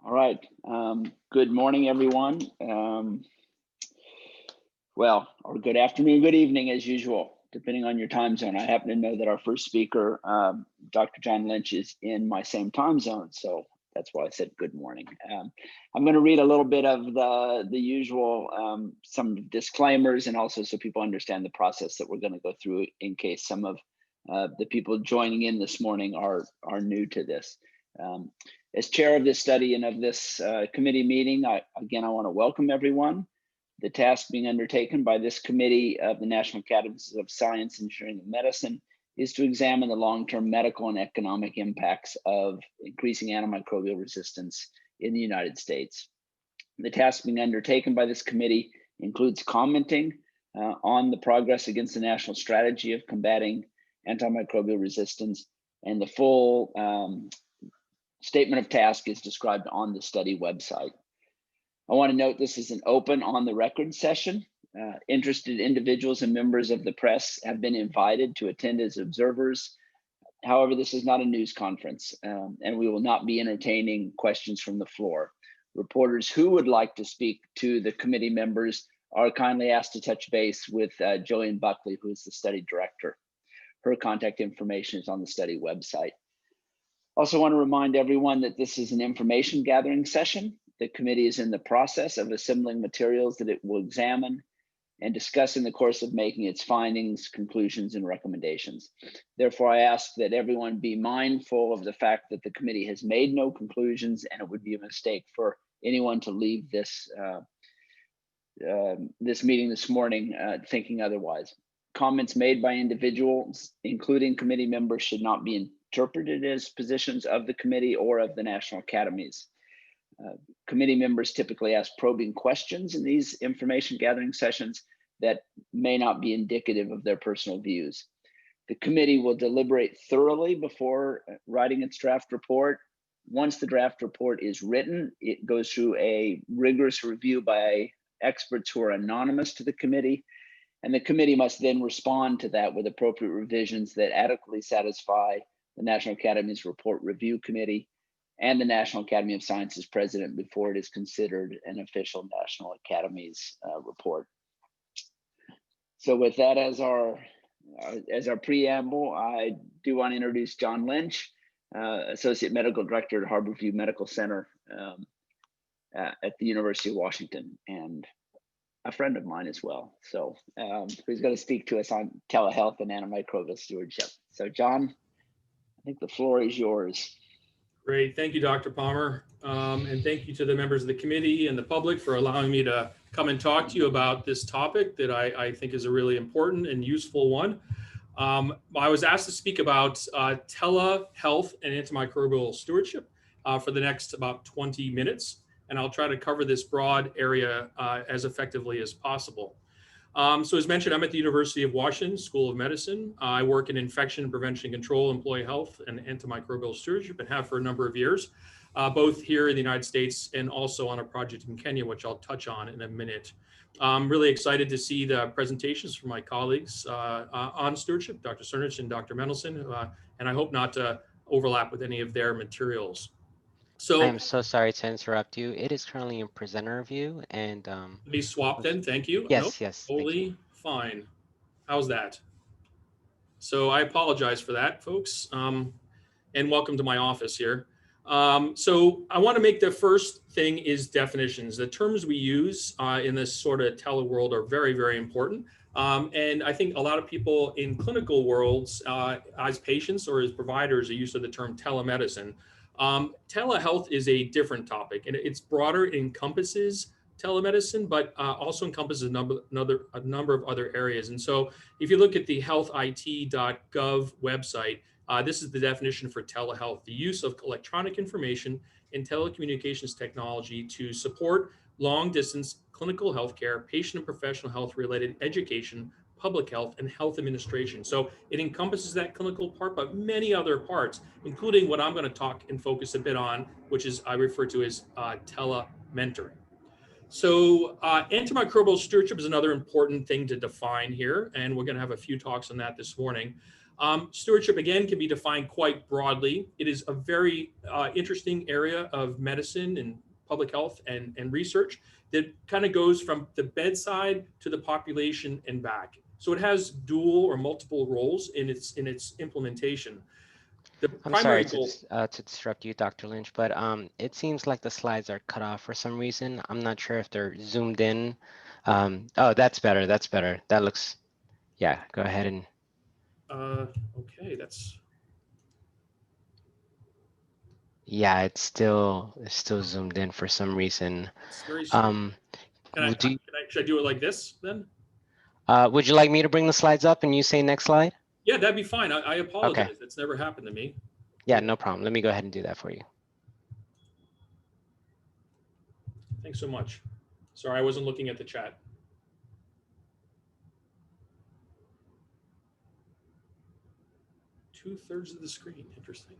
All right. Good morning, everyone. Or good afternoon, good evening, as usual, depending on your time zone. I happen to know that our first speaker, Dr. John Lynch, is in my same time zone, so that's why I said good morning. I'm going to read a little bit of the usual, some disclaimers, and also so people understand the process that we're going to go through in case some of the people joining in this morning are new to this. As chair of this study and of this committee meeting, I want to welcome everyone. The task being undertaken by this committee of the National Academies of Science, Engineering, and Medicine is to examine the long-term medical and economic impacts of increasing antimicrobial resistance in the United States. The task being undertaken by this committee includes commenting on the progress against the national strategy of combating antimicrobial resistance, and the full statement of task is described on the study website. I want to note this is an open on the record session. Interested individuals and members of the press have been invited to attend as observers. However, this is not a news conference, and we will not be entertaining questions from the floor. Reporters who would like to speak to the committee members are kindly asked to touch base with Jillian Buckley, who is the study director. Her contact information is on the study website. Also want to remind everyone that this is an information gathering session. The committee is in the process of assembling materials that it will examine and discuss in the course of making its findings, conclusions, and recommendations. Therefore, I ask that everyone be mindful of the fact that the committee has made no conclusions, and it would be a mistake for anyone to leave this, this meeting this morning thinking otherwise. Comments made by individuals, including committee members, should not be interpreted as positions of the committee or of the National Academies. Committee members typically ask probing questions in these information gathering sessions that may not be indicative of their personal views. The committee will deliberate thoroughly before writing its draft report. Once the draft report is written, it goes through a rigorous review by experts who are anonymous to the committee, and the committee must then respond to that with appropriate revisions that adequately satisfy the National Academies Report Review Committee and the National Academy of Sciences president before it is considered an official National Academies report. So with that as our preamble, I do want to introduce John Lynch, Associate Medical Director at Harborview Medical Center at the University of Washington, and a friend of mine as well. So who's going to speak to us on telehealth and antimicrobial stewardship. So John, I think the floor is yours. Great, thank you, Dr. Palmer. And thank you to the members of the committee and the public for allowing me to come and talk to you about this topic that I think is a really important and useful one. I was asked to speak about telehealth and antimicrobial stewardship for the next about 20 minutes, and I'll try to cover this broad area as effectively as possible. So as mentioned, I'm at the University of Washington School of Medicine. I work in infection prevention control, employee health, and antimicrobial stewardship, and have for a number of years, both here in the United States and also on a project in Kenya, which I'll touch on in a minute. I'm really excited to see the presentations from my colleagues on stewardship, Dr. Cernich and Dr. Mendelson, and I hope not to overlap with any of their materials. So I'm so sorry to interrupt you. It is currently in presenter view, and be swapped then. Thank you. Yes, nope, yes. Totally fine. How's that? So I apologize for that, folks, and welcome to my office here. So I want to make the first thing is definitions. The terms we use in this sort of teleworld are very, very important. And I think a lot of people in clinical worlds, as patients or as providers, are used to the term telemedicine. Telehealth is a different topic, and it's broader. It encompasses telemedicine, but also encompasses a number of other areas. And so if you look at the healthit.gov website, this is the definition for telehealth: the use of electronic information and telecommunications technology to support long-distance clinical healthcare, patient and professional health-related education, public health, and health administration. So it encompasses that clinical part, but many other parts, including what I'm going to talk and focus a bit on, which is I refer to as tele-mentoring. So antimicrobial stewardship is another important thing to define here, and we're going to have a few talks on that this morning. Stewardship, again, can be defined quite broadly. It is a very interesting area of medicine and public health and research that kind of goes from the bedside to the population and back. So it has dual or multiple roles in its implementation. The I'm primary sorry goal. to disrupt you, Dr. Lynch, but it seems like the slides are cut off for some reason. I'm not sure if they're zoomed in. Oh, that's better. That's better. That looks, yeah, go ahead and. Okay, that's. Yeah, it's still zoomed in for some reason. It's very strange. Should I do it like this then? Would you like me to bring the slides up and you say next slide? Yeah, that'd be fine. I apologize. Okay. That's never happened to me. Yeah, no problem. Let me go ahead and do that for you. Thanks so much. Sorry, I wasn't looking at the chat. Two-thirds of the screen. Interesting.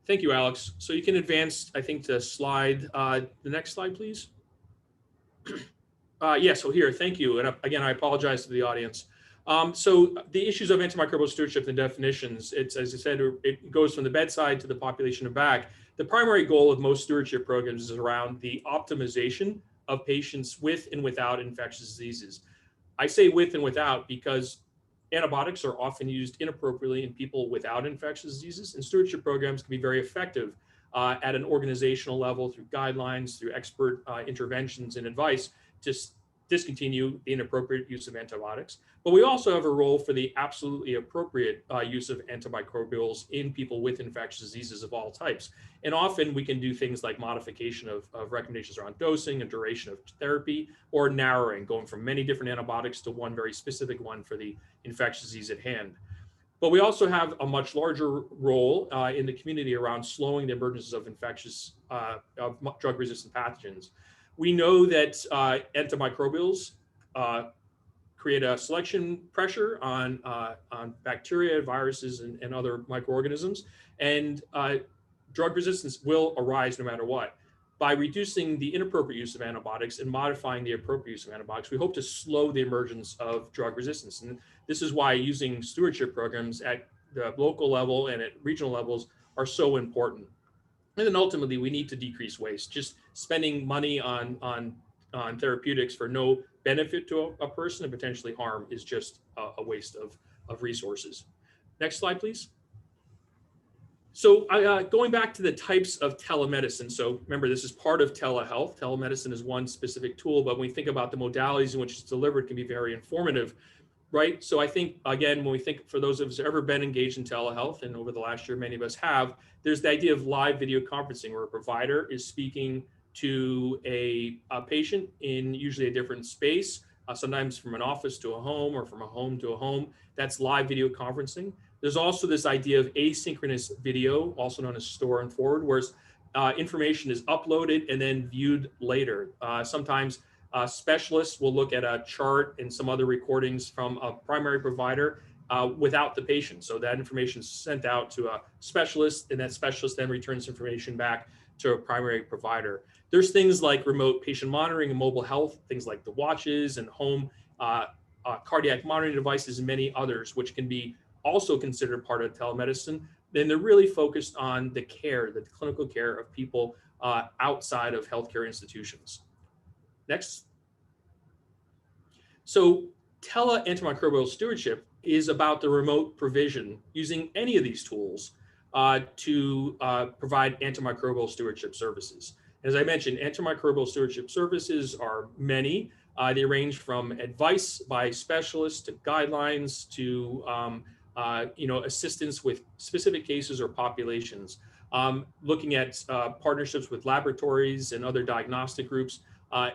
Thank you, Alex. So you can advance, I think, to slide, the next slide, please. Yeah, so here, thank you. And again, I apologize to the audience. So the issues of antimicrobial stewardship and definitions, it's, as I said, it goes from the bedside to the population and back. The primary goal of most stewardship programs is around the optimization of patients with and without infectious diseases. I say with and without because antibiotics are often used inappropriately in people without infectious diseases, and stewardship programs can be very effective at an organizational level through guidelines, through expert interventions and advice to discontinue the inappropriate use of antibiotics. But we also have a role for the absolutely appropriate use of antimicrobials in people with infectious diseases of all types. And often we can do things like modification of recommendations around dosing and duration of therapy, or narrowing, going from many different antibiotics to one very specific one for the infectious disease at hand. But we also have a much larger role in the community around slowing the emergence of infectious, of drug-resistant pathogens. We know that antimicrobials create a selection pressure on bacteria, viruses, and other microorganisms, and drug resistance will arise no matter what. By reducing the inappropriate use of antibiotics and modifying the appropriate use of antibiotics, we hope to slow the emergence of drug resistance. And this is why using stewardship programs at the local level and at regional levels are so important. And then ultimately, we need to decrease waste. Just spending money on therapeutics for no benefit to a person and potentially harm is just a waste of resources. Next slide, please. So going back to the types of telemedicine. So remember, this is part of telehealth. Telemedicine is one specific tool, but when we think about the modalities in which it's delivered, can be very informative, right? So I think, again, when we think, for those of us who have ever been engaged in telehealth, and over the last year, many of us have, there's the idea of live video conferencing, where a provider is speaking to a patient in usually a different space, sometimes from an office to a home or from a home to a home. That's live video conferencing. There's also this idea of asynchronous video, also known as store and forward, where information is uploaded and then viewed later. Sometimes specialists will look at a chart and some other recordings from a primary provider without the patient. So that information is sent out to a specialist, and that specialist then returns information back to a primary provider. There's things like remote patient monitoring and mobile health, things like the watches and home cardiac monitoring devices, and many others, which can be also considered part of telemedicine. Then they're really focused on the care, the clinical care of people outside of healthcare institutions. Next. So antimicrobial stewardship is about the remote provision using any of these tools to provide antimicrobial stewardship services. As I mentioned, antimicrobial stewardship services are many. They range from advice by specialists to guidelines to assistance with specific cases or populations. Looking at partnerships with laboratories and other diagnostic groups,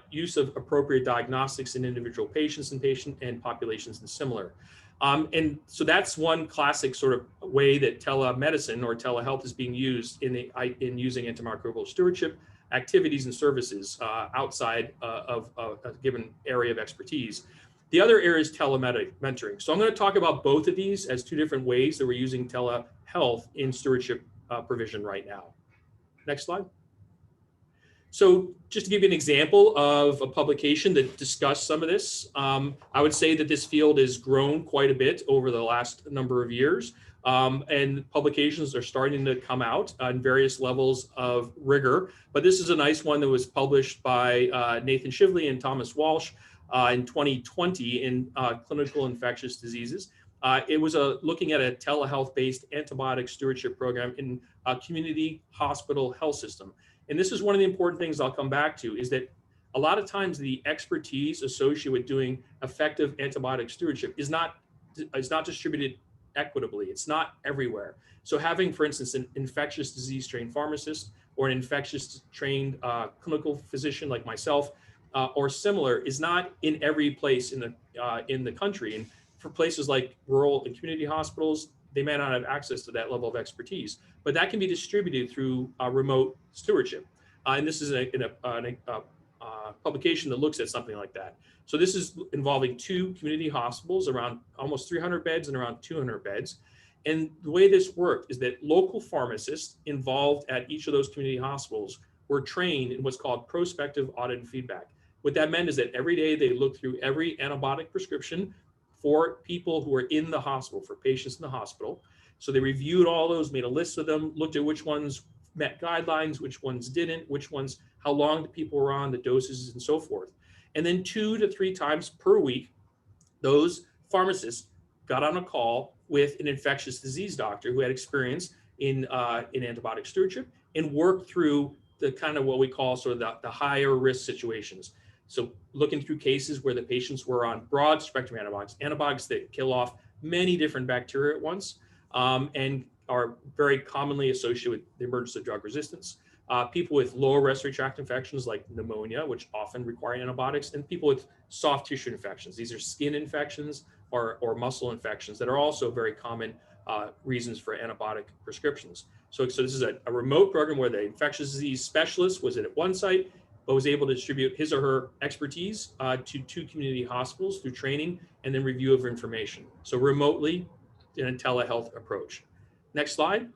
use of appropriate diagnostics in individual patients and populations and similar. And so that's one classic sort of way that telemedicine or telehealth is being used in using antimicrobial stewardship activities and services outside of a given area of expertise. The other area is mentoring. So I'm going to talk about both of these as two different ways that we're using telehealth in stewardship provision right now. Next slide. So just to give you an example of a publication that discussed some of this, I would say that this field has grown quite a bit over the last number of years. And publications are starting to come out on various levels of rigor. But this is a nice one that was published by Nathan Shively and Thomas Walsh in 2020 in Clinical Infectious Diseases. It was looking at a telehealth-based antibiotic stewardship program in a community hospital health system. And this is one of the important things I'll come back to, is that a lot of times the expertise associated with doing effective antibiotic stewardship is not distributed equitably. It's not everywhere. So having, for instance, an infectious disease trained pharmacist or an infectious trained clinical physician like myself or similar is not in every place in the country. And for places like rural and community hospitals, they may not have access to that level of expertise, but that can be distributed through remote stewardship. And this is a publication that looks at something like that. So this is involving 2 community hospitals, around almost 300 beds and around 200 beds. And the way this worked is that local pharmacists involved at each of those community hospitals were trained in what's called prospective audit and feedback. What that meant is that every day they looked through every antibiotic prescription for people who are in the hospital, for patients in the hospital. So they reviewed all those, made a list of them, looked at which ones met guidelines, which ones didn't, which ones, how long the people were on, the doses, and so forth. And then 2 to 3 times per week, those pharmacists got on a call with an infectious disease doctor who had experience in antibiotic stewardship and worked through the kind of what we call sort of the higher risk situations. So looking through cases where the patients were on broad spectrum antibiotics that kill off many different bacteria at once, and are very commonly associated with the emergence of drug resistance. People with lower respiratory tract infections like pneumonia, which often require antibiotics, and people with soft tissue infections. These are skin infections or muscle infections that are also very common reasons for antibiotic prescriptions. So this is a remote program where the infectious disease specialist was at one site, but was able to distribute his or her expertise to 2 community hospitals through training and then review of information. So remotely in a telehealth approach. Next slide.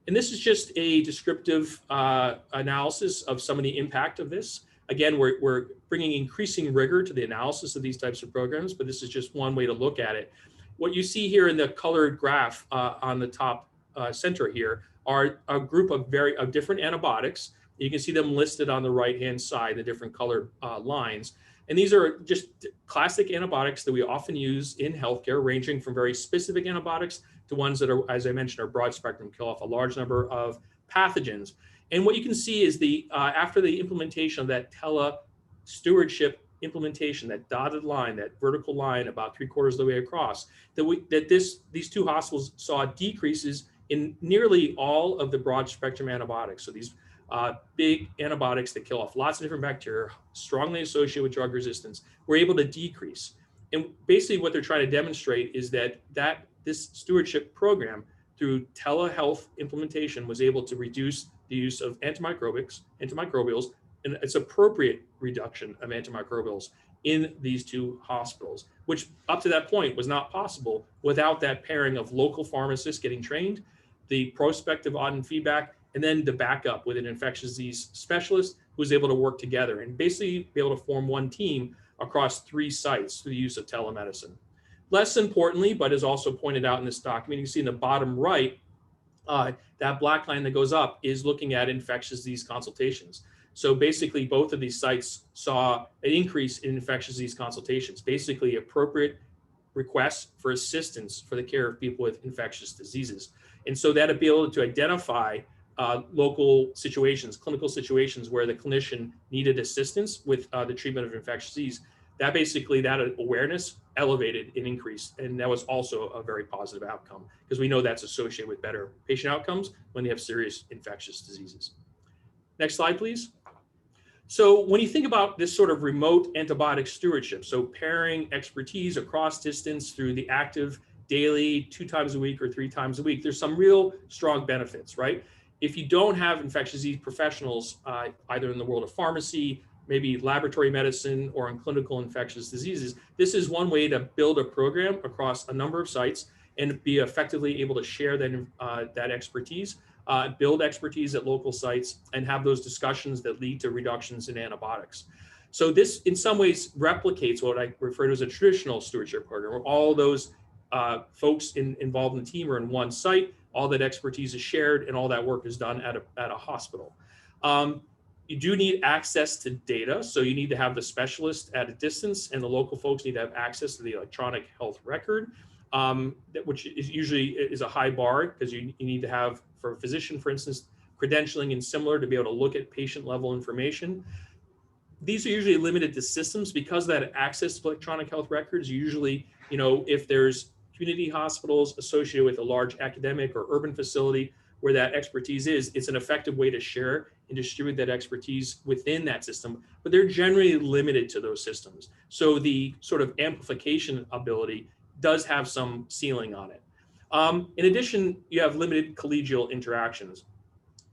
And this is just a descriptive analysis of some of the impact of this. Again, we're bringing increasing rigor to the analysis of these types of programs, but this is just one way to look at it. What you see here in the colored graph on the top center here are a group of different antibiotics. You can see them listed on the right-hand side, the different colored lines. And these are just classic antibiotics that we often use in healthcare, ranging from very specific antibiotics to ones that are, as I mentioned, are broad spectrum, kill off a large number of pathogens. And what you can see is after the implementation of that Tele stewardship implementation, that dotted line, that vertical line about 3/4 of the way across, these 2 hospitals saw decreases in nearly all of the broad spectrum antibiotics. So these big antibiotics that kill off lots of different bacteria, strongly associated with drug resistance, were able to decrease. And basically what they're trying to demonstrate is that this stewardship program through telehealth implementation was able to reduce the use of antimicrobials, and its appropriate reduction of antimicrobials in these 2 hospitals, which up to that point was not possible without that pairing of local pharmacists getting trained, the prospective audit and feedback, and then the backup with an infectious disease specialist who was able to work together and basically be able to form one team across 3 sites through the use of telemedicine. Less importantly, but as also pointed out in this document, you can see in the bottom right, that black line that goes up is looking at infectious disease consultations. So basically, both of these sites saw an increase in infectious disease consultations, basically appropriate requests for assistance for the care of people with infectious diseases. And so that ability to identify local situations, clinical situations where the clinician needed assistance with the treatment of infectious disease, that awareness elevated and increased. And that was also a very positive outcome because we know that's associated with better patient outcomes when they have serious infectious diseases. Next slide, please. So when you think about this sort of remote antibiotic stewardship, so pairing expertise across distance through the active daily 2 times a week or 3 times a week, there's some real strong benefits, right? If you don't have infectious disease professionals, either in the world of pharmacy, maybe laboratory medicine, or in clinical infectious diseases, this is one way to build a program across a number of sites and be effectively able to share that expertise, build expertise at local sites, and have those discussions that lead to reductions in antibiotics. So this, in some ways, replicates what I refer to as a traditional stewardship program, where all those folks involved in the team are in one site, all that expertise is shared, and all that work is done at a hospital. You do need access to data, so you need to have the specialist at a distance, and the local folks need to have access to the electronic health record, which is usually a high bar, because you need to have, for a physician, for instance, credentialing and similar to be able to look at patient level information. These are usually limited to systems because that access to electronic health records. Usually, if there's community hospitals associated with a large academic or urban facility where that expertise is, it's an effective way to share and distribute that expertise within that system, but they're generally limited to those systems. So the sort of amplification ability does have some ceiling on it. In addition, you have limited collegial interactions.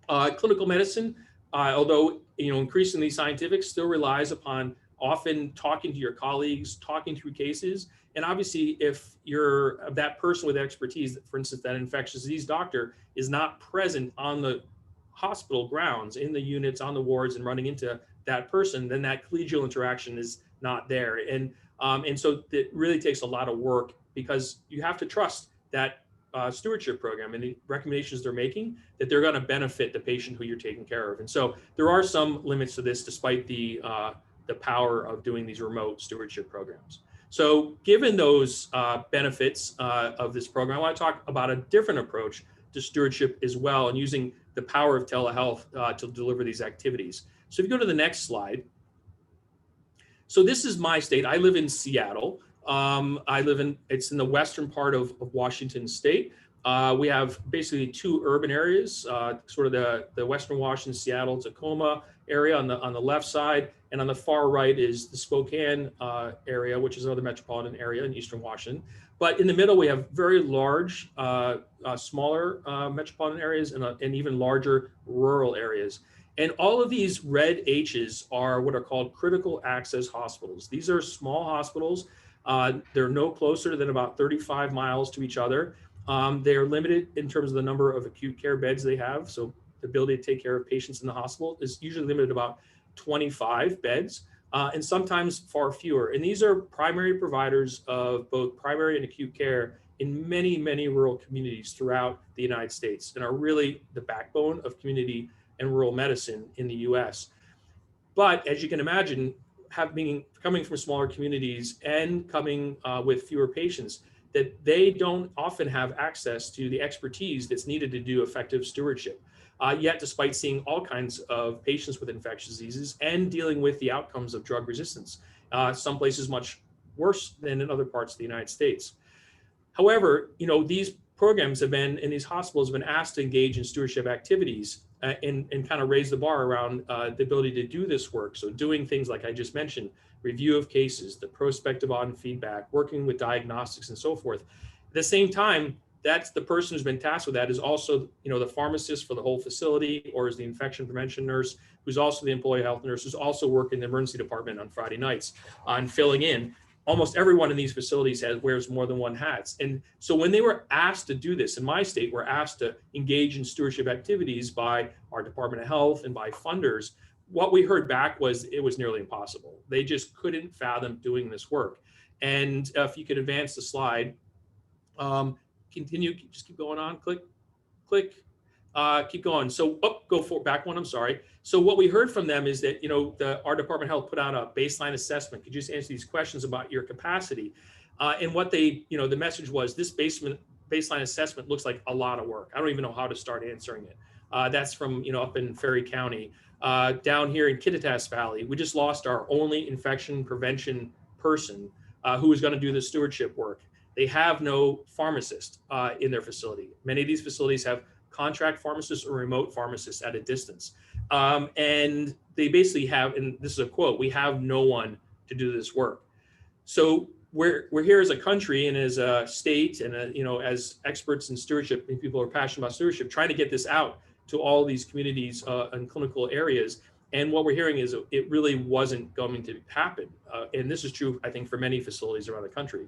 Clinical medicine, although increasingly scientific, still relies upon often talking to your colleagues, talking through cases. And obviously, if you're that person with expertise, for instance, that infectious disease doctor is not present on the hospital grounds, in the units, on the wards, and running into that person, then that collegial interaction is not there. And so it really takes a lot of work, because you have to trust that stewardship program and the recommendations they're making, that they're going to benefit the patient who you're taking care of. And so there are some limits to this, despite the power of doing these remote stewardship programs. So given those benefits of this program, I want to talk about a different approach to stewardship as well, and using the power of telehealth to deliver these activities. So if you go to the next slide. So this is my state. I live in Seattle. It's in the western part of Washington state. We have basically two urban areas, sort of the Western Washington, Seattle, Tacoma area on the left side, and on the far right is the Spokane area, which is another metropolitan area in Eastern Washington. But in the middle, we have very large, smaller metropolitan areas and even larger rural areas. And all of these red H's are what are called critical access hospitals. These are small hospitals. They're no closer than about 35 miles to each other. They're limited in terms of the number of acute care beds they have. So the ability to take care of patients in the hospital is usually limited to about 25 beds, and sometimes far fewer. And these are primary providers of both primary and acute care in many, many rural communities throughout the United States, and are really the backbone of community and rural medicine in the US. But as you can imagine, coming from smaller communities and coming with fewer patients, that they don't often have access to the expertise that's needed to do effective stewardship. Yet, despite seeing all kinds of patients with infectious diseases and dealing with the outcomes of drug resistance, some places much worse than in other parts of the United States. However, these programs have been, and these hospitals have been asked to engage in stewardship activities and kind of raise the bar around the ability to do this work. So doing things like I just mentioned, review of cases, the prospective audit feedback, working with diagnostics and so forth. At the same time, that's the person who's been tasked with that is also, the pharmacist for the whole facility, or is the infection prevention nurse, who's also the employee health nurse, who's also working in the emergency department on Friday nights on filling in. Almost everyone in these facilities wears more than one hat. And so when they were asked to do this, in my state, were asked to engage in stewardship activities by our Department of Health and by funders, what we heard back was it was nearly impossible. They just couldn't fathom doing this work. And if you could advance the slide, continue, just keep going on, click, keep going. So, back one, I'm sorry. So what we heard from them is that, our Department of Health put out a baseline assessment. Could you just answer these questions about your capacity? And what they, the message was, this baseline assessment looks like a lot of work. I don't even know how to start answering it. That's from, up in Ferry County. Down here in Kittitas Valley, we just lost our only infection prevention person who was going to do the stewardship work. They have no pharmacist in their facility. Many of these facilities have contract pharmacists or remote pharmacists at a distance. And they basically have, and this is a quote, "We have no one to do this work." So we're here as a country and as a state and, as experts in stewardship, and people who are passionate about stewardship, trying to get this out to all these communities and clinical areas. And what we're hearing is it really wasn't going to happen. And this is true, I think, for many facilities around the country.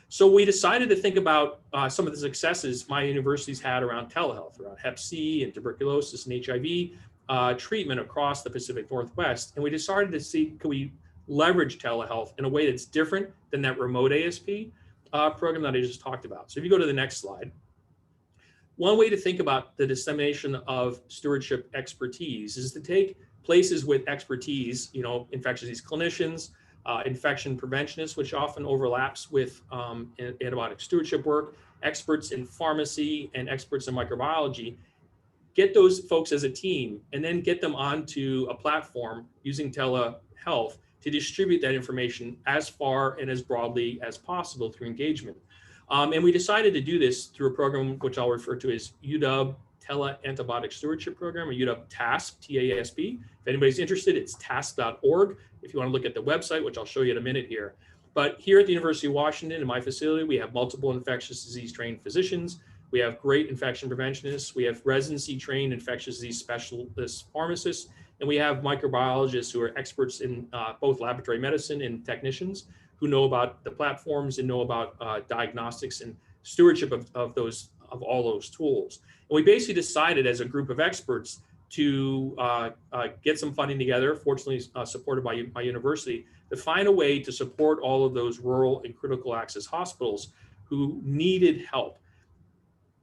So we decided to think about some of the successes my universities had around telehealth, around Hep C and tuberculosis and HIV treatment across the Pacific Northwest. And we decided to see, could we leverage telehealth in a way that's different than that remote ASP program that I just talked about. So if you go to the next slide, one way to think about the dissemination of stewardship expertise is to take places with expertise, infectious disease clinicians, infection preventionists, which often overlaps with antibiotic stewardship work, experts in pharmacy and experts in microbiology, get those folks as a team and then get them onto a platform using telehealth to distribute that information as far and as broadly as possible through engagement. And we decided to do this through a program which I'll refer to as UW Tele Antibiotic Stewardship Program, or UW TASP, T-A-S-P. If anybody's interested, it's tasp.org. If you want to look at the website, which I'll show you in a minute here. But here at the University of Washington, in my facility, we have multiple infectious disease trained physicians. We have great infection preventionists. We have residency trained infectious disease specialist pharmacists. And we have microbiologists who are experts in both laboratory medicine and technicians who know about the platforms and know about diagnostics and stewardship of all those tools. And we basically decided as a group of experts to get some funding together, fortunately supported by my university, to find a way to support all of those rural and critical access hospitals who needed help.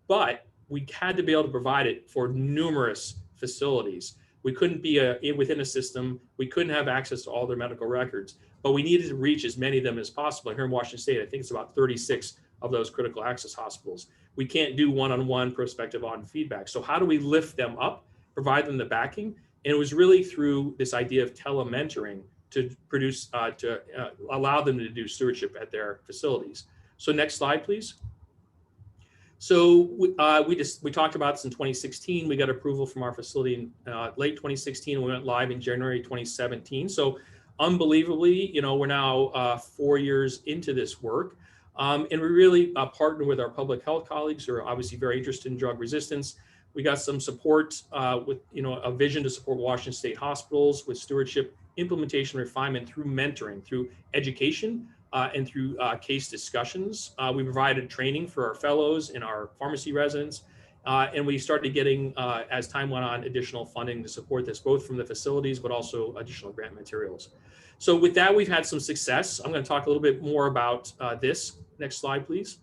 But we had to be able to provide it for numerous facilities. We couldn't be within a system. We couldn't have access to all their medical records, but we needed to reach as many of them as possible. Here in Washington State, I think it's about 36 of those critical access hospitals. We can't do one-on-one prospective on feedback. So how do we lift them up, provide them the backing? And it was really through this idea of telementoring to produce, allow them to do stewardship at their facilities. So next slide, please. So we talked about this in 2016. We got approval from our facility in late 2016. We went live in January 2017. So unbelievably, we're now 4 years into this work. And we really partner with our public health colleagues who are obviously very interested in drug resistance. We got some support with a vision to support Washington State hospitals with stewardship implementation refinement through mentoring, through education, and through case discussions. We provided training for our fellows and our pharmacy residents. And we started getting, as time went on, additional funding to support this, both from the facilities, but also additional grant materials. So with that, we've had some success. I'm going to talk a little bit more about this. Next slide, please.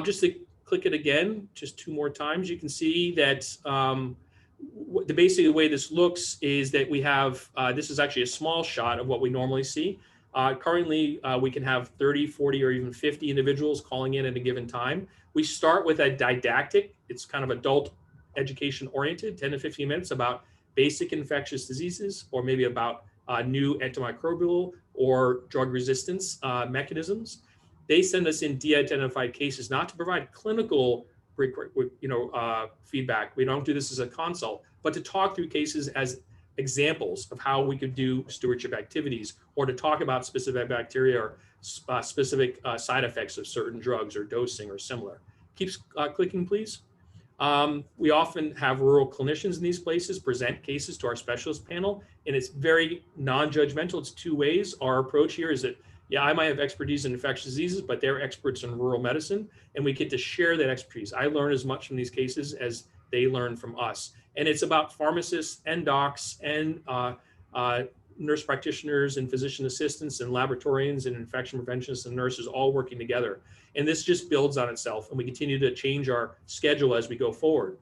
Just to click it again, just 2 more times, you can see that basically the way this looks is that we have, this is actually a small shot of what we normally see. Currently, we can have 30, 40, or even 50 individuals calling in at a given time. We start with a didactic, it's kind of adult education oriented, 10 to 15 minutes about basic infectious diseases, or maybe about new antimicrobial or drug resistance mechanisms. They send us in de-identified cases, not to provide clinical feedback. We don't do this as a consult, but to talk through cases as examples of how we could do stewardship activities, or to talk about specific bacteria or specific side effects of certain drugs or dosing or similar. Keep clicking, please. We often have rural clinicians in these places present cases to our specialist panel, and it's very non-judgmental. It's 2 ways. Our approach here is that, yeah, I might have expertise in infectious diseases, but they're experts in rural medicine, and we get to share that expertise. I learn as much from these cases as they learn from us. And it's about pharmacists and docs and nurse practitioners and physician assistants and laboratorians and infection preventionists and nurses all working together. And this just builds on itself, and we continue to change our schedule as we go forward.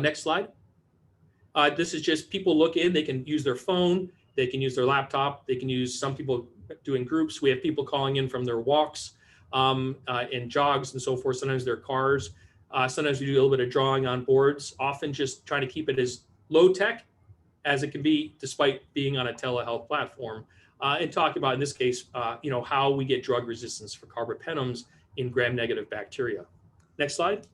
Next slide. This is just people look in, they can use their phone, they can use their laptop, they can use, some people doing groups. We have people calling in from their walks and jogs and so forth, sometimes their cars. Sometimes we do a little bit of drawing on boards, often just trying to keep it as low tech as it can be, despite being on a telehealth platform, and talk about, in this case, how we get drug resistance for carbapenems in gram-negative bacteria. Next slide.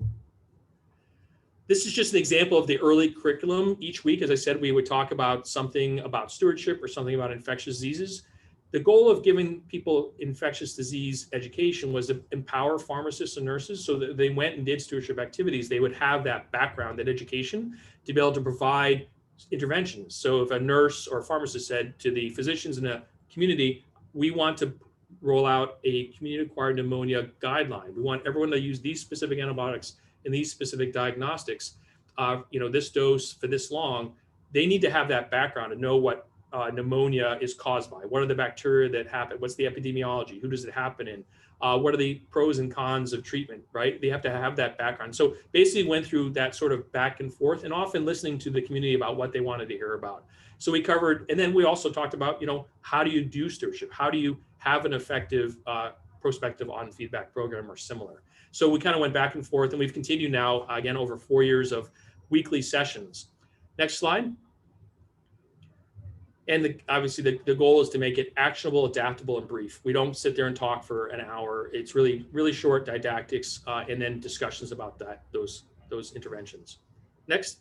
This is just an example of the early curriculum. Each week, as I said, we would talk about something about stewardship or something about infectious diseases. The goal of giving people infectious disease education was to empower pharmacists and nurses so that they went and did stewardship activities. They would have that background, that education, to be able to provide interventions. So if a nurse or a pharmacist said to the physicians in a community, we want to roll out a community-acquired pneumonia guideline. We want everyone to use these specific antibiotics and these specific diagnostics. This dose for this long. They need to have that background and know what pneumonia is caused by. What are the bacteria that happen? What's the epidemiology? Who does it happen in? What are the pros and cons of treatment, right? They have to have that background. So basically went through that sort of back and forth, and often listening to the community about what they wanted to hear about. So we covered, and then we also talked about, how do you do stewardship? How do you have an effective prospective on feedback program or similar? So we kind of went back and forth, and we've continued now, again, over 4 years of weekly sessions. Next slide. And obviously the goal is to make it actionable, adaptable, and brief. We don't sit there and talk for an hour. It's really, really short didactics and then discussions about those interventions. Next.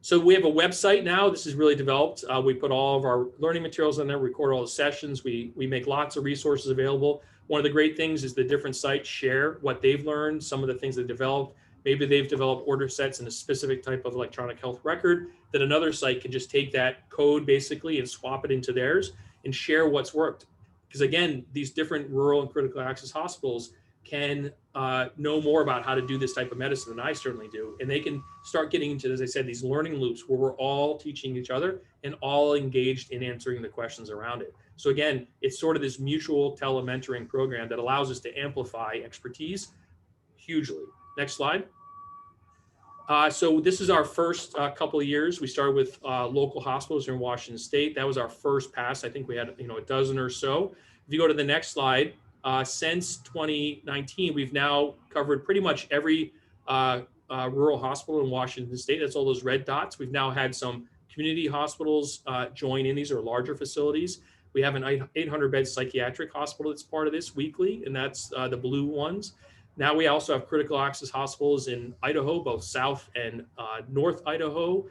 So we have a website now. This is really developed. We put all of our learning materials on there, record all the sessions. We make lots of resources available. One of the great things is the different sites share what they've learned, some of the things they developed. Maybe they've developed order sets in a specific type of electronic health record that another site can just take that code basically and swap it into theirs and share what's worked. Because again, these different rural and critical access hospitals can know more about how to do this type of medicine than I certainly do. And they can start getting into, as I said, these learning loops where we're all teaching each other and all engaged in answering the questions around it. So again, it's sort of this mutual tele-mentoring program that allows us to amplify expertise hugely. Next slide. So this is our first couple of years. We started with local hospitals here in Washington State. That was our first pass. I think we had a dozen or so. If you go to the next slide, since 2019, we've now covered pretty much every rural hospital in Washington State. That's all those red dots. We've now had some community hospitals join in. These are larger facilities. We have an 800-bed psychiatric hospital that's part of this weekly, and that's the blue ones. Now we also have critical access hospitals in Idaho, both South and North Idaho,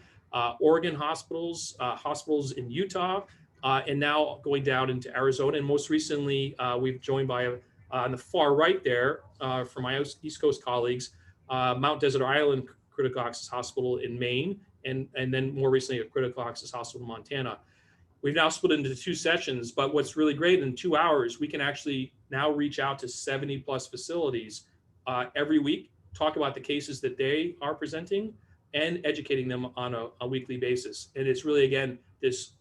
Oregon hospitals, hospitals in Utah, and now going down into Arizona. And most recently, we've joined by, on the far right there, from my East Coast colleagues, Mount Desert Island Critical Access Hospital in Maine, and then more recently a critical access hospital in Montana. We've now split into 2 sessions, but what's really great, in 2 hours, we can actually now reach out to 70 plus facilities every week, talk about the cases that they are presenting and educating them on a weekly basis. And it's really, again, this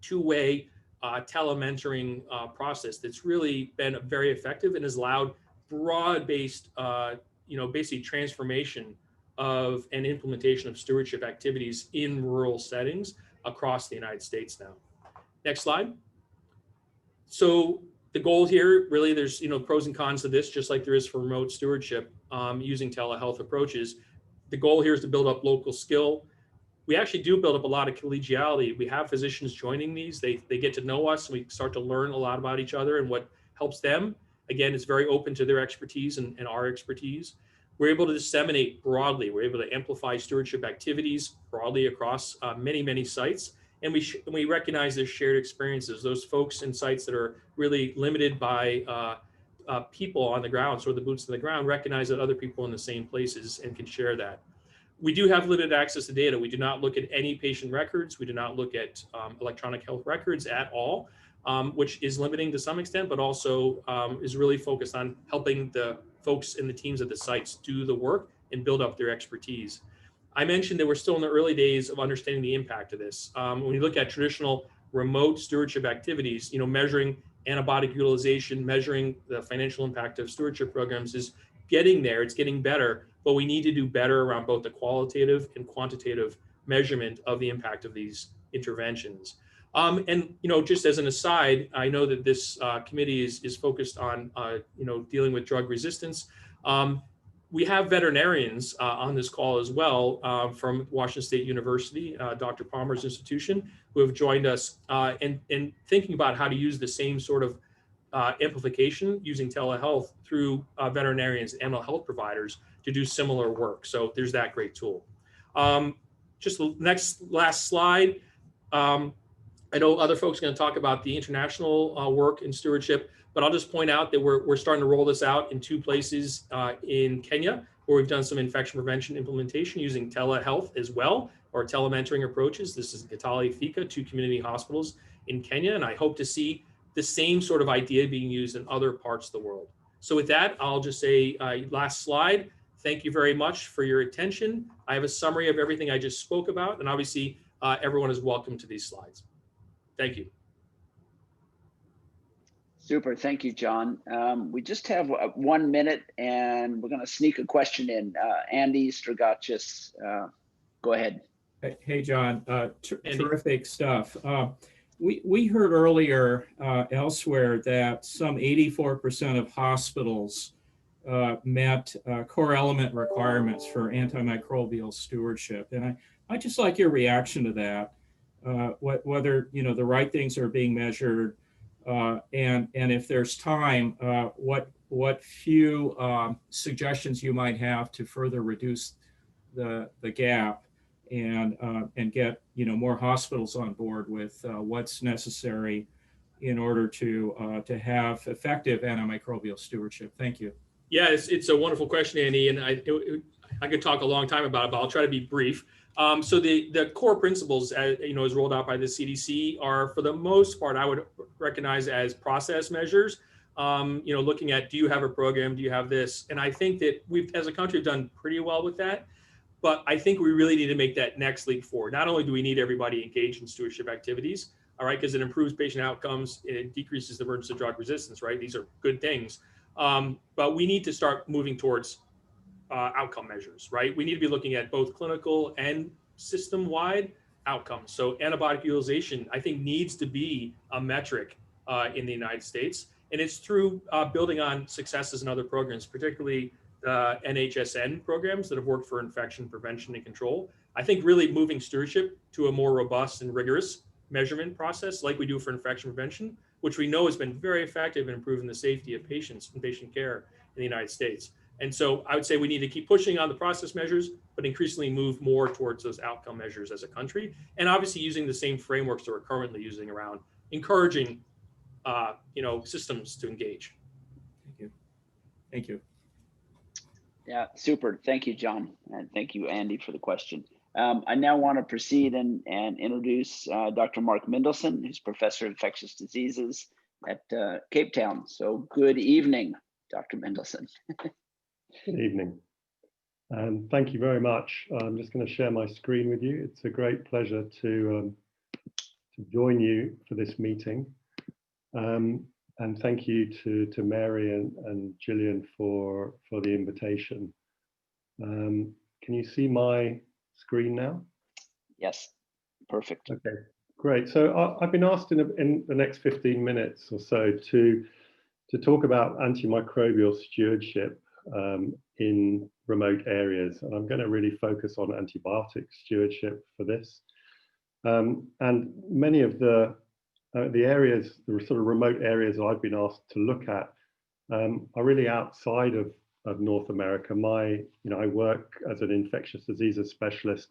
2-way tele-mentoring process that's really been very effective and has allowed broad-based, basically transformation of and implementation of stewardship activities in rural settings across the United States now. Next slide. So the goal here, really, there's pros and cons to this, just like there is for remote stewardship using telehealth approaches. The goal here is to build up local skill. We actually do build up a lot of collegiality. We have physicians joining these. They get to know us. We start to learn a lot about each other and what helps them. Again, it's very open to their expertise and our expertise. We're able to disseminate broadly. We're able to amplify stewardship activities broadly across many, many sites. And we recognize their shared experiences. Those folks in sites that are really limited by people on the ground, sort of the boots on the ground, recognize that other people in the same places and can share that. We do have limited access to data. We do not look at any patient records. We do not look at electronic health records at all, which is limiting to some extent, but also is really focused on helping the folks in the teams at the sites do the work and build up their expertise. I mentioned that we're still in the early days of understanding the impact of this. When you look at traditional remote stewardship activities, measuring antibiotic utilization, measuring the financial impact of stewardship programs is getting there. It's getting better, but we need to do better around both the qualitative and quantitative measurement of the impact of these interventions. And just as an aside, I know that this committee is focused on dealing with drug resistance. We have veterinarians on this call as well from Washington State University, Dr. Palmer's institution, who have joined us and thinking about how to use the same sort of amplification using telehealth through veterinarians and animal health providers to do similar work. So there's that great tool. Just the last slide. I know other folks are going to talk about the international work in stewardship, but I'll just point out that we're starting to roll this out in 2 places in Kenya, where we've done some infection prevention implementation using telehealth as well, or tele-mentoring approaches. This is Kitale Thika, 2 community hospitals in Kenya, and I hope to see the same sort of idea being used in other parts of the world. So with that, I'll just say last slide. Thank you very much for your attention. I have a summary of everything I just spoke about, and obviously everyone is welcome to these slides. Thank you. Super, thank you, John. We just have 1 minute and we're gonna sneak a question in. Andy Strigachis, go ahead. Hey, John, terrific stuff. We heard earlier elsewhere that some 84% of hospitals met core element requirements for antimicrobial stewardship. And I'd just like your reaction to that, whether the right things are being measured, and if there's time, what few suggestions you might have to further reduce the gap and get more hospitals on board with what's necessary in order to have effective antimicrobial stewardship. Thank you. Yeah, it's a wonderful question, Andy, and I could talk a long time about it, but I'll try to be brief. So the core principles, as rolled out by the CDC, are for the most part I would recognize as process measures. Looking at, do you have a program? Do you have this? And I think that we've, as a country, done pretty well with that. But I think we really need to make that next leap forward. Not only do we need everybody engaged in stewardship activities, all right, because it improves patient outcomes, it decreases the emergence of drug resistance, right? These are good things. But we need to start moving towards outcome measures, right? We need to be looking at both clinical and system-wide outcomes. So antibiotic utilization, I think, needs to be a metric in the United States. And it's through building on successes in other programs, particularly NHSN programs that have worked for infection prevention and control. I think really moving stewardship to a more robust and rigorous measurement process like we do for infection prevention, which we know has been very effective in improving the safety of patients and patient care in the United States. And so I would say we need to keep pushing on the process measures, but increasingly move more towards those outcome measures as a country. And obviously using the same frameworks that we're currently using around encouraging systems to engage. Thank you. Thank you. Yeah, super. Thank you, John. And thank you, Andy, for the question. I now want to proceed and introduce Dr. Mark Mendelson, who's Professor of Infectious Diseases at Cape Town. So good evening, Dr. Mendelson. Good evening. And thank you very much. I'm just going to share my screen with you. It's a great pleasure to join you for this meeting. And thank you to Mary and Gillian for the invitation. Can you see my screen now? Yes, perfect. Okay, great. So I've been asked in the next 15 minutes or so to talk about antimicrobial stewardship in remote areas. And I'm going to really focus on antibiotic stewardship for this. And many of the areas, the sort of remote areas I've been asked to look at are really outside of North America. I work as an infectious diseases specialist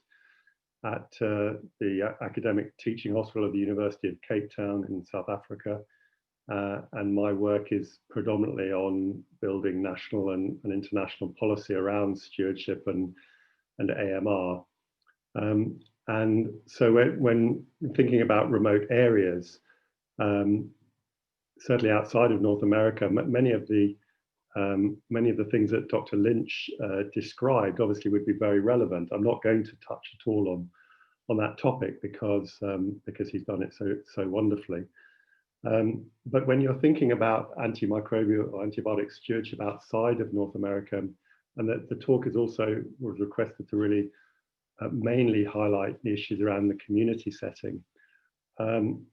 at the academic teaching hospital of the University of Cape Town in South Africa. And my work is predominantly on building national and international policy around stewardship and AMR. And so when thinking about remote areas, certainly outside of North America, many of the things that Dr. Lynch described obviously would be very relevant. I'm not going to touch at all on that topic because he's done it so wonderfully. But when you're thinking about antimicrobial or antibiotic stewardship outside of North America, and that the talk is also was requested to really mainly highlight the issues around the community setting,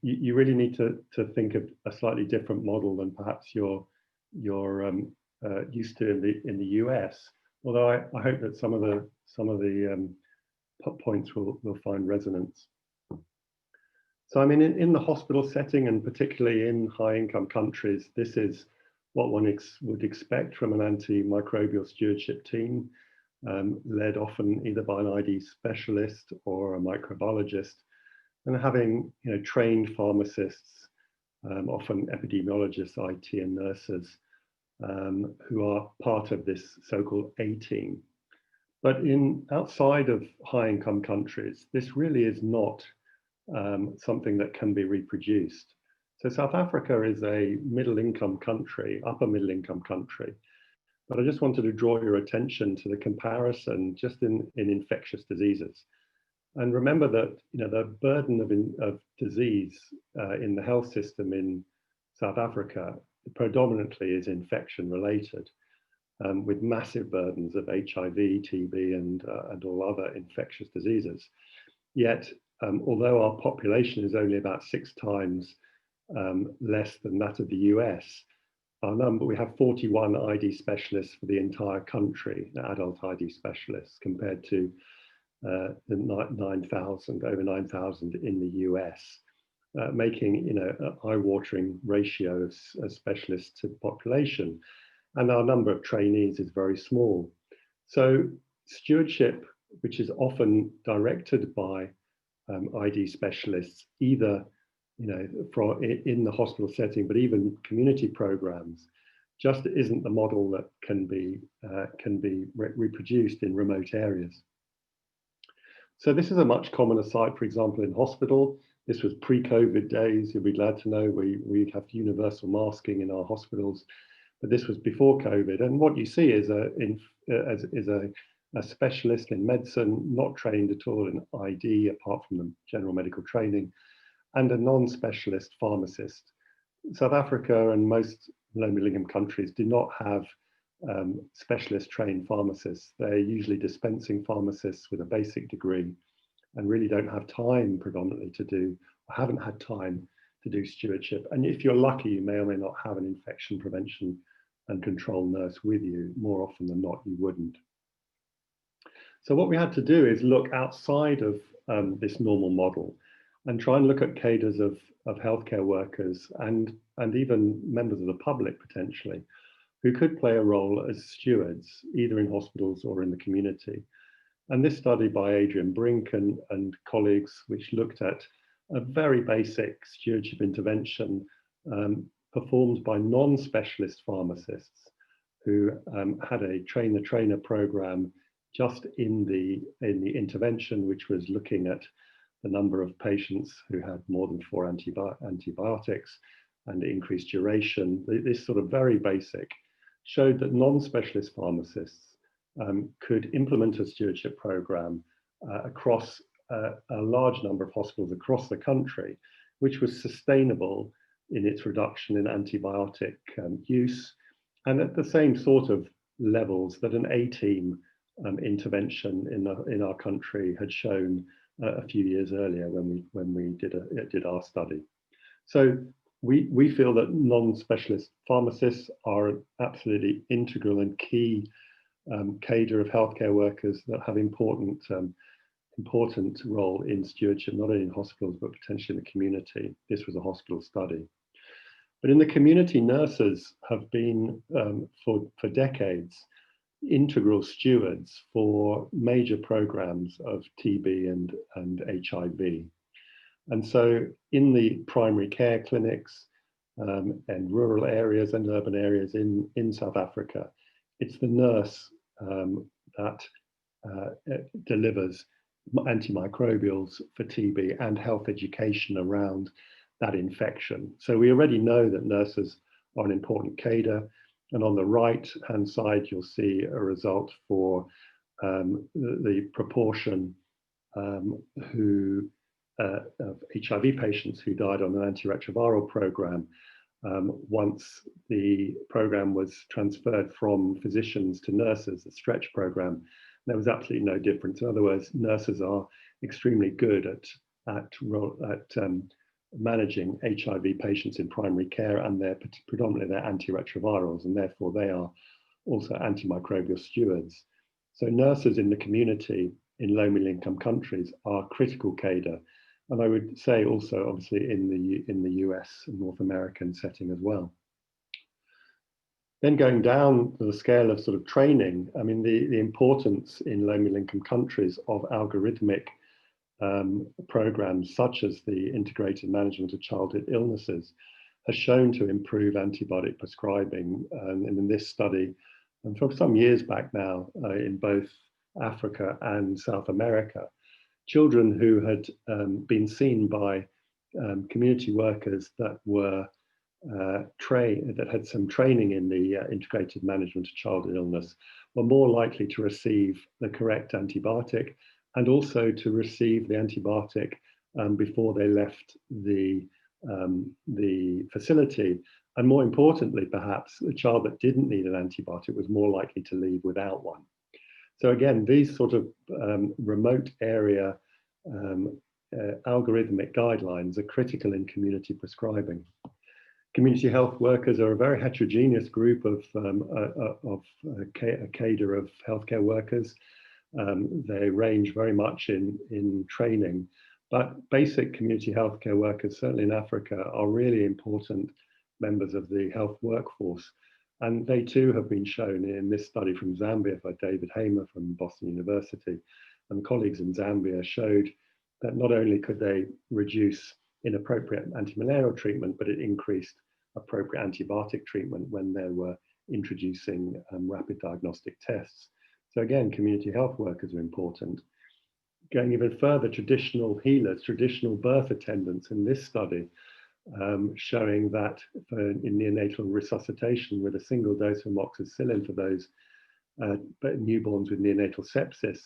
you really need to think of a slightly different model than perhaps you're used to in the US. Although I hope that some of the points will find resonance. So I mean, in the hospital setting, and particularly in high-income countries, this is what one would expect from an antimicrobial stewardship team, led often either by an ID specialist or a microbiologist, and having trained pharmacists, often epidemiologists, IT, and nurses, who are part of this so-called A team. But outside of high-income countries, this really is not something that can be reproduced. So South Africa is a middle-income country, upper middle-income country. But I just wanted to draw your attention to the comparison just in infectious diseases. And remember that the burden of disease in the health system in South Africa predominantly is infection related, with massive burdens of HIV, TB, and all other infectious diseases. Yet, although our population is only about 6 times less than that of the US, we have 41 ID specialists for the entire country, adult ID specialists, compared to the 9,000, over 9,000 in the US, making an eye-watering ratio of specialists to the population. And our number of trainees is very small. So stewardship, which is often directed by ID specialists, either in the hospital setting, but even community programs, just isn't the model that can be reproduced in remote areas. So this is a much commoner sight, for example, in hospital. This was pre-COVID days. You'll be glad to know we have universal masking in our hospitals, but this was before COVID. And what you see is a specialist in medicine, not trained at all in ID, apart from the general medical training, and a non-specialist pharmacist. South Africa and most low middle-income countries do not have specialist trained pharmacists. They're usually dispensing pharmacists with a basic degree and really don't have time predominantly to do, or haven't had time to do stewardship. And if you're lucky, you may or may not have an infection prevention and control nurse with you. More often than not, you wouldn't. So what we had to do is look outside of this normal model and try and look at cadres of healthcare workers and even members of the public potentially, who could play a role as stewards, either in hospitals or in the community. And this study by Adrian Brink and colleagues, which looked at a very basic stewardship intervention performed by non-specialist pharmacists who had a train-the-trainer program just in the intervention, which was looking at the number of patients who had more than 4 antibiotics and increased duration. This sort of very basic showed that non-specialist pharmacists could implement a stewardship program across a large number of hospitals across the country, which was sustainable in its reduction in antibiotic use, and at the same sort of levels that an A-team intervention in our country had shown a few years earlier when we did our study. So we feel that non-specialist pharmacists are an absolutely integral and key cadre of healthcare workers that have important role in stewardship, not only in hospitals, but potentially in the community. This was a hospital study. But in the community, nurses have been, for decades, integral stewards for major programs of TB and HIV. And so in the primary care clinics and rural areas and urban areas in South Africa, it's the nurse that delivers antimicrobials for TB and health education around that infection. So we already know that nurses are an important cadre. And on the right-hand side, you'll see a result for the proportion of HIV patients who died on an antiretroviral program once the program was transferred from physicians to nurses, the stretch program. There was absolutely no difference. In other words, nurses are extremely good at managing HIV patients in primary care, and they're predominantly antiretrovirals, and therefore they are also antimicrobial stewards. So nurses in the community in low middle income countries are critical cadre, and I would say also obviously in the US and North American setting as well. Then going down to the scale of sort of training, I mean the importance in low middle income countries of algorithmic programs such as the integrated management of childhood illnesses has shown to improve antibiotic prescribing. And in this study, and from some years back now, in both Africa and South America, children who had been seen by community workers that were that had some training in the integrated management of childhood illness were more likely to receive the correct antibiotic and also to receive the antibiotic before they left the facility. And more importantly, perhaps, the child that didn't need an antibiotic was more likely to leave without one. So again, these sort of remote area algorithmic guidelines are critical in community prescribing. Community health workers are a very heterogeneous group of a cadre of healthcare workers. They range very much in training, but basic community healthcare workers, certainly in Africa, are really important members of the health workforce. And they too have been shown in this study from Zambia by David Hamer from Boston University, and colleagues in Zambia showed that not only could they reduce inappropriate antimalarial treatment, but it increased appropriate antibiotic treatment when they were introducing rapid diagnostic tests. So again, community health workers are important. Going even further, traditional healers, traditional birth attendants in this study, showing that in neonatal resuscitation with a single dose of amoxicillin for those newborns with neonatal sepsis,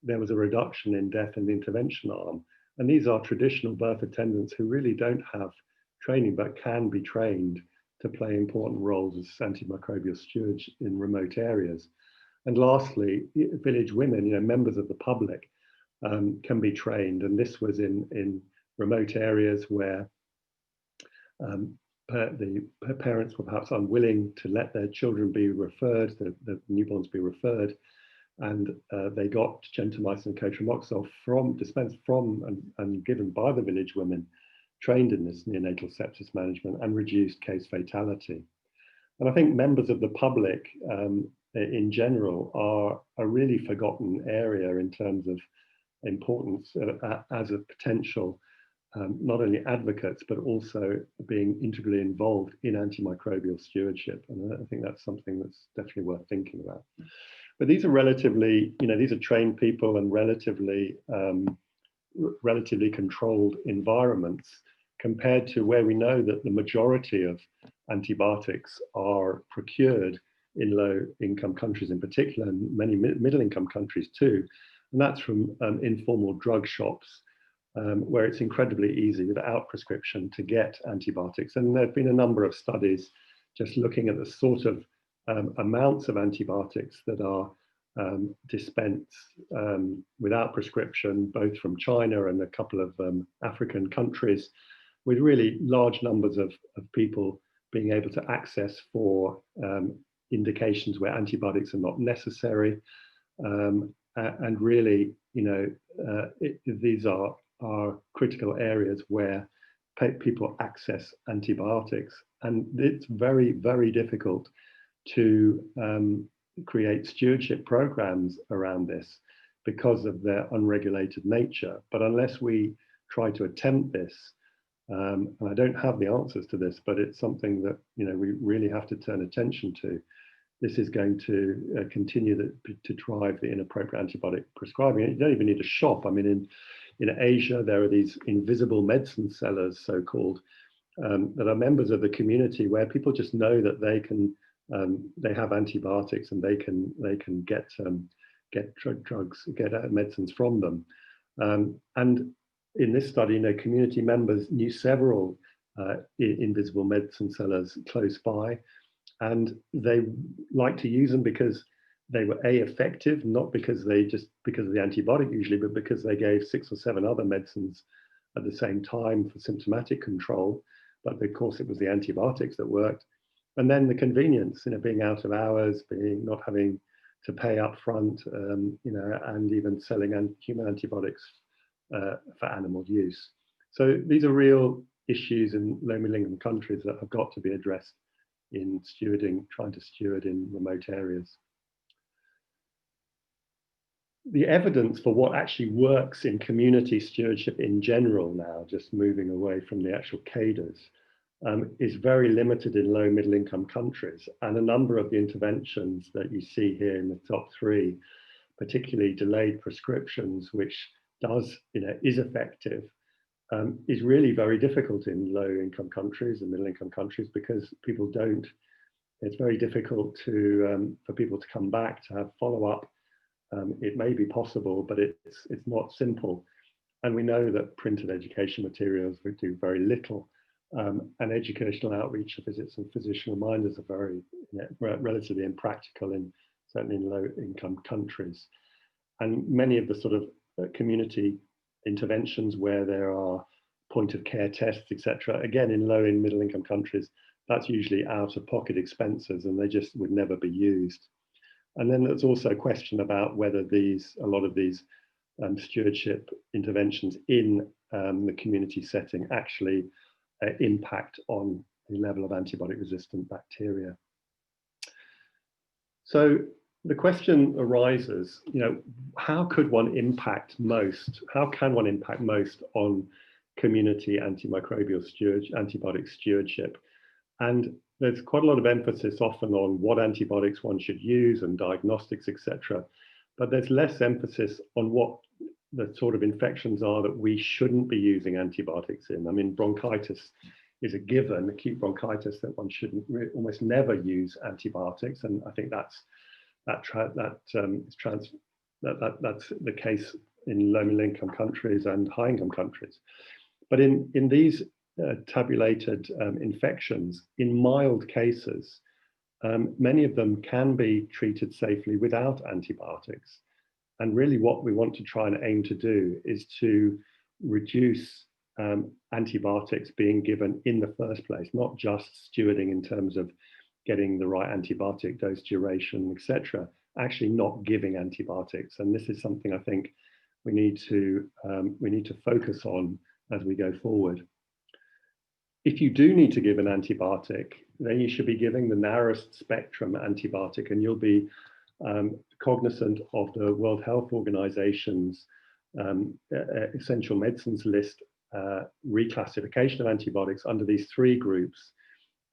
there was a reduction in death in the intervention arm. And these are traditional birth attendants who really don't have training, but can be trained to play important roles as antimicrobial stewards in remote areas. And lastly, village women, members of the public, can be trained. And this was in remote areas where the parents were perhaps unwilling to let their children be referred, the newborns be referred, and they got gentamicin and cotrimoxazole dispensed from and given by the village women trained in this neonatal sepsis management and reduced case fatality. And I think members of the public in general are a really forgotten area in terms of importance as a potential not only advocates, but also being integrally involved in antimicrobial stewardship. And I think that's something that's definitely worth thinking about. But these are relatively, these are trained people and relatively controlled environments compared to where we know that the majority of antibiotics are procured in low-income countries in particular, and many middle-income countries too. And that's from informal drug shops, where it's incredibly easy without prescription to get antibiotics. And there have been a number of studies just looking at the sort of amounts of antibiotics that are dispensed without prescription, both from China and a couple of African countries, with really large numbers of people being able to access for indications where antibiotics are not necessary. And really, these are critical areas where people access antibiotics. And it's very, very difficult to create stewardship programs around this because of their unregulated nature. But unless we try to attempt this, and I don't have the answers to this, but it's something that we really have to turn attention to. This is going to continue to drive the inappropriate antibiotic prescribing. You don't even need a shop. I mean, in Asia, there are these invisible medicine sellers, so-called, that are members of the community where people just know that they have antibiotics and they can get drugs, get medicines from them. And in this study, community members knew several invisible medicine sellers close by, and they like to use them because they were effective, not because of the antibiotic usually, but because they gave 6 or 7 other medicines at the same time for symptomatic control. But of course, it was the antibiotics that worked. And then the convenience, being out of hours, not having to pay up front, and even selling human antibiotics for animal use. So these are real issues in low middle-income countries that have got to be addressed in trying to steward in remote areas. The evidence for what actually works in community stewardship in general now, just moving away from the actual cadres, is very limited in low middle income countries. And a number of the interventions that you see here in the top 3, particularly delayed prescriptions, which is effective, is really very difficult in low-income countries and middle-income countries, because people don't, it's very difficult to for people to come back to have follow-up. It may be possible, but it's not simple. And we know that printed education materials would do very little. And educational outreach visits and physician reminders are very relatively impractical certainly in low-income countries. And many of the sort of community interventions where there are point-of-care tests, etc., again, in low and middle-income countries, that's usually out-of-pocket expenses, and they just would never be used. And then there's also a question about whether a lot of these stewardship interventions in the community setting actually impact on the level of antibiotic resistant bacteria. So the question arises, how could one impact most? How can one impact most on community antimicrobial antibiotic stewardship? And there's quite a lot of emphasis often on what antibiotics one should use and diagnostics, etc. But there's less emphasis on what the sort of infections are that we shouldn't be using antibiotics in. I mean, bronchitis is a given, acute bronchitis, that one shouldn't almost never use antibiotics. And I think that's the case in low-income countries and high-income countries. But in these tabulated infections, in mild cases, many of them can be treated safely without antibiotics. And really what we want to try and aim to do is to reduce antibiotics being given in the first place, not just stewarding in terms of getting the right antibiotic dose duration, etc., actually not giving antibiotics. And this is something I think we need to focus on as we go forward. If you do need to give an antibiotic, then you should be giving the narrowest spectrum antibiotic, and you'll be cognizant of the World Health Organization's essential medicines list reclassification of antibiotics under these three groups: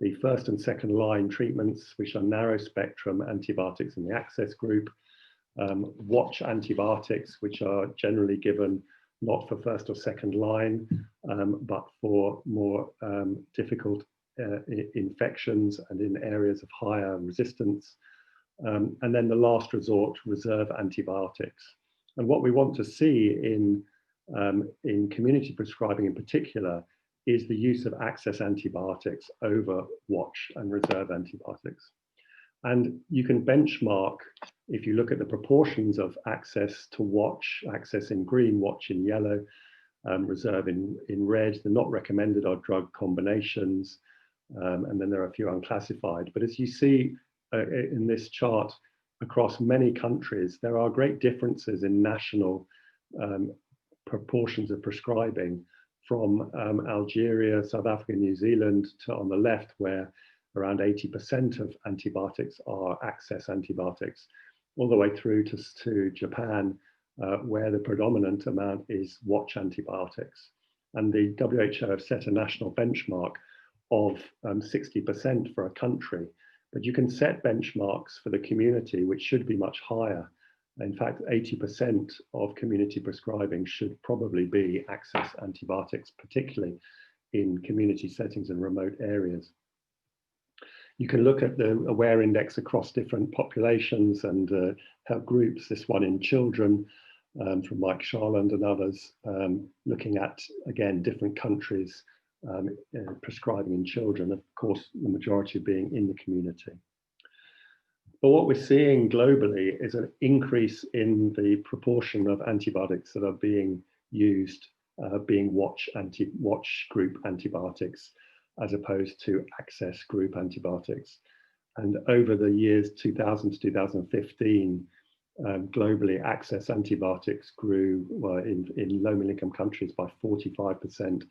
the first and second line treatments, which are narrow spectrum antibiotics in the access group, watch antibiotics, which are generally given not for first or second line, but for more difficult infections and in areas of higher resistance. And then the last resort, reserve antibiotics. And what we want to see in community prescribing in particular is the use of access antibiotics over watch and reserve antibiotics. And you can benchmark, if you look at the proportions of access to watch, access in green, watch in yellow, reserve in red. The not recommended are drug combinations, and then there are a few unclassified. But as you see in this chart, across many countries, there are great differences in national proportions of prescribing, from Algeria, South Africa, New Zealand, to on the left, where around 80% of antibiotics are access antibiotics, all the way through to Japan, where the predominant amount is watch antibiotics. And the WHO have set a national benchmark of 60% for a country, but you can set benchmarks for the community, which should be much higher. In fact, 80% of community prescribing should probably be access antibiotics, particularly in community settings and remote areas. You can look at the aware index across different populations and health groups, this one in children from Mike Sharland and others, looking at, again, different countries prescribing in children, of course, the majority being in the community. But what we're seeing globally is an increase in the proportion of antibiotics that are being used, being watch group antibiotics, as opposed to access group antibiotics. And over the years 2000 to 2015, globally, access antibiotics grew in low-income countries by 45%,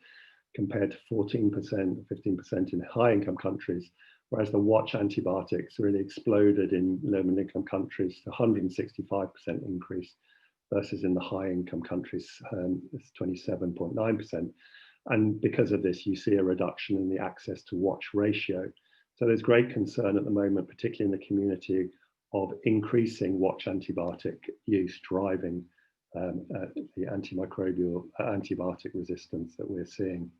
compared to 14%, 15% in high-income countries, whereas the watch antibiotics really exploded in low-income countries to 165% increase, versus in the high-income countries, it's 27.9%. And because of this, you see a reduction in the access to watch ratio. So there's great concern at the moment, particularly in the community, of increasing watch antibiotic use driving the antimicrobial antibiotic resistance that we're seeing.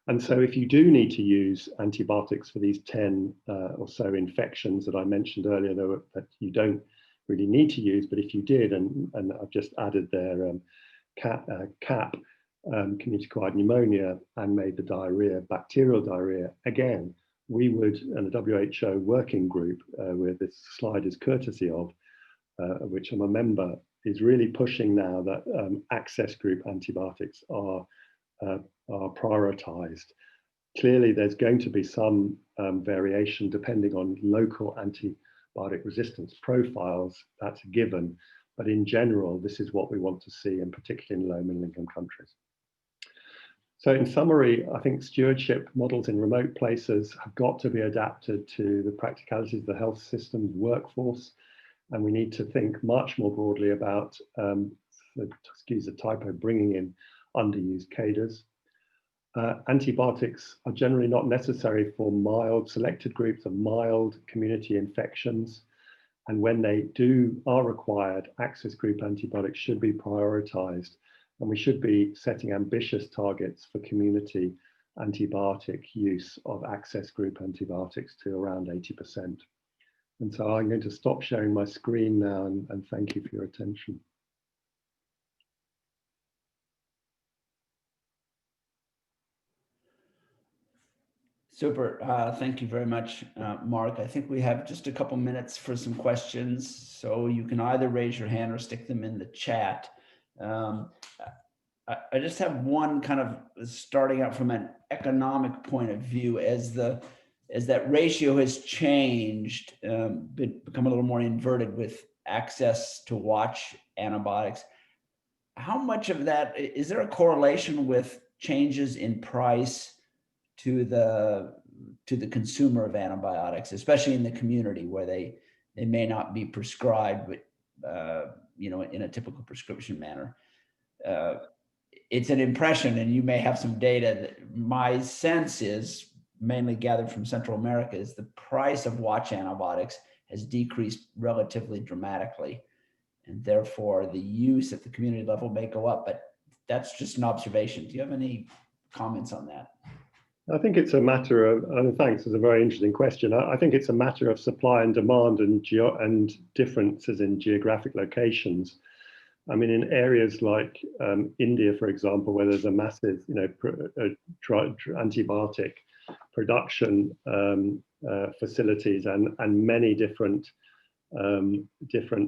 And so if you do need to use antibiotics for these 10 or so infections that I mentioned earlier that you don't really need to use, but if you did, and I've just added their CAP, community-acquired pneumonia, and made the diarrhea, bacterial diarrhea, again, we would, and the WHO working group, where this slide is courtesy of which I'm a member, is really pushing now that access group antibiotics are prioritized. Clearly, there's going to be some variation depending on local antibiotic resistance profiles, that's a given. But in general, this is what we want to see, and particularly in low middle income countries. So in summary, I think stewardship models in remote places have got to be adapted to the practicalities of the health system workforce. And we need to think much more broadly about, excuse the typo, bringing in underused cadres. Antibiotics are generally not necessary for selected groups of mild community infections. And when they are required, access group antibiotics should be prioritized. And we should be setting ambitious targets for community antibiotic use of access group antibiotics to around 80%. And so I'm going to stop sharing my screen now and thank you for your attention. Super. Thank you very much, Mark. I think we have just a couple minutes for some questions. So you can either raise your hand or stick them in the chat. I just have one kind of starting out from an economic point of view, as that ratio has changed, become a little more inverted with access to watch antibiotics. How much of that, is there a correlation with changes in price to the consumer of antibiotics, especially in the community where they may not be prescribed, but in a typical prescription manner? It's an impression, and you may have some data that my sense is, mainly gathered from Central America, is the price of watch antibiotics has decreased relatively dramatically. And therefore the use at the community level may go up, but that's just an observation. Do you have any comments on that? I think it's a matter of, and thanks, it's a very interesting question. I think it's a matter of supply and demand and differences in geographic locations. I mean, in areas like India, for example, where there's a massive, antibiotic production facilities and many different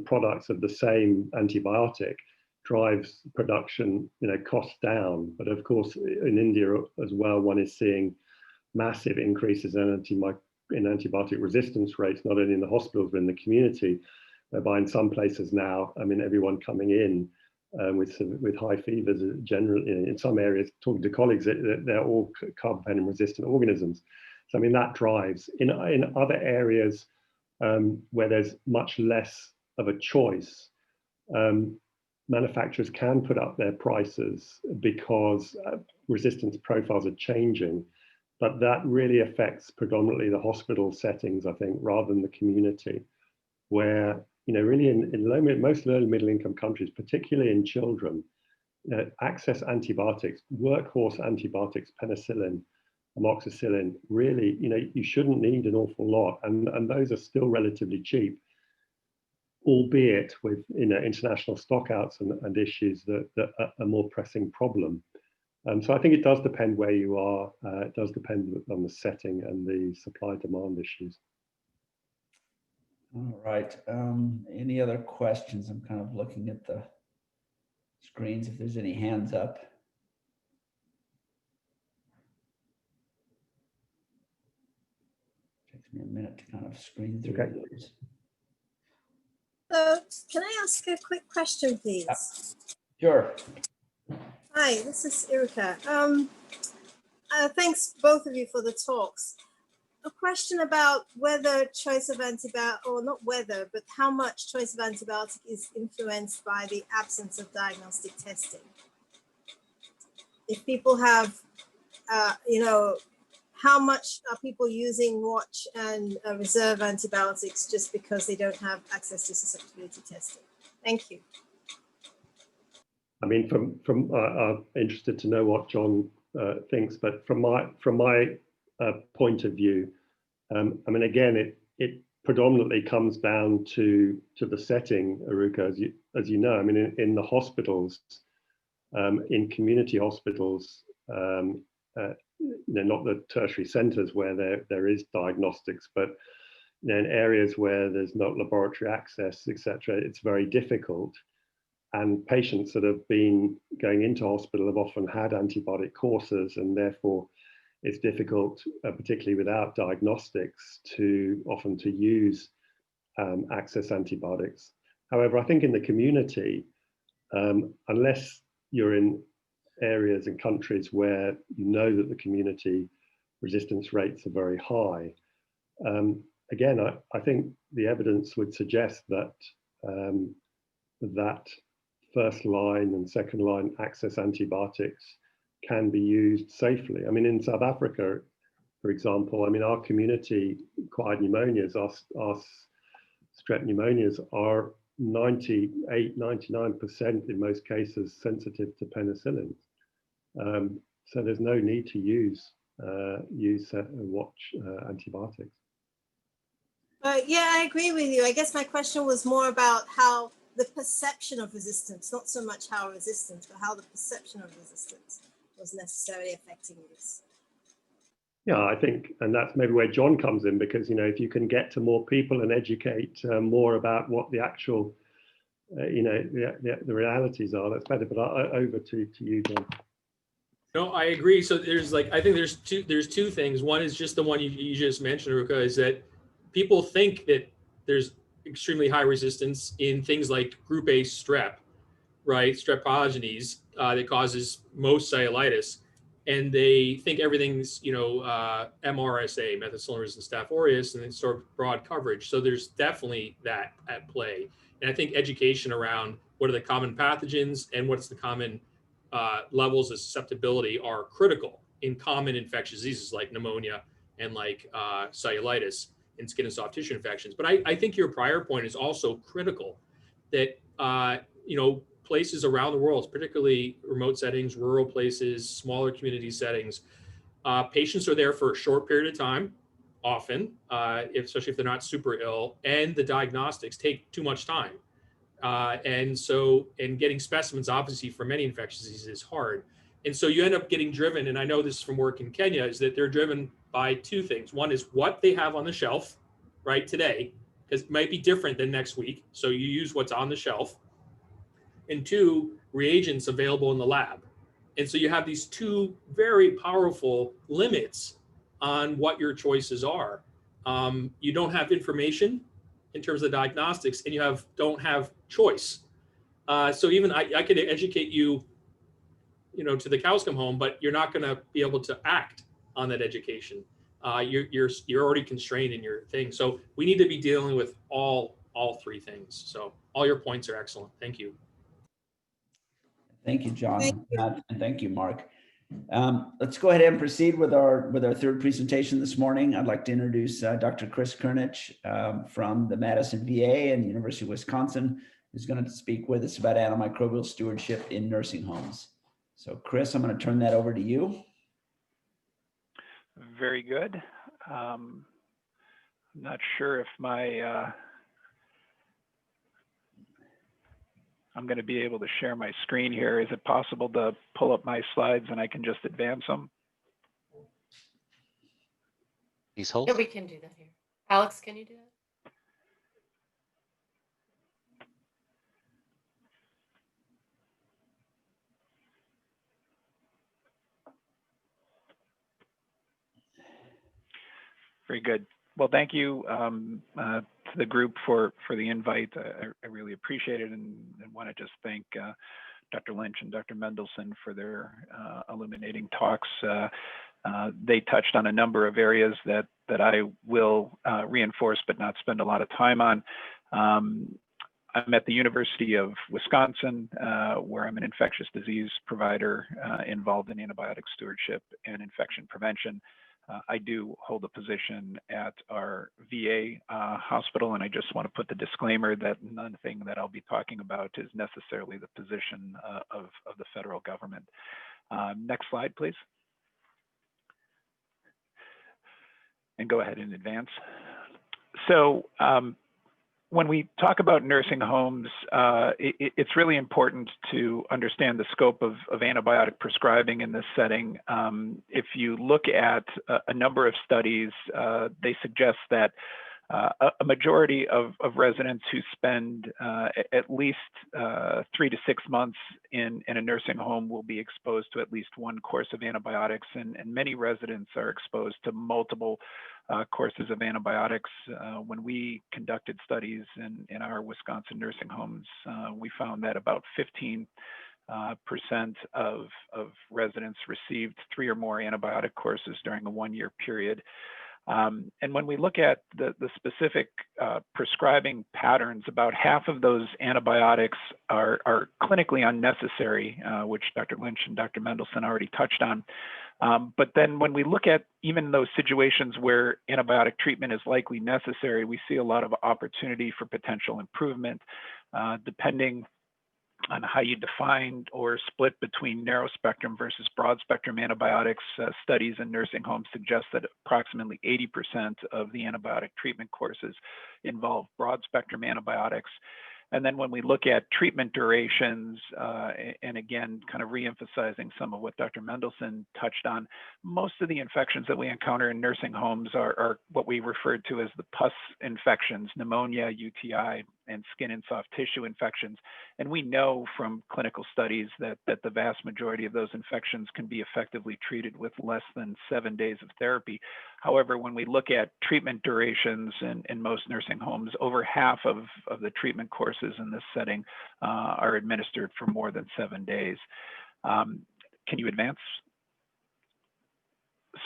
products of the same antibiotic, drives production, costs down. But of course, in India as well, one is seeing massive increases in antibiotic resistance rates, not only in the hospitals but in the community. Whereby in some places now, I mean, everyone coming in with high fevers, generally in some areas, talking to colleagues, they're all carbapenem resistant organisms. So I mean, that drives. In other areas where there's much less of a choice, manufacturers can put up their prices because resistance profiles are changing. But that really affects predominantly the hospital settings, I think, rather than the community, where really in most low and middle income countries, particularly in children, access antibiotics, workhorse antibiotics, penicillin, amoxicillin, really, you shouldn't need an awful lot. And those are still relatively cheap, albeit with, international stockouts and issues that are a more pressing problem. So I think it does depend where you are. It does depend on the setting and the supply demand issues. All right. Any other questions? I'm kind of looking at the screens if there's any hands up. Takes me a minute to kind of screen through those. So can I ask a quick question, please? Sure. Hi, this is Erika. Thanks both of you for the talks. A question about whether choice of antibiotic, or not whether, but how much choice of antibiotic is influenced by the absence of diagnostic testing. If people have, how much are people using watch and reserve antibiotics just because they don't have access to susceptibility testing? Thank you. I mean, I'm interested to know what John thinks, but from my point of view, I mean, again, it predominantly comes down to the setting, Aruka, as you know. I mean, in the hospitals, in community hospitals, not the tertiary centres where there is diagnostics, but in areas where there's not laboratory access, etc., it's very difficult. And patients that have been going into hospital have often had antibiotic courses, and therefore it's difficult, particularly without diagnostics, often to use access antibiotics. However, I think in the community, unless you're in areas and countries where you know that the community resistance rates are very high, again, I think the evidence would suggest that that first line and second line access antibiotics can be used safely. I mean, in South Africa, for example, I mean, our community acquired pneumonias, our strep pneumonias are 98, 99% in most cases sensitive to penicillin. So there's no need to use watch antibiotics. Yeah, I agree with you. I guess my question was more about how the perception of resistance, not so much how resistance, but how the perception of resistance was necessarily affecting this. Yeah, I think, and that's maybe where John comes in, because if you can get to more people and educate more about what the actual, the realities are, that's better. But over to you, John. No, I agree. So I think there's two things. One is just the one you just mentioned, Ruka, is that people think that there's extremely high resistance in things like group A strep, right? Strep pyogenes that causes most cellulitis. And they think everything's, MRSA, methicillin-resistant Staph aureus, and they sort of broad coverage. So there's definitely that at play. And I think education around what are the common pathogens and what's the common levels of susceptibility are critical in common infectious diseases like pneumonia and like cellulitis and skin and soft tissue infections. But I think your prior point is also critical, that places around the world, particularly remote settings, rural places, smaller community settings, patients are there for a short period of time, often, especially if they're not super ill, and the diagnostics take too much time. And getting specimens, obviously, for many infectious diseases is hard. And so you end up getting driven, and I know this from work in Kenya, is that they're driven by two things. One is what they have on the shelf, right, today, because it might be different than next week. So you use what's on the shelf. And two, reagents available in the lab. And so you have these two very powerful limits on what your choices are. You don't have information in terms of diagnostics, and you don't have choice. So even I could educate you, to the cows come home, but you're not going to be able to act on that education. You're already constrained in your thing. So we need to be dealing with all three things. So all your points are excellent. Thank you. Thank you, John. Thank you. And thank you, Mark. Let's go ahead and proceed with our third presentation this morning. I'd like to introduce Dr. Chris Kernich from the Madison VA and the University of Wisconsin, who's going to speak with us about antimicrobial stewardship in nursing homes. So Chris, I'm going to turn that over to you. Very good. I'm not sure if I'm going to be able to share my screen here. Is it possible to pull up my slides and I can just advance them? Please hold. Yeah, we can do that here. Alex, can you do that? Very good. Well, thank you to the group for the invite. I really appreciate it, and want to just thank Dr. Lynch and Dr. Mendelsohn for their illuminating talks. They touched on a number of areas that I will reinforce but not spend a lot of time on. I'm at the University of Wisconsin, where I'm an infectious disease provider involved in antibiotic stewardship and infection prevention. I do hold a position at our VA hospital, and I just want to put the disclaimer that nothing that I'll be talking about is necessarily the position of the federal government. Next slide, please. And go ahead and advance. So when we talk about nursing homes, it's really important to understand the scope of antibiotic prescribing in this setting. If you look at a number of studies, they suggest that a majority of residents who spend at least 3 to 6 months in a nursing home will be exposed to at least one course of antibiotics, and many residents are exposed to multiple courses of antibiotics. When we conducted studies in our Wisconsin nursing homes, we found that about 15% of residents received 3 or more antibiotic courses during a 1-year period. And when we look at the specific prescribing patterns, about half of those antibiotics are clinically unnecessary, which Dr. Lynch and Dr. Mendelsohn already touched on. But then when we look at even those situations where antibiotic treatment is likely necessary, we see a lot of opportunity for potential improvement, depending on how you define or split between narrow spectrum versus broad spectrum antibiotics. Studies in nursing homes suggest that approximately 80% of the antibiotic treatment courses involve broad spectrum antibiotics. And then when we look at treatment durations, and again, kind of reemphasizing some of what Dr. Mendelsohn touched on, most of the infections that we encounter in nursing homes are what we refer to as the pus infections, pneumonia, UTI, and skin and soft tissue infections. And we know from clinical studies that the vast majority of those infections can be effectively treated with less than 7 days of therapy. However, when we look at treatment durations in most nursing homes, over half of the treatment courses in this setting are administered for more than 7 days. Can you advance?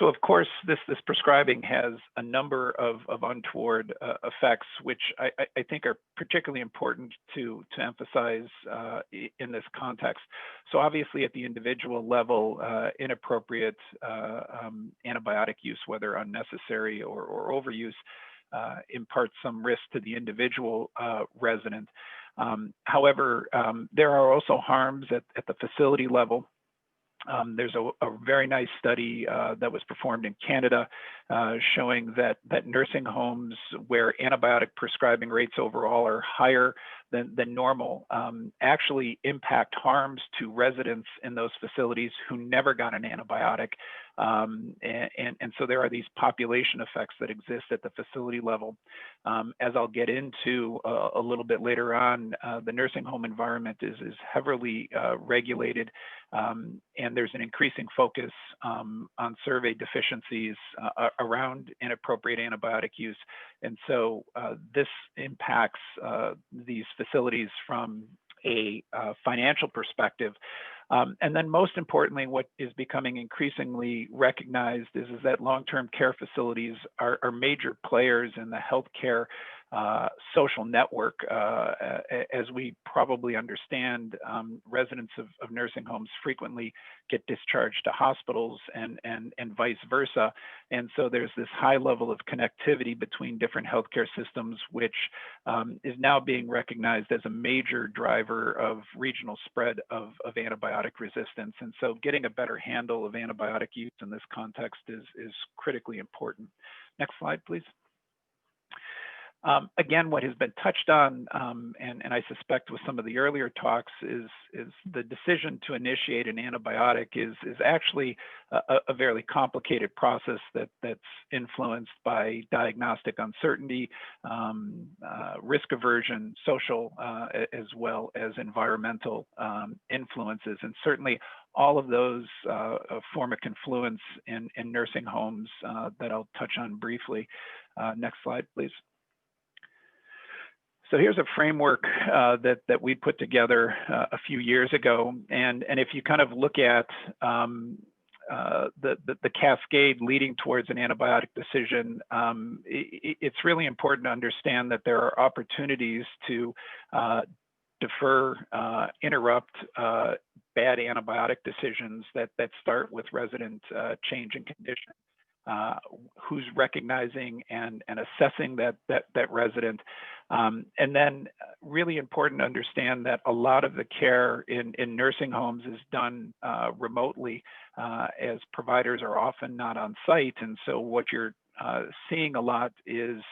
So of course, this prescribing has a number of untoward effects, which I think are particularly important to emphasize in this context. So obviously at the individual level, inappropriate antibiotic use, whether unnecessary or overuse, imparts some risk to the individual resident. However, there are also harms at the facility level. There's a very nice study that was performed in Canada showing that nursing homes where antibiotic prescribing rates overall are higher than normal actually impact harms to residents in those facilities who never got an antibiotic. And so there are these population effects that exist at the facility level. As I'll get into a little bit later on, the nursing home environment is heavily regulated, and there's an increasing focus on survey deficiencies around inappropriate antibiotic use. And so this impacts these facilities from a financial perspective. And then most importantly, what is becoming increasingly recognized is that long-term care facilities are major players in the healthcare social network. As we probably understand, residents of nursing homes frequently get discharged to hospitals and vice versa. And so there's this high level of connectivity between different healthcare systems, which is now being recognized as a major driver of regional spread of antibiotic resistance. And so getting a better handle of antibiotic use in this context is critically important. Next slide, please. Again, what has been touched on, and I suspect with some of the earlier talks, is the decision to initiate an antibiotic is actually a very complicated process that's influenced by diagnostic uncertainty, risk aversion, social, as well as environmental influences. And certainly all of those form a confluence in nursing homes that I'll touch on briefly. Next slide, please. So here's a framework that we put together a few years ago, and if you kind of look at the cascade leading towards an antibiotic decision, it's really important to understand that there are opportunities to defer, interrupt bad antibiotic decisions that start with resident change in condition. who's recognizing and assessing that resident. And then really important to understand that a lot of the care in nursing homes is done remotely, as providers are often not on site. And so what you're seeing a lot is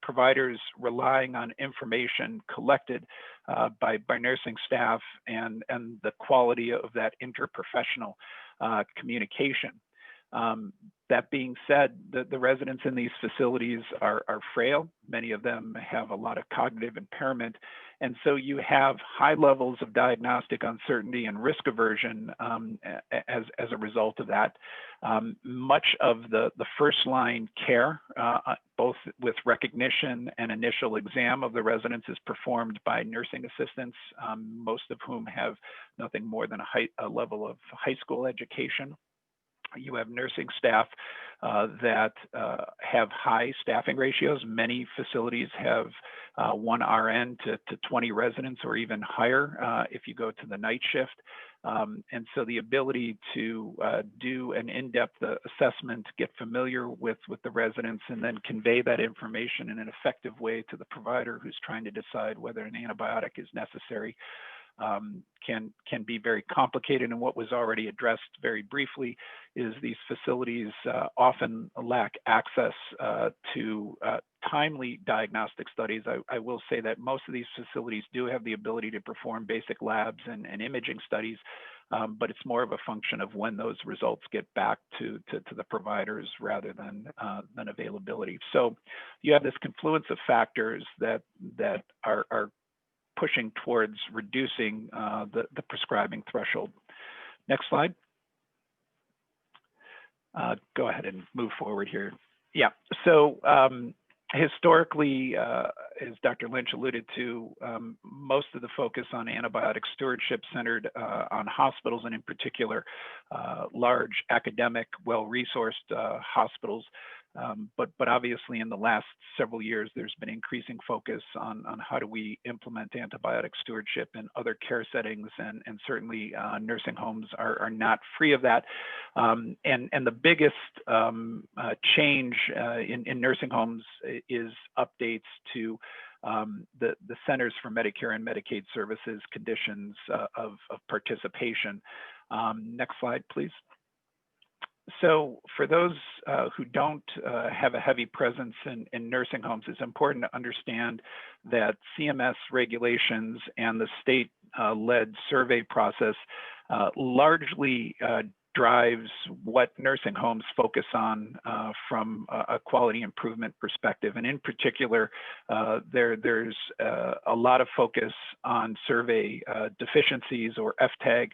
providers relying on information collected by nursing staff and the quality of that interprofessional communication. That being said, the residents in these facilities are frail. Many of them have a lot of cognitive impairment. And so you have high levels of diagnostic uncertainty and risk aversion as a result of that. Much of the first line care, both with recognition and initial exam of the residents, is performed by nursing assistants, most of whom have nothing more than a level of high school education. You have nursing staff that have high staffing ratios. Many facilities have 1 RN to 20 residents or even higher if you go to the night shift. And so the ability to do an in-depth assessment, get familiar with the residents, and then convey that information in an effective way to the provider who's trying to decide whether an antibiotic is necessary can be very complicated. And what was already addressed very briefly is these facilities often lack access to timely diagnostic studies. I will say that most of these facilities do have the ability to perform basic labs and imaging studies, but it's more of a function of when those results get back to the providers rather than availability. So you have this confluence of factors that are pushing towards reducing the prescribing threshold. Next slide. Go ahead and move forward here. Yeah, so historically, as Dr. Lynch alluded to, most of the focus on antibiotic stewardship centered on hospitals, and in particular, large academic, well-resourced hospitals. But obviously in the last several years, there's been increasing focus on how do we implement antibiotic stewardship in other care settings, and certainly nursing homes are not free of that. And the biggest change in nursing homes is updates to the Centers for Medicare and Medicaid Services conditions of participation. Next slide, please. So for those who don't have a heavy presence in nursing homes, it's important to understand that CMS regulations and the state-led survey process largely drives what nursing homes focus on from a quality improvement perspective. And in particular, there's a lot of focus on survey deficiencies or FTAG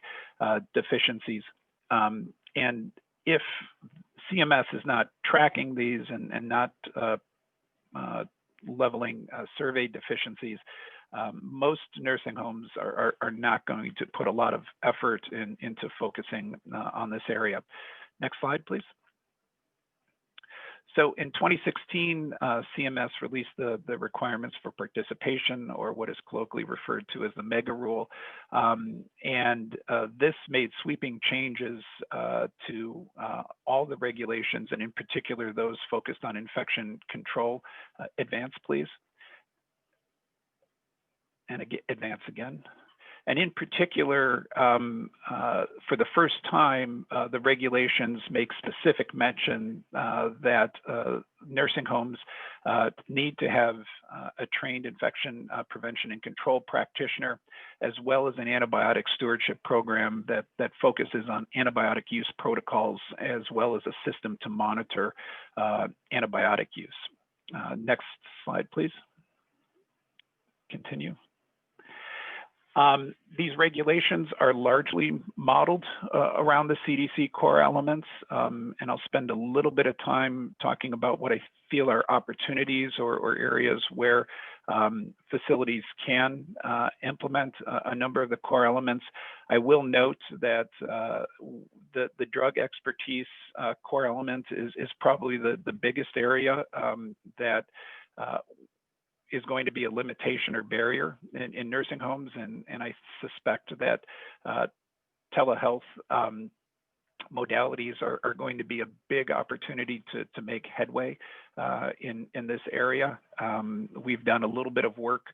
deficiencies. And if CMS is not tracking these and not leveling survey deficiencies, most nursing homes are not going to put a lot of effort into focusing on this area. Next slide, please. So in 2016, CMS released the requirements for participation, or what is colloquially referred to as the MEGA rule. And this made sweeping changes to all the regulations, and in particular, those focused on infection control. Advance, please. And again, advance again. And in particular, for the first time, the regulations make specific mention that nursing homes need to have a trained infection prevention and control practitioner, as well as an antibiotic stewardship program that focuses on antibiotic use protocols, as well as a system to monitor antibiotic use. Next slide, please. Continue. These regulations are largely modeled around the CDC core elements, and I'll spend a little bit of time talking about what I feel are opportunities or areas where facilities can implement a number of the core elements. I will note that the drug expertise core element is probably the biggest area that is going to be a limitation or barrier in nursing homes, and I suspect that telehealth modalities are going to be a big opportunity to make headway in this area. We've done a little bit of work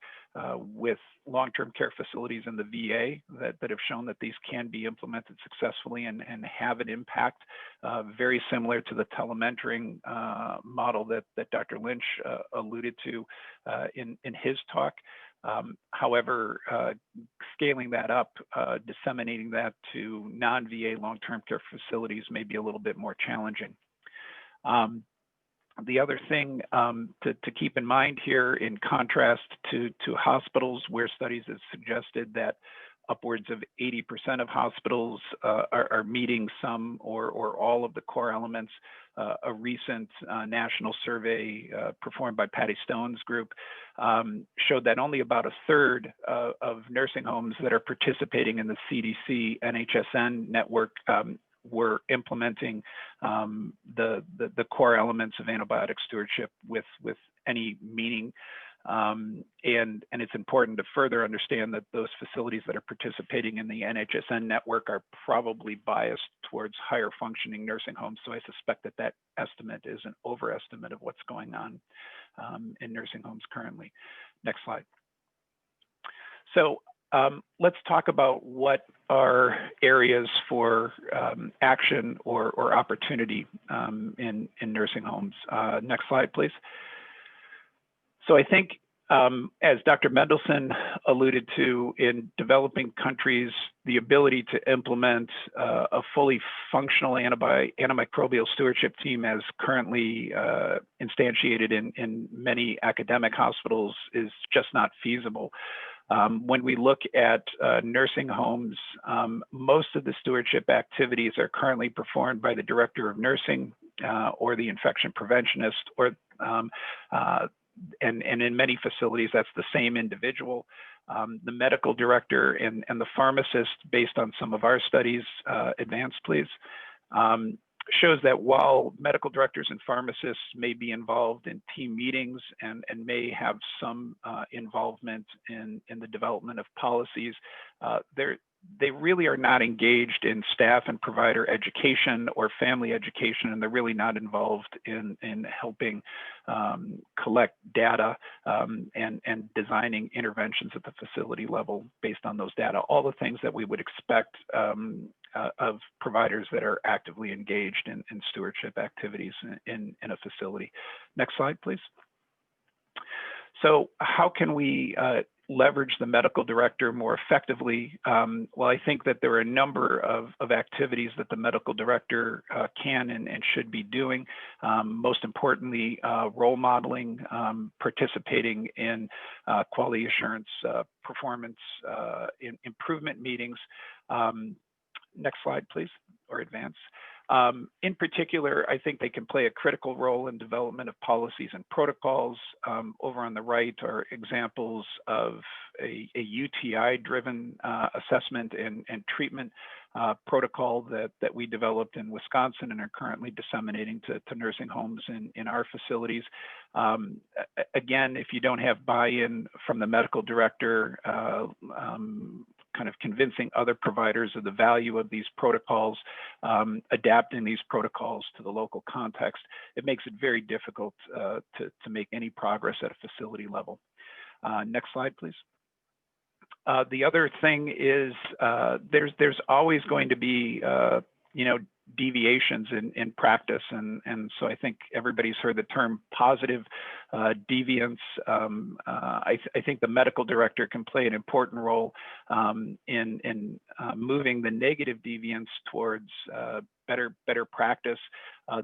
with long-term care facilities in the VA that have shown that these can be implemented successfully and have an impact very similar to the telementoring model that Dr. Lynch alluded to in his talk. However, scaling that up, disseminating that to non-VA long-term care facilities may be a little bit more challenging. The other thing to keep in mind here, in contrast to hospitals, where studies have suggested that upwards of 80% of hospitals are meeting some or all of the core elements. A recent national survey performed by Patty Stone's group showed that only about a third of nursing homes that are participating in the CDC NHSN network were implementing the core elements of antibiotic stewardship with any meaning. And it's important to further understand that those facilities that are participating in the NHSN network are probably biased towards higher functioning nursing homes. So I suspect that that estimate is an overestimate of what's going on in nursing homes currently. Next slide. So let's talk about what are areas for action or opportunity in nursing homes. Next slide, please. So I think, as Dr. Mendelson alluded to, in developing countries, the ability to implement a fully functional antimicrobial stewardship team as currently instantiated in many academic hospitals is just not feasible. When we look at nursing homes, most of the stewardship activities are currently performed by the director of nursing or the infection preventionist, or and in many facilities, that's the same individual. The medical director and the pharmacist, based on some of our studies, advance please, shows that while medical directors and pharmacists may be involved in team meetings and may have some involvement in the development of policies, they really are not engaged in staff and provider education or family education, and they're really not involved in helping collect data and designing interventions at the facility level based on those data, all the things that we would expect of providers that are actively engaged in stewardship activities in a facility. Next slide, please. So how can we leverage the medical director more effectively? Well, I think that there are a number of activities that the medical director can and should be doing. Most importantly, role modeling, participating in quality assurance, performance improvement meetings. Next slide, please, or advance. In particular, I think they can play a critical role in development of policies and protocols. Over on the right are examples of a UTI-driven assessment and treatment protocol that we developed in Wisconsin and are currently disseminating to nursing homes in our facilities. Again, if you don't have buy-in from the medical director, kind of convincing other providers of the value of these protocols, adapting these protocols to the local context, it makes it very difficult to make any progress at a facility level. Next slide, please. The other thing is there's always going to be deviations in practice, and so I think everybody's heard the term positive deviance. I think the medical director can play an important role in moving the negative deviance towards better practice.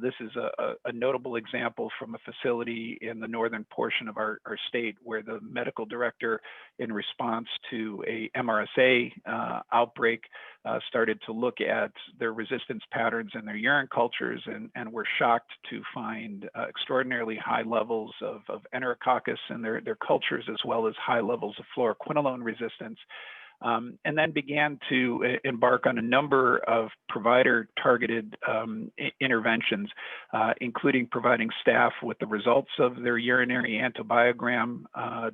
This is a notable example from a facility in the northern portion of our state, where the medical director, in response to a MRSA outbreak, started to look at their resistance patterns in their urine cultures and were shocked to find extraordinarily high levels of Enterococcus in their cultures, as well as high levels of fluoroquinolone resistance. And then began to embark on a number of provider-targeted interventions, including providing staff with the results of their urinary antibiogram,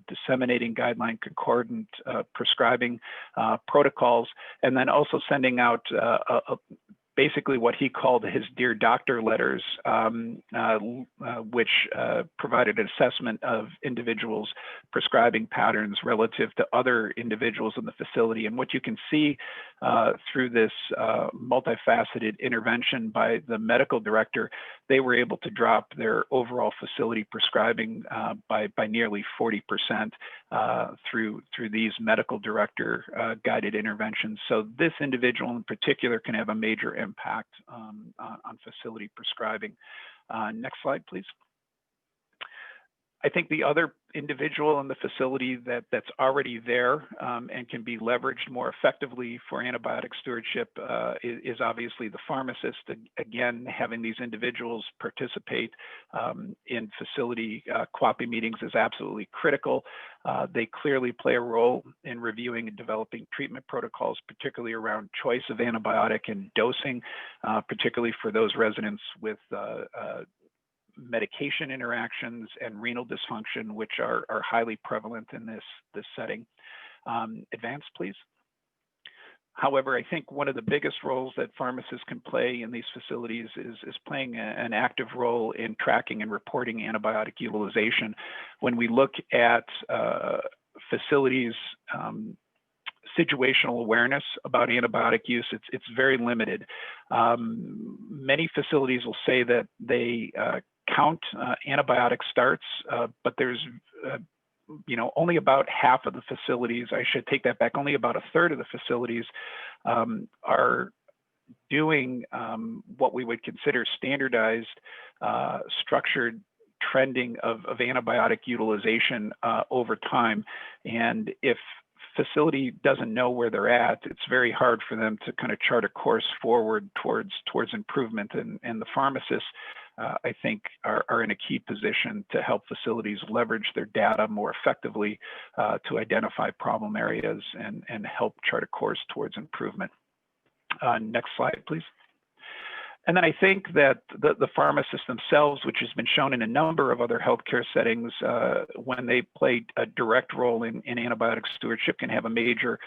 disseminating guideline concordant prescribing protocols, and then also sending out basically what he called his Dear Doctor letters, which provided an assessment of individuals' prescribing patterns relative to other individuals in the facility. And what you can see through this multifaceted intervention by the medical director, they were able to drop their overall facility prescribing by nearly 40% through these medical director guided interventions. So this individual in particular can have a major impact on facility prescribing. Next slide, please. I think the other individual in the facility that's already there and can be leveraged more effectively for antibiotic stewardship is obviously the pharmacist. Again, having these individuals participate in facility QAPI meetings is absolutely critical. They clearly play a role in reviewing and developing treatment protocols, particularly around choice of antibiotic and dosing, particularly for those residents with medication interactions and renal dysfunction, which are highly prevalent in this setting. Advance, please. However, I think one of the biggest roles that pharmacists can play in these facilities is playing an active role in tracking and reporting antibiotic utilization. When we look at facilities' situational awareness about antibiotic use, it's very limited. Many facilities will say that they count antibiotic starts, but there's only about half of the facilities, I should take that back, only about a third of the facilities are doing what we would consider standardized, structured trending of antibiotic utilization over time. And if facility doesn't know where they're at, it's very hard for them to kind of chart a course forward towards improvement. And the pharmacists, I think, are in a key position to help facilities leverage their data more effectively to identify problem areas and help chart a course towards improvement. Next slide, please. And then I think that the pharmacists themselves, which has been shown in a number of other healthcare settings, when they play a direct role in antibiotic stewardship, can have a major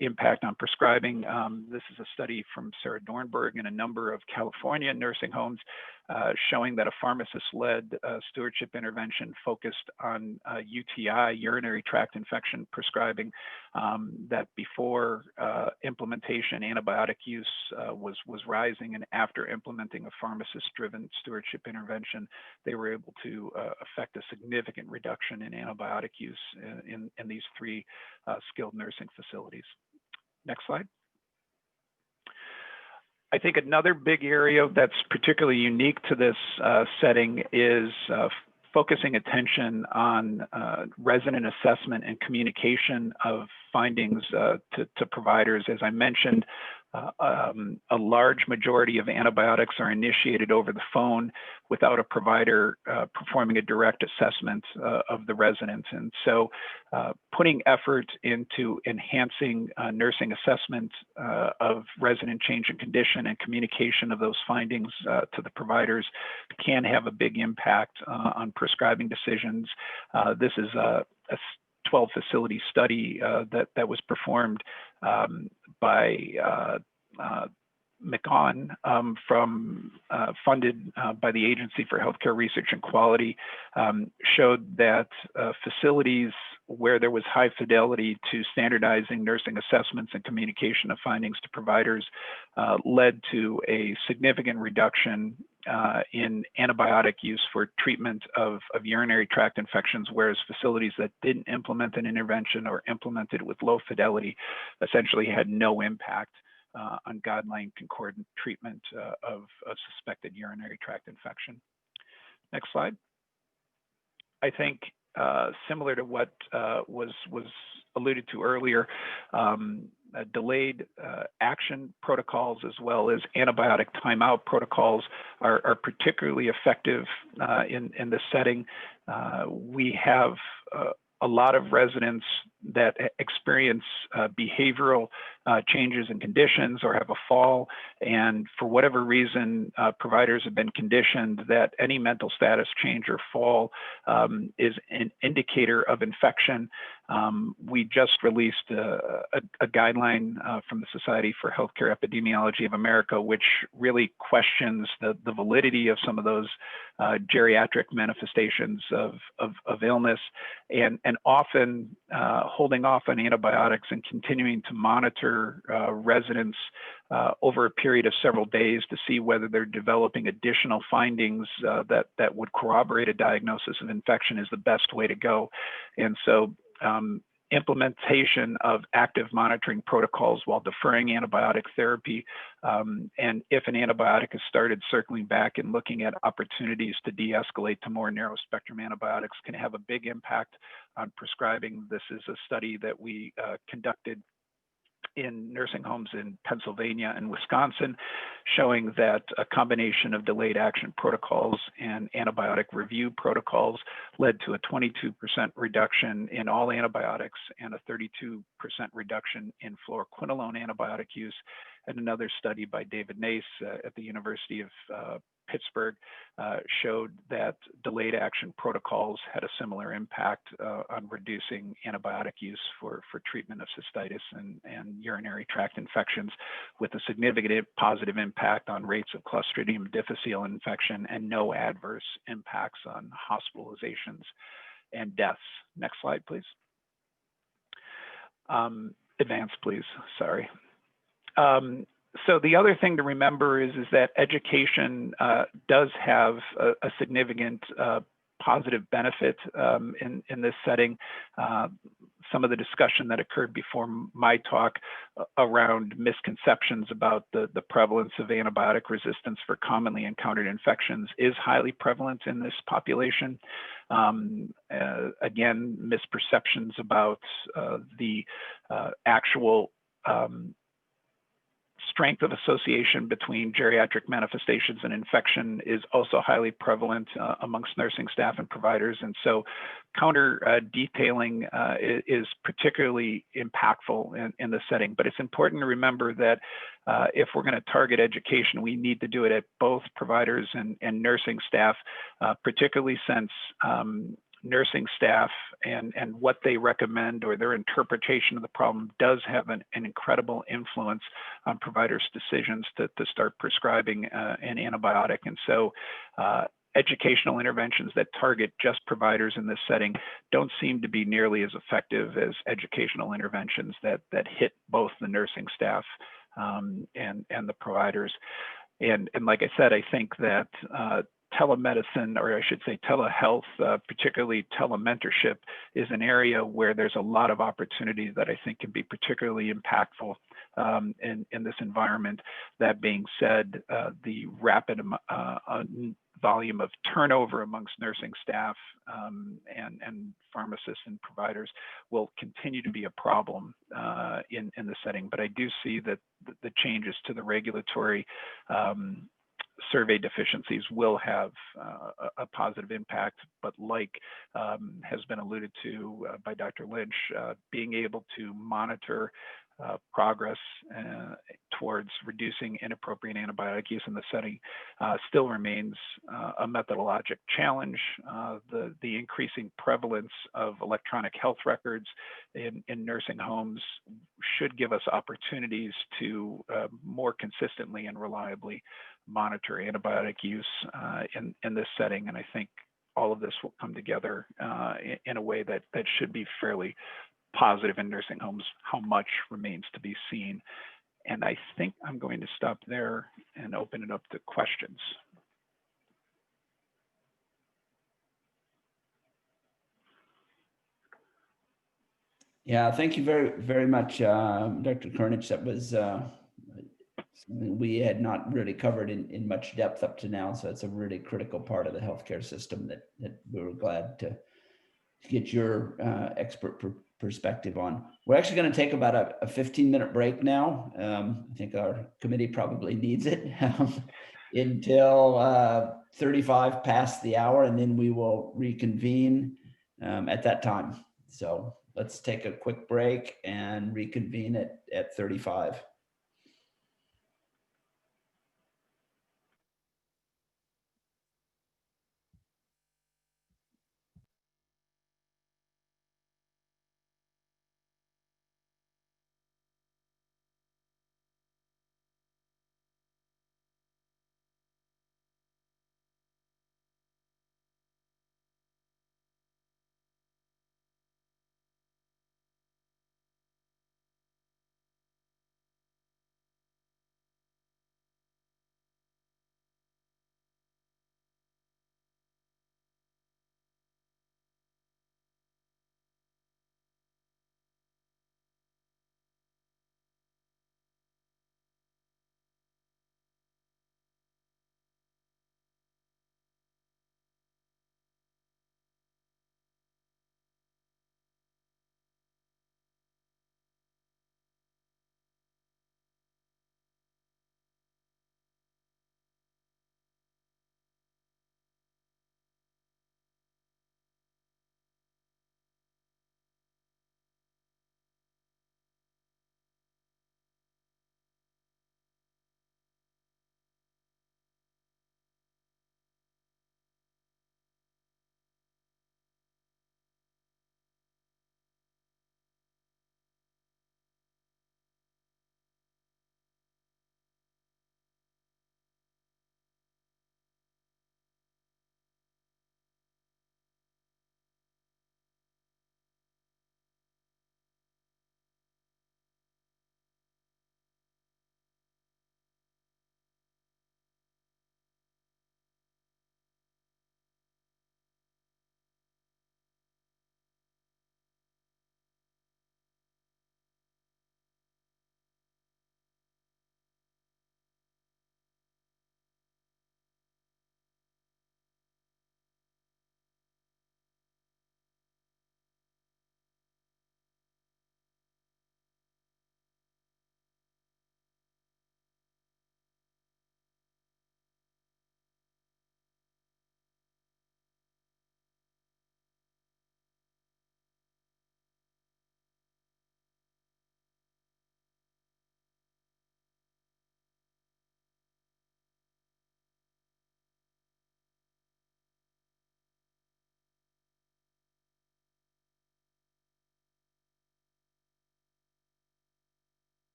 impact on prescribing. This is a study from Sarah Dornberg in a number of California nursing homes showing that a pharmacist-led stewardship intervention focused on UTI, urinary tract infection prescribing, that before implementation, antibiotic use was rising, and after implementing a pharmacist-driven stewardship intervention, they were able to affect a significant reduction in antibiotic use in these three skilled nursing facilities. Next slide. I think another big area that's particularly unique to this setting is focusing attention on resident assessment and communication of findings to providers. As I mentioned, a large majority of antibiotics are initiated over the phone without a provider performing a direct assessment of the resident. And so putting effort into enhancing nursing assessment of resident change in condition and communication of those findings to the providers can have a big impact on prescribing decisions. This is a 12 facility study that was performed by McCon funded by the Agency for Healthcare Research and Quality, showed that facilities where there was high fidelity to standardizing nursing assessments and communication of findings to providers led to a significant reduction in antibiotic use for treatment of urinary tract infections, whereas facilities that didn't implement an intervention or implemented with low fidelity essentially had no impact on guideline concordant treatment of suspected urinary tract infection. Next slide. I think similar to what was alluded to earlier, delayed action protocols as well as antibiotic timeout protocols are particularly effective in this setting. We have a lot of residents that experience behavioral changes and conditions or have a fall, and for whatever reason, providers have been conditioned that any mental status change or fall is an indicator of infection. We just released a guideline from the Society for Healthcare Epidemiology of America, which really questions the validity of some of those geriatric manifestations of illness, and often holding off on antibiotics and continuing to monitor residents over a period of several days to see whether they're developing additional findings that would corroborate a diagnosis of infection is the best way to go. And so implementation of active monitoring protocols while deferring antibiotic therapy, and if an antibiotic is started, circling back and looking at opportunities to de-escalate to more narrow spectrum antibiotics can have a big impact on prescribing. This is a study that we conducted in nursing homes in Pennsylvania and Wisconsin, showing that a combination of delayed action protocols and antibiotic review protocols led to a 22% reduction in all antibiotics and a 32% reduction in fluoroquinolone antibiotic use. And another study by David Nace at the University of Pittsburgh showed that delayed action protocols had a similar impact on reducing antibiotic use for treatment of cystitis and urinary tract infections, with a significant positive impact on rates of Clostridium difficile infection and no adverse impacts on hospitalizations and deaths. Next slide, please. Advance, please, sorry. So the other thing to remember is that education does have a significant positive benefit in this setting. Some of the discussion that occurred before my talk around misconceptions about the prevalence of antibiotic resistance for commonly encountered infections is highly prevalent in this population. Again, misperceptions about the actual strength of association between geriatric manifestations and infection is also highly prevalent amongst nursing staff and providers. And so counter detailing is particularly impactful in the setting. But it's important to remember that if we're going to target education, we need to do it at both providers and nursing staff, particularly since nursing staff and what they recommend or their interpretation of the problem does have an incredible influence on providers' decisions to start prescribing an antibiotic. And so educational interventions that target just providers in this setting don't seem to be nearly as effective as educational interventions that hit both the nursing staff and the providers. And like I said, I think that telemedicine, or I should say telehealth, particularly telementorship, is an area where there's a lot of opportunities that I think can be particularly impactful in this environment. That being said, the rapid volume of turnover amongst nursing staff and pharmacists and providers will continue to be a problem in the setting. But I do see that the changes to the regulatory survey deficiencies will have a positive impact, but like has been alluded to by Dr. Lynch, being able to monitor progress towards reducing inappropriate antibiotic use in the setting still remains a methodologic challenge. The increasing prevalence of electronic health records in nursing homes should give us opportunities to more consistently and reliably monitor antibiotic use in this setting. And I think all of this will come together in a way that should be fairly positive in nursing homes. How much remains to be seen. And I think I'm going to stop there and open it up to questions. Yeah, thank you very, very much, Dr. Kernich. That was something we had not really covered in much depth up to now. So it's a really critical part of the healthcare system that we were glad to get your expert perspective on. We're actually going to take about a 15-minute break now. I think our committee probably needs it until 35 past the hour, and then we will reconvene at that time. So let's take a quick break and reconvene at 35.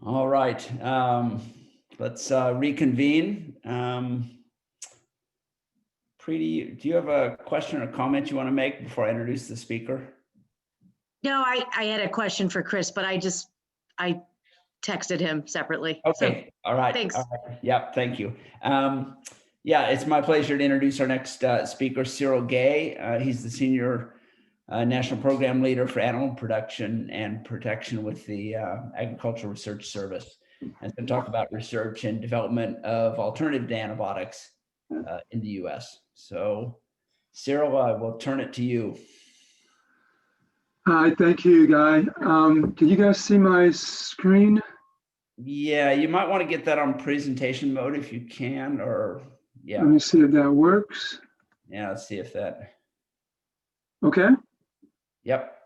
All right, let's reconvene. Preeti, do you have a question or comment you want to make before I introduce the speaker? No, I had a question for Chris, but I texted him separately. Okay, So, all right. thanks. All right. Yep, thank you. Yeah, it's my pleasure to introduce our next speaker, Cyril Gay. He's the Senior National Program Leader for Animal Production and Protection with the Agricultural Research Service, and to talk about research and development of alternative to antibiotics in the U.S. So, Cyril, I will turn it to you. Hi, thank you, Guy. Can you guys see my screen? Yeah, you might want to get that on presentation mode if you can, or yeah. Let me see if that works. Yeah, let's see if that. Okay. Yep.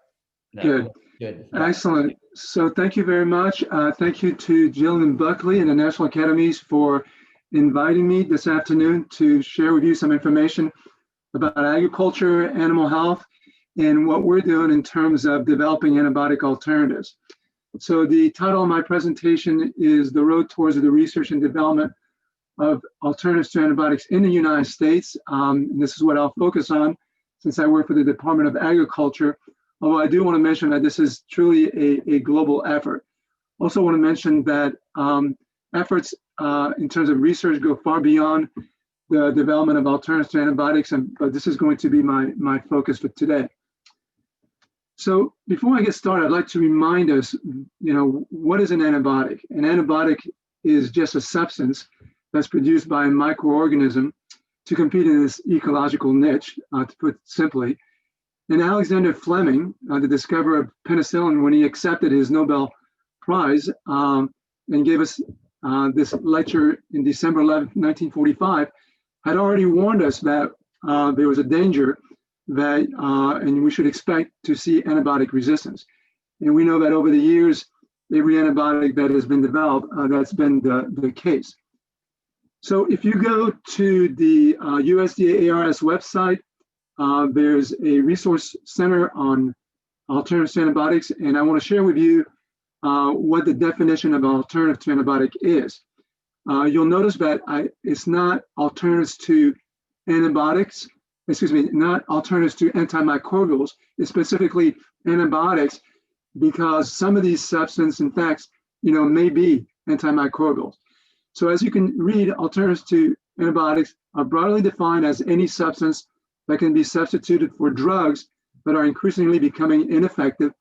Good. Good. Excellent. So thank you very much. Thank you to Jill and Buckley and the National Academies for inviting me this afternoon to share with you some information about agriculture, animal health, and what we're doing in terms of developing antibiotic alternatives. So the title of my presentation is The Road Towards the Research and Development of Alternatives to Antibiotics in the United States. And this is what I'll focus on since I work for the Department of Agriculture, although I do want to mention that this is truly a global effort. Also want to mention that efforts in terms of research go far beyond the development of alternatives to antibiotics, but this is going to be my focus for today. So before I get started, I'd like to remind us, what is an antibiotic? An antibiotic is just a substance that's produced by a microorganism to compete in this ecological niche, to put simply. And Alexander Fleming, the discoverer of penicillin, when he accepted his Nobel Prize and gave us this lecture in December 11th, 1945, had already warned us that there was a danger that, and we should expect to see antibiotic resistance. And we know that over the years, every antibiotic that has been developed, that's been the case. So if you go to the USDA ARS website, there's a resource center on alternatives to antibiotics, and I want to share with you what the definition of alternative to antibiotic is. You'll notice that it's not alternatives to antibiotics, not alternatives to antimicrobials, it's specifically antibiotics, because some of these substances, in fact, may be antimicrobials. So as you can read, alternatives to antibiotics are broadly defined as any substance that can be substituted for drugs that are increasingly becoming ineffective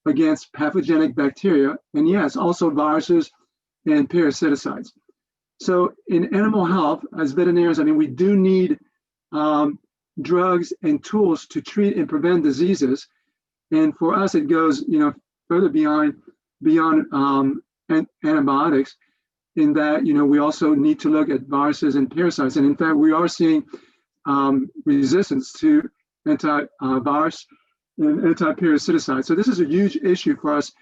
against pathogenic bacteria, and yes, also viruses and parasiticides. So in animal health, as veterinarians, we do need drugs and tools to treat and prevent diseases. And for us, it goes, further beyond antibiotics, in that, we also need to look at viruses and parasites. And in fact, we are seeing resistance to antivirus and antiparasiticides. So this is a huge issue for us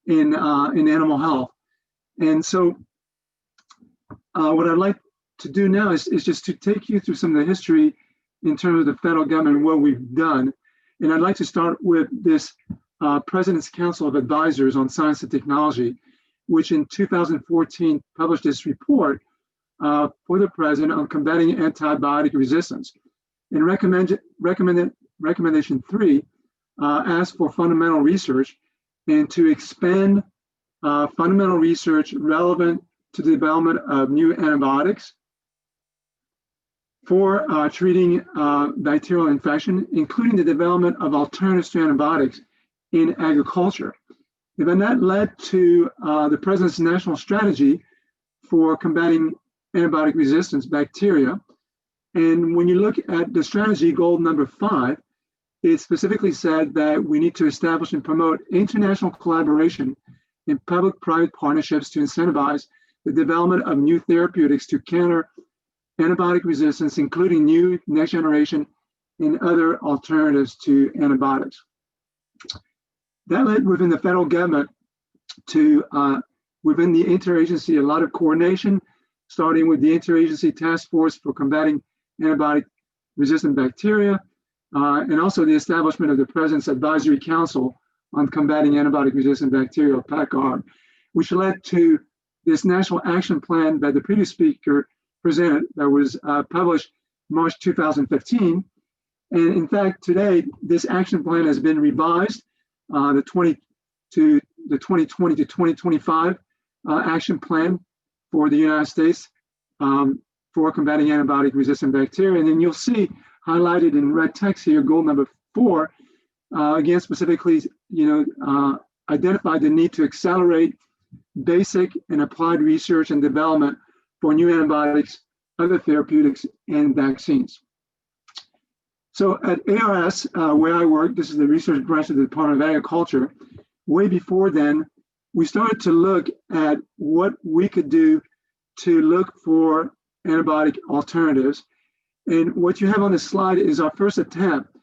in animal health. And so what I'd like to do now is just to take you through some of the history in terms of the federal government and what we've done. And I'd like to start with this President's Council of Advisors on Science and Technology, which in 2014 published this report for the President on combating antibiotic resistance. And recommendation 3 asked for fundamental research and to expand fundamental research relevant to the development of new antibiotics for treating bacterial infection, including the development of alternatives to antibiotics in agriculture. And then that led to the President's national strategy for combating antibiotic resistance bacteria. And when you look at the strategy goal number 5, it specifically said that we need to establish and promote international collaboration in public-private partnerships to incentivize the development of new therapeutics to counter antibiotic resistance, including new next generation and other alternatives to antibiotics. That led within the federal government to, within the interagency, a lot of coordination, starting with the Interagency Task Force for Combating Antibiotic-Resistant Bacteria, and also the establishment of the President's Advisory Council on Combating Antibiotic-Resistant Bacteria, PACAR, which led to this national action plan that the previous speaker presented that was published March 2015. And in fact, today, this action plan has been revised, the 2020 to 2025 action plan for the United States for combating antibiotic resistant bacteria. And then you'll see highlighted in red text here, goal number 4, again, specifically, identified the need to accelerate basic and applied research and development for new antibiotics, other therapeutics, and vaccines. So at ARS, where I work, this is the research branch of the Department of Agriculture. Way before then, we started to look at what we could do to look for antibiotic alternatives. And what you have on this slide is our first attempt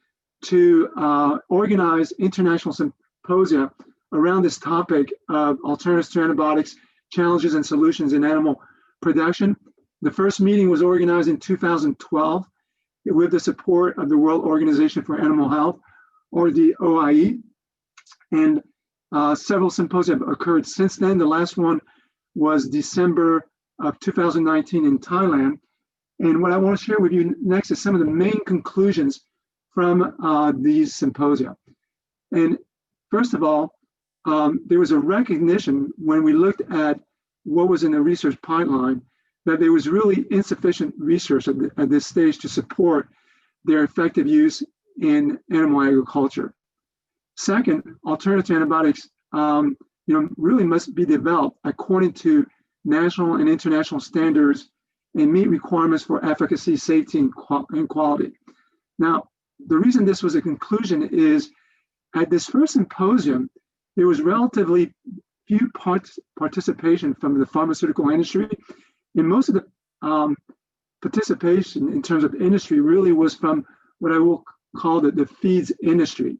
to organize international symposia around this topic of alternatives to antibiotics, challenges and solutions in animal production. The first meeting was organized in 2012 with the support of the World Organization for Animal Health, or the OIE. And several symposia have occurred since then. The last one was December of 2019 in Thailand. And what I want to share with you next is some of the main conclusions from these symposia. And first of all, there was a recognition when we looked at what was in the research pipeline that there was really insufficient research at this stage to support their effective use in animal agriculture. Second, alternative antibiotics, really must be developed according to national and international standards and meet requirements for efficacy, safety, and quality. Now, the reason this was a conclusion is at this first symposium, there was relatively few participation from the pharmaceutical industry, and most of the participation in terms of industry really was from what I will call the feeds industry,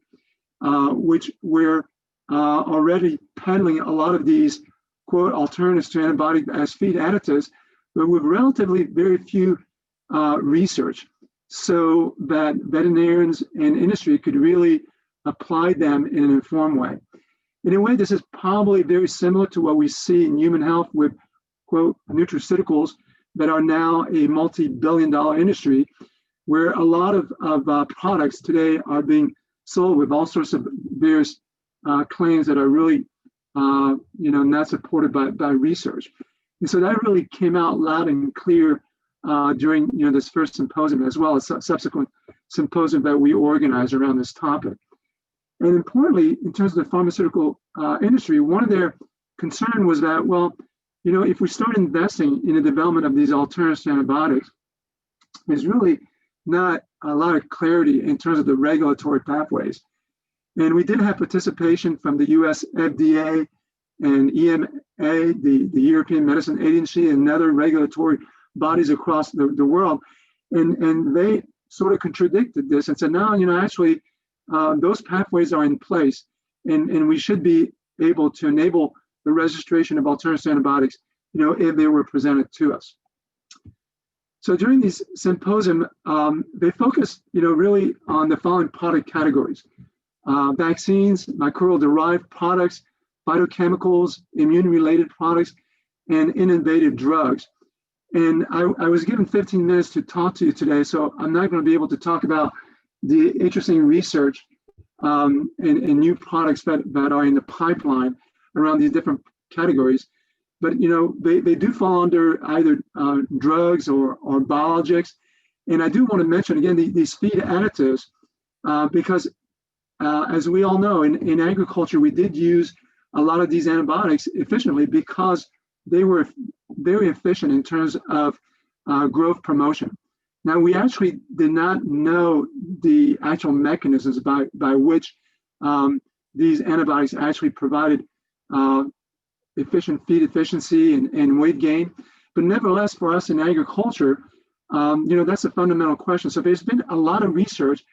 which were already peddling a lot of these, quote, alternatives to antibiotic as feed additives, but with relatively very few research, so that veterinarians and industry could really apply them in an informed way. In a way, this is probably very similar to what we see in human health with, quote, nutraceuticals that are now a multi-billion-dollar industry, where a lot of products today are being sold with all sorts of various claims that are really, not supported by research. And so that really came out loud and clear during, this first symposium, as well as subsequent symposium that we organized around this topic. And importantly, in terms of the pharmaceutical industry, one of their concern was that, well, if we start investing in the development of these alternatives to antibiotics, there's really not a lot of clarity in terms of the regulatory pathways. And we did have participation from the US FDA and EMA, the European Medicine Agency, and other regulatory bodies across the world. And they sort of contradicted this and said, no, actually, those pathways are in place, and we should be able to enable the registration of alternative antibiotics, if they were presented to us. So during these symposium, they focused, really on the following product categories: vaccines, microbial-derived products, phytochemicals, immune-related products, and innovative drugs. And I was given 15 minutes to talk to you today, so I'm not going to be able to talk about the interesting research and new products that are in the pipeline around these different categories. But, they do fall under either drugs or biologics. And I do want to mention, again, these feed additives, because as we all know, in agriculture, we did use a lot of these antibiotics efficiently because they were very efficient in terms of growth promotion. Now, we actually did not know the actual mechanisms by which these antibiotics actually provided efficient feed efficiency and weight gain. But nevertheless, for us in agriculture, that's a fundamental question. So there's been a lot of research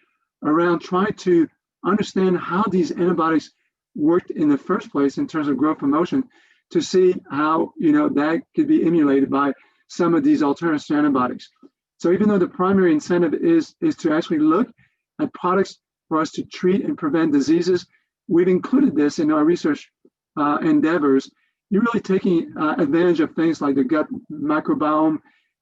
around trying to understand how these antibiotics worked in the first place in terms of growth promotion, to see how that could be emulated by some of these alternative to antibiotics. So even though the primary incentive is to actually look at products for us to treat and prevent diseases, we've included this in our research endeavors you're really taking advantage of things like the gut microbiome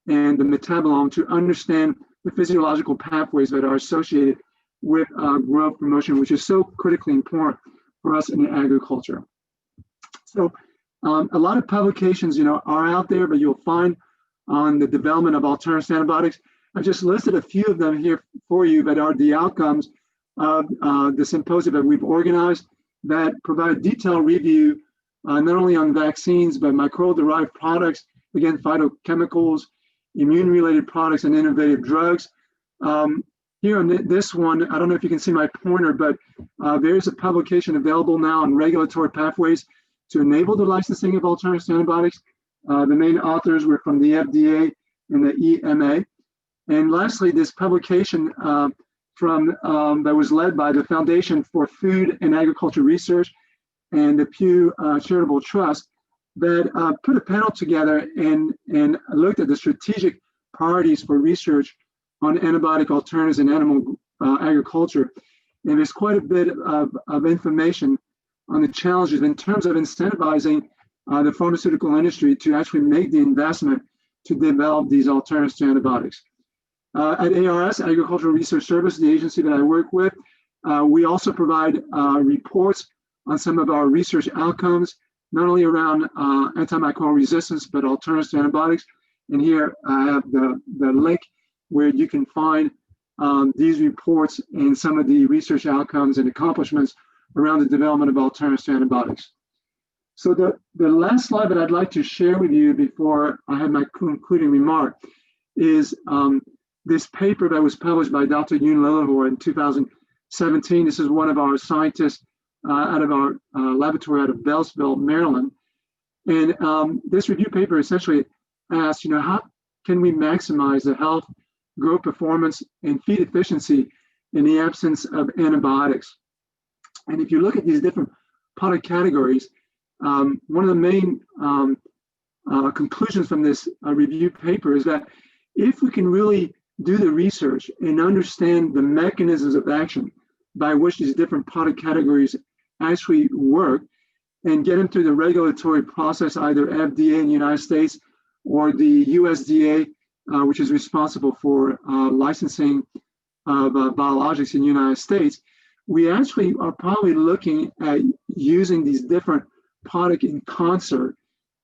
and the metabolome to understand the physiological pathways that are associated with growth promotion, which is so critically important for us in agriculture. So a lot of publications, are out there, but you'll find on the development of alternative antibiotics. I've just listed a few of them here for you that are the outcomes of the symposium that we've organized that provide detailed review not only on vaccines, but microbial-derived products, again, phytochemicals, immune-related products, and innovative drugs. Here on this one, I don't know if you can see my pointer, but there's a publication available now on regulatory pathways to enable the licensing of alternative antibiotics. The main authors were from the FDA and the EMA. And lastly, this publication that was led by the Foundation for Food and Agriculture Research and the Pew Charitable Trust that put a panel together and looked at the strategic priorities for research on antibiotic alternatives in animal agriculture. And there's quite a bit of information on the challenges in terms of incentivizing the pharmaceutical industry to actually make the investment to develop these alternatives to antibiotics. At ARS, Agricultural Research Service, the agency that I work with, we also provide reports on some of our research outcomes, not only around antimicrobial resistance, but alternatives to antibiotics. And here I have the link where you can find these reports and some of the research outcomes and accomplishments around the development of alternatives to antibiotics. So the last slide that I'd like to share with you before I have my concluding remark is this paper that was published by Dr. Yoon Lillehor in 2017. This is one of our scientists out of our laboratory out of Beltsville, Maryland. And this review paper essentially asks, how can we maximize the health, growth performance, and feed efficiency in the absence of antibiotics? And if you look at these different product categories, one of the main conclusions from this review paper is that if we can really do the research and understand the mechanisms of action by which these different product categories actually work and get them through the regulatory process, either FDA in the United States or the USDA, which is responsible for licensing of biologics in the United States, we actually are probably looking at using these different products in concert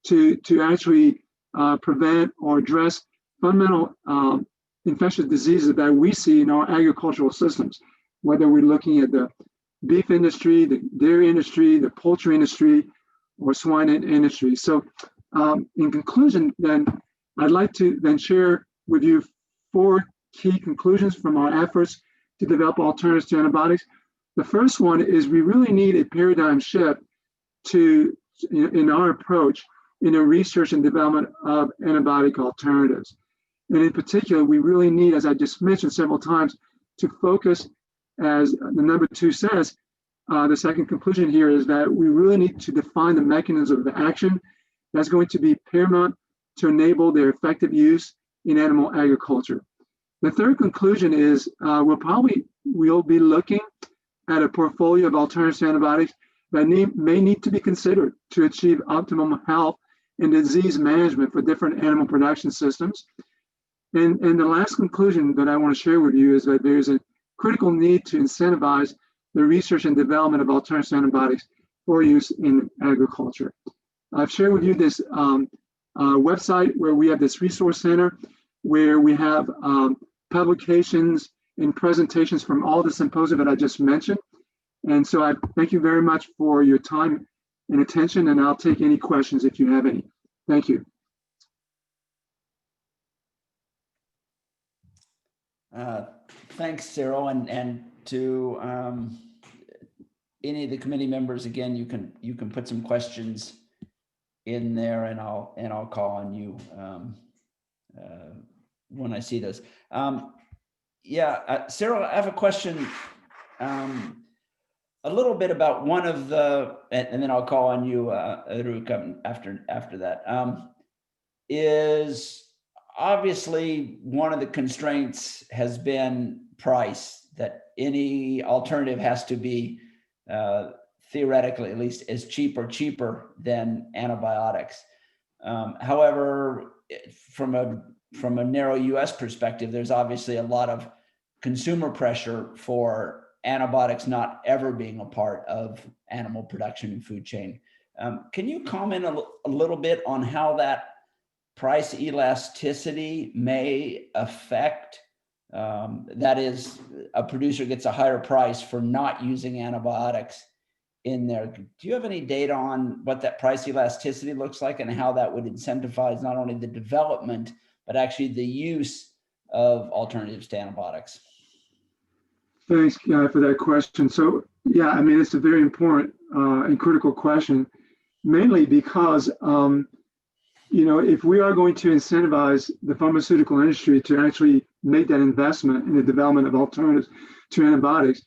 to actually prevent or address fundamental infectious diseases that we see in our agricultural systems, whether we're looking at the beef industry, the dairy industry, the poultry industry, or swine industry. So in conclusion, then, I'd like to then share with you 4 key conclusions from our efforts to develop alternatives to antibiotics. The first one is we really need a paradigm shift in our approach in the research and development of antibiotic alternatives. And in particular, we really need, as I just mentioned several times, to focus, as the number 2 says, the second conclusion here is that we really need to define the mechanism of action that's going to be paramount to enable their effective use in animal agriculture. The third conclusion is we'll be looking at a portfolio of alternatives to antibiotics that may need to be considered to achieve optimum health and disease management for different animal production systems. And the last conclusion that I want to share with you is that there's a critical need to incentivize the research and development of alternative antibiotics for use in agriculture. I've shared with you this website where we have this resource center where we have publications and presentations from all the symposia that I just mentioned. And so I thank you very much for your time and attention, and I'll take any questions if you have any. Thank you. Thanks, Cyril, and to any of the committee members, again, you can put some questions in there, and I'll call on you when I see those. Cyril, I have a question a little bit about one of the, and then I'll call on you, Aruk, after that. Is obviously one of the constraints has been price, that any alternative has to be theoretically at least, is cheaper than antibiotics. However, from a narrow US perspective, there's obviously a lot of consumer pressure for antibiotics not ever being a part of animal production and food chain. Can you comment a little bit on how that price elasticity may affect, that is, a producer gets a higher price for not using antibiotics in there? Do you have any data on what that price elasticity looks like and how that would incentivize not only the development, but actually the use of alternatives to antibiotics? Thanks, Guy, for that question. So, yeah, I mean, it's a very important and critical question, mainly because, if we are going to incentivize the pharmaceutical industry to actually make that investment in the development of alternatives to antibiotics,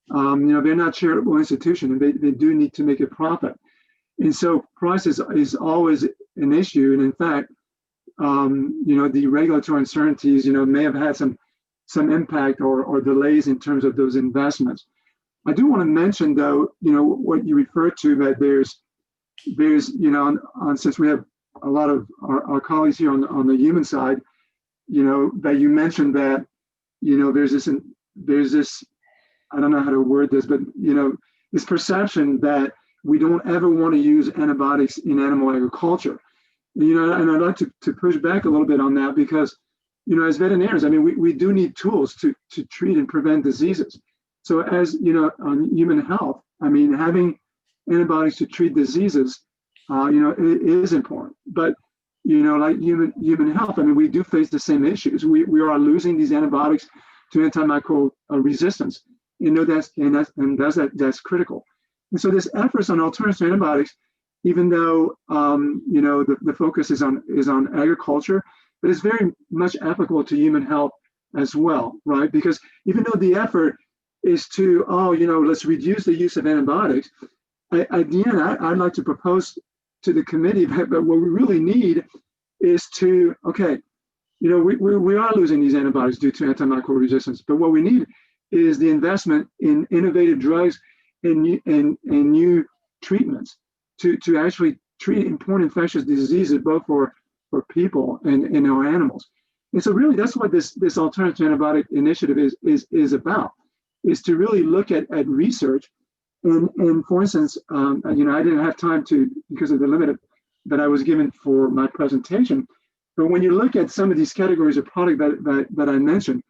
they're not charitable institution, and they do need to make a profit. And so price is always an issue. And in fact, the regulatory uncertainties, may have had some impact or delays in terms of those investments. I do want to mention, though, what you referred to, that there's since we have a lot of our colleagues here on the human side, that you mentioned that, there's this, I don't know how to word this, but, this perception that we don't ever want to use antibiotics in animal agriculture. And I'd like to push back a little bit on that because, as veterinarians, I mean, we do need tools to treat and prevent diseases. So as, on human health, I mean, having antibiotics to treat diseases, it is important. But, like human health, I mean, we do face the same issues. We are losing these antibiotics to antimicrobial resistance. That's critical. And so this efforts on alternatives to antibiotics, even though the focus is on agriculture, but it's very much applicable to human health as well, right? Because even though the effort is to let's reduce the use of antibiotics, at the end I'd like to propose to the committee that what we really need is to we are losing these antibiotics due to antimicrobial resistance, but what we need is the investment in innovative drugs and new treatments to actually treat important infectious diseases, both for people and our animals. And so really that's what this alternative antibiotic initiative is about, is to really look at research. And for instance, I didn't have time to, because of the limit that I was given for my presentation, but when you look at some of these categories of product that I mentioned,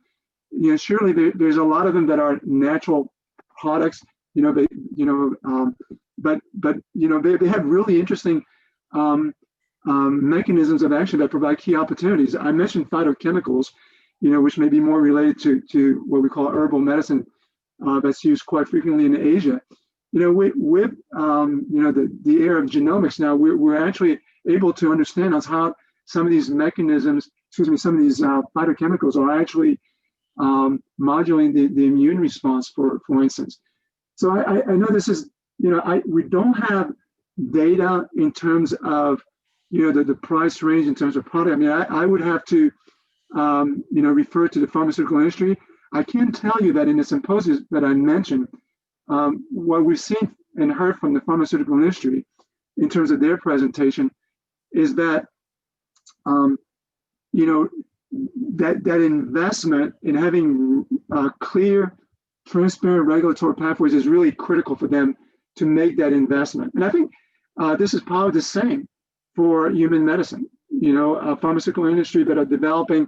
surely there's a lot of them that are natural products, but they have really interesting mechanisms of action that provide key opportunities. I mentioned phytochemicals, which may be more related to what we call herbal medicine, that's used quite frequently in Asia. With the era of genomics now, we're actually able to understand how some of these mechanisms, some of these phytochemicals are actually modulating the immune response, for instance. So I know this is, we don't have data in terms of, the price range in terms of product. I mean, I would have to, refer to the pharmaceutical industry. I can tell you that in the symposium that I mentioned, what we've seen and heard from the pharmaceutical industry in terms of their presentation is that, that investment in having clear, transparent regulatory pathways is really critical for them to make that investment. And I think this is probably the same for human medicine. Pharmaceutical industry that are developing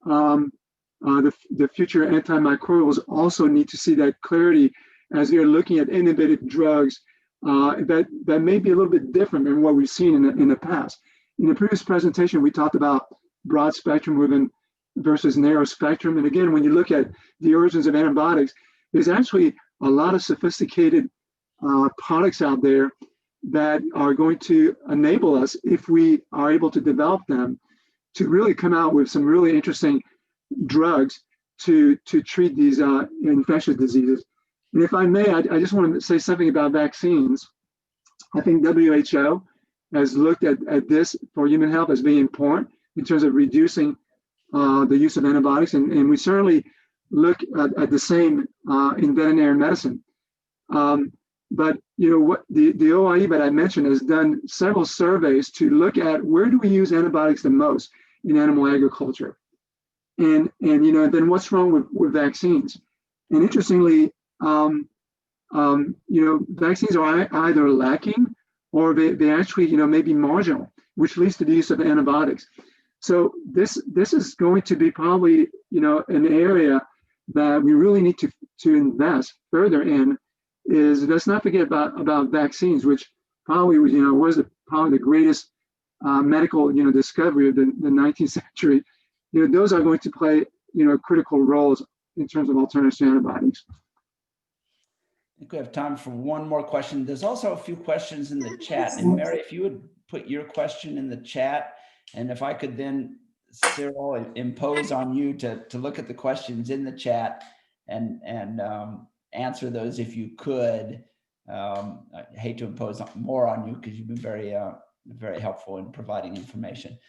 the future antimicrobials also need to see that clarity as they're looking at innovative drugs that may be a little bit different than what we've seen in the past. In the previous presentation, we talked about broad spectrum versus narrow spectrum. And again, when you look at the origins of antibiotics, there's actually a lot of sophisticated products out there that are going to enable us, if we are able to develop them, to really come out with some really interesting drugs to treat these infectious diseases. And if I may, I just want to say something about vaccines. I think WHO has looked at this for human health as being important in terms of reducing the use of antibiotics, and we certainly look at the same in veterinary medicine. But what the OIE that I mentioned has done several surveys to look at where do we use antibiotics the most in animal agriculture, and then what's wrong with vaccines. And interestingly, vaccines are either lacking or they actually may be marginal, which leads to the use of antibiotics. So this is going to be probably an area that we really need to invest further in. Is let's not forget about vaccines, which probably was probably the greatest medical discovery of the 19th century. Those are going to play critical roles in terms of alternatives to antibiotics. I think we have time for one more question. There's also a few questions in the chat. And Mary, if you would put your question in the chat, and if I could then, Cyril, impose on you to look at the questions in the chat and answer those if you could. I hate to impose more on you because you've been very helpful in providing information.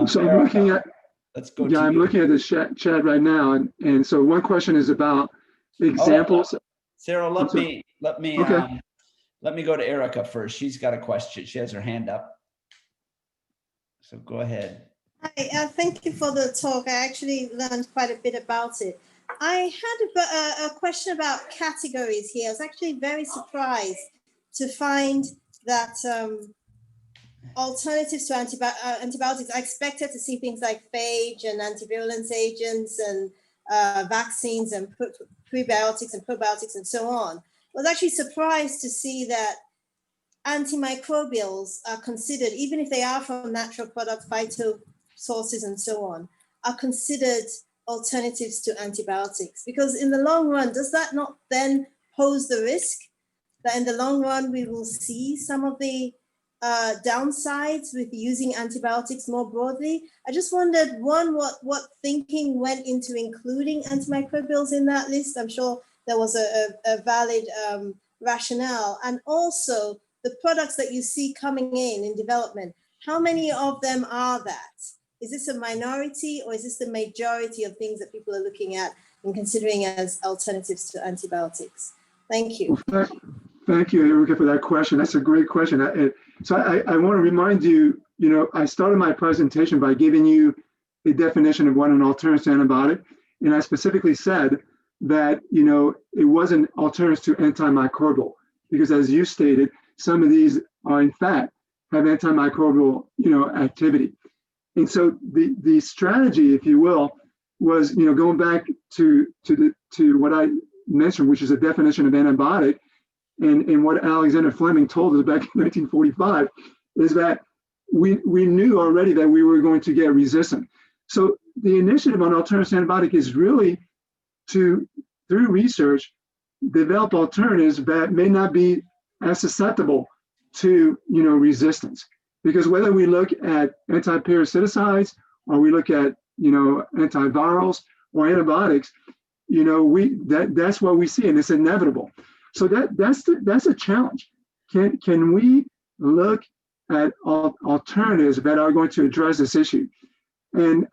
So I'm looking at, let's go. Yeah, I'm looking at the chat right now, and so one question is about examples. Cyril, let me Okay. Let me go to Erica first. She's got a question. She has her hand up. So go ahead. Hi, thank you for the talk. I actually learned quite a bit about it. I had a question about categories here. I was actually very surprised to find that alternatives to antibiotics, I expected to see things like phage and antivirulence agents and vaccines and prebiotics and probiotics and so on. I was actually surprised to see that antimicrobials are considered, even if they are from natural products, phyto sources and so on, are considered alternatives to antibiotics. Because in the long run, does that not then pose the risk that in the long run we will see some of the downsides with using antibiotics more broadly? I just wondered, one, what thinking went into including antimicrobials in that list? I'm sure there was a valid rationale. And also the products that you see coming in development, how many of them are that? Is this a minority or is this the majority of things that people are looking at and considering as alternatives to antibiotics? Thank you. Well, thank you, Erica, for that question. That's a great question. I want to remind you, I started my presentation by giving you a definition of what an alternative to antibiotic. And I specifically said that, it wasn't alternatives to antimicrobial, because as you stated, some of these are in fact have antimicrobial, activity. And so the strategy, if you will, was, going back to what I mentioned, which is a definition of antibiotic, and what Alexander Fleming told us back in 1945, is that we knew already that we were going to get resistant. So the initiative on alternative antibiotic is really to, through research, develop alternatives that may not be as susceptible to resistance. Because whether we look at antiparasiticides or we look at antivirals or antibiotics, that's what we see, and it's inevitable. So that's a challenge. Can we look at alternatives that are going to address this issue? And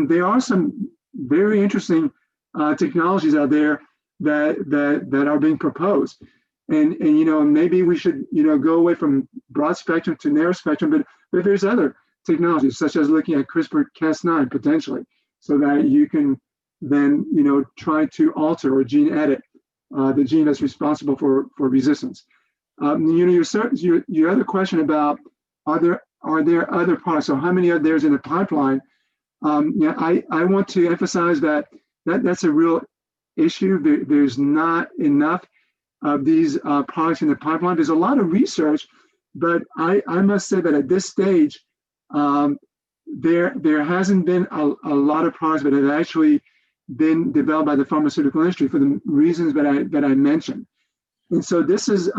there are some very interesting technologies out there that are being proposed. And maybe we should go away from broad spectrum to narrow spectrum, but there's other technologies such as looking at CRISPR-Cas9 potentially, so that you can then try to alter or gene edit the gene that's responsible for resistance. Your other question about are there other products? So how many are there in the pipeline? I want to emphasize that's a real issue. There's not enough of these products in the pipeline. There's a lot of research, but I must say that at this stage, there hasn't been a lot of products that have actually been developed by the pharmaceutical industry for the reasons that I mentioned. And so this is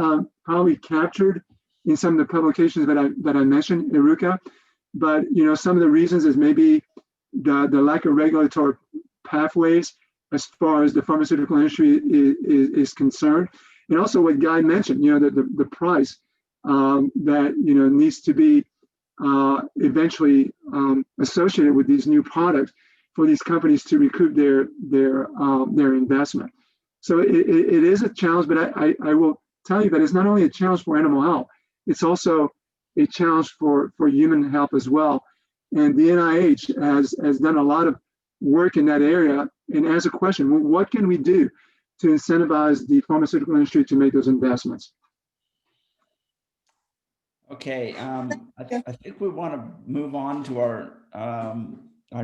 probably captured in some of the publications that I mentioned, Eruka. But some of the reasons is maybe the lack of regulatory pathways as far as the pharmaceutical industry is concerned. And also what Guy mentioned, the price that needs to be eventually associated with these new products for these companies to recoup their investment. So it is a challenge, but I will tell you that it's not only a challenge for animal health, it's also a challenge for human health as well. And the NIH has done a lot of work in that area and asked a question, well, what can we do to incentivize the pharmaceutical industry to make those investments? Okay, I think we want to move on to our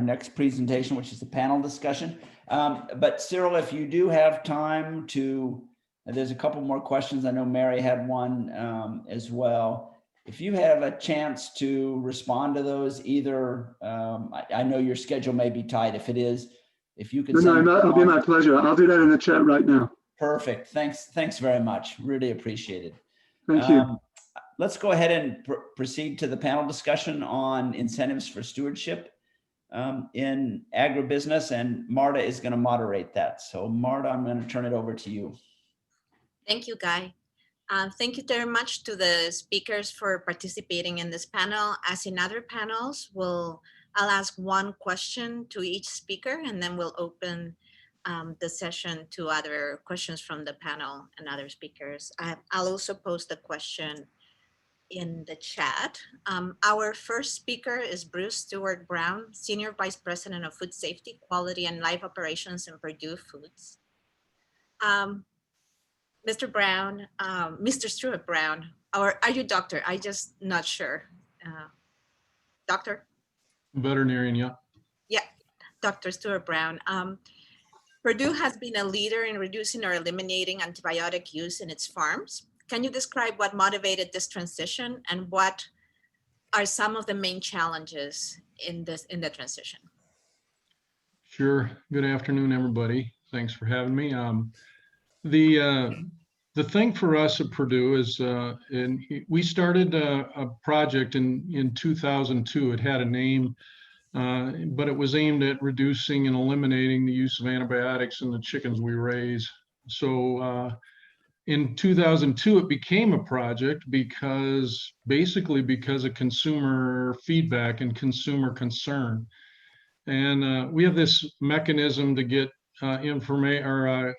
next presentation, which is the panel discussion. But Cyril, if you do have time to, there's a couple more questions. I know Mary had one as well. If you have a chance to respond to those, either, I know your schedule may be tight. If it is, if you could No, it'll be my pleasure. I'll do that in the chat right now. Perfect. Thanks very much. Really appreciate it. Thank you. Let's go ahead and proceed to the panel discussion on incentives for stewardship in agribusiness, and Marta is going to moderate that. So Marta, I'm going to turn it over to you. Thank you, Guy. Thank you very much to the speakers for participating in this panel. As in other panels, I'll ask one question to each speaker, and then we'll open the session to other questions from the panel and other speakers. I'll also post a question in the chat. Our first speaker is Bruce Stewart Brown, Senior Vice President of Food Safety, Quality, and Live Operations in Purdue Foods. Mr. Brown, Mr. Stewart Brown, or are you doctor? I just not sure. Doctor? Veterinarian, yeah. Yeah, Dr. Stewart Brown. Purdue has been a leader in reducing or eliminating antibiotic use in its farms. Can you describe what motivated this transition and what are some of the main challenges in the transition? Sure. Good afternoon, everybody. Thanks for having me. The thing for us at Purdue is, we started a project in 2002. It had a name, but it was aimed at reducing and eliminating the use of antibiotics in the chickens we raise. So in 2002, it became a project basically because of consumer feedback and consumer concern. And we have this mechanism to get information or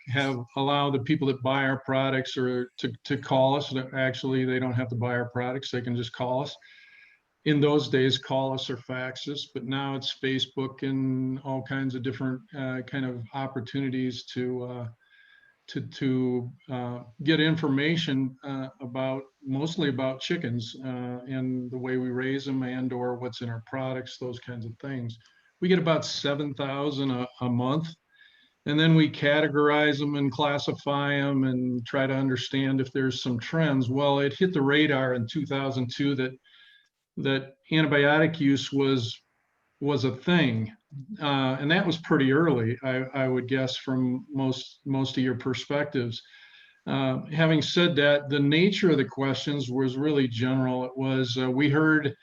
allow the people that buy our products or to call us. Actually, they don't have to buy our products. They can just call us. In those days, call us or fax us, but now it's Facebook and all kinds of different kind of opportunities to get information mostly about chickens and the way we raise them and or what's in our products, those kinds of things. We get about 7,000 a month, and then we categorize them and classify them and try to understand if there's some trends. Well, it hit the radar in 2002 that antibiotic use was a thing. And that was pretty early, I would guess, from most of your perspectives. Having said that, the nature of the questions was really general. It was, we heard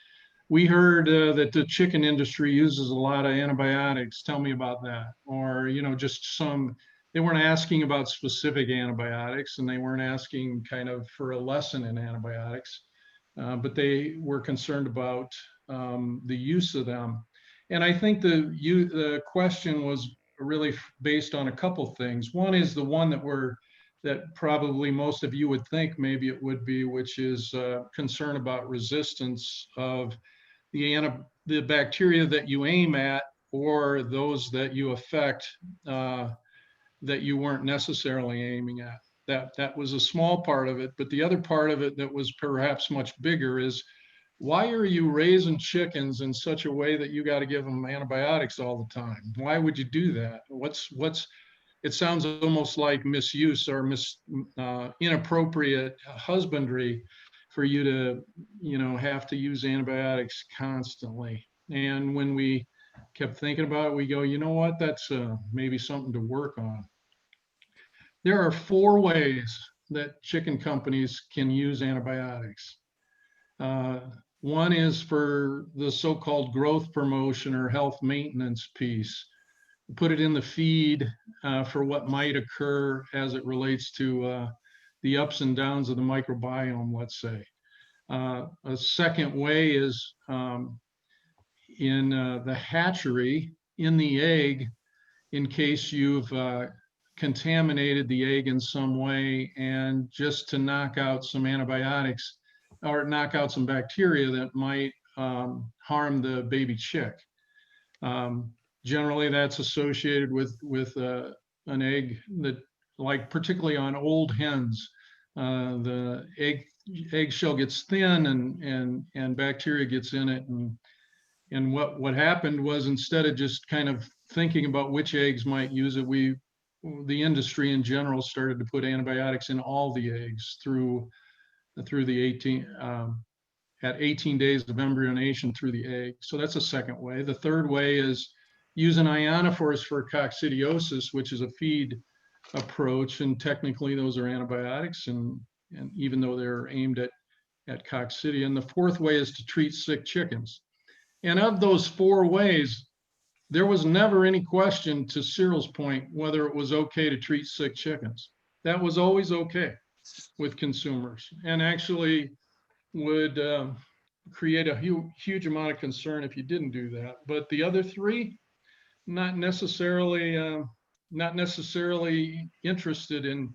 that the chicken industry uses a lot of antibiotics. Tell me about that. Or, just they weren't asking about specific antibiotics, and they weren't asking kind of for a lesson in antibiotics, but they were concerned about the use of them. And I think the question was really based on a couple things. One is the one that probably most of you would think maybe it would be, which is concern about resistance of the bacteria that you aim at or those that you affect that you weren't necessarily aiming at. That was a small part of it, but the other part of it that was perhaps much bigger is, why are you raising chickens in such a way that you got to give them antibiotics all the time? Why would you do that? It sounds almost like misuse or inappropriate husbandry for you to, have to use antibiotics constantly. And when we kept thinking about it, we go, you know what, that's maybe something to work on. There are 4 ways that chicken companies can use antibiotics. One is for the so-called growth promotion or health maintenance piece. Put it in the feed for what might occur as it relates to the ups and downs of the microbiome, let's say. A second way is in the hatchery, in the egg, in case you've contaminated the egg in some way, and just to knock out some antibiotics or knock out some bacteria that might harm the baby chick. Generally, that's associated with an egg that, like particularly on old hens, the eggshell gets thin and bacteria gets in it. And what happened was, instead of just kind of thinking about which eggs might use it, the industry in general started to put antibiotics in all the eggs through the 18 days of embryonation through the egg. So that's a second way. The third way is using ionophores for coccidiosis, which is a feed approach, and technically those are antibiotics, and even though they're aimed at coccidia. And the fourth way is to treat sick chickens. And of those four ways, there was never any question, to Cyril's point, whether it was okay to treat sick chickens. That was always okay with consumers, and actually would create a huge amount of concern if you didn't do that. But the other three, not necessarily interested in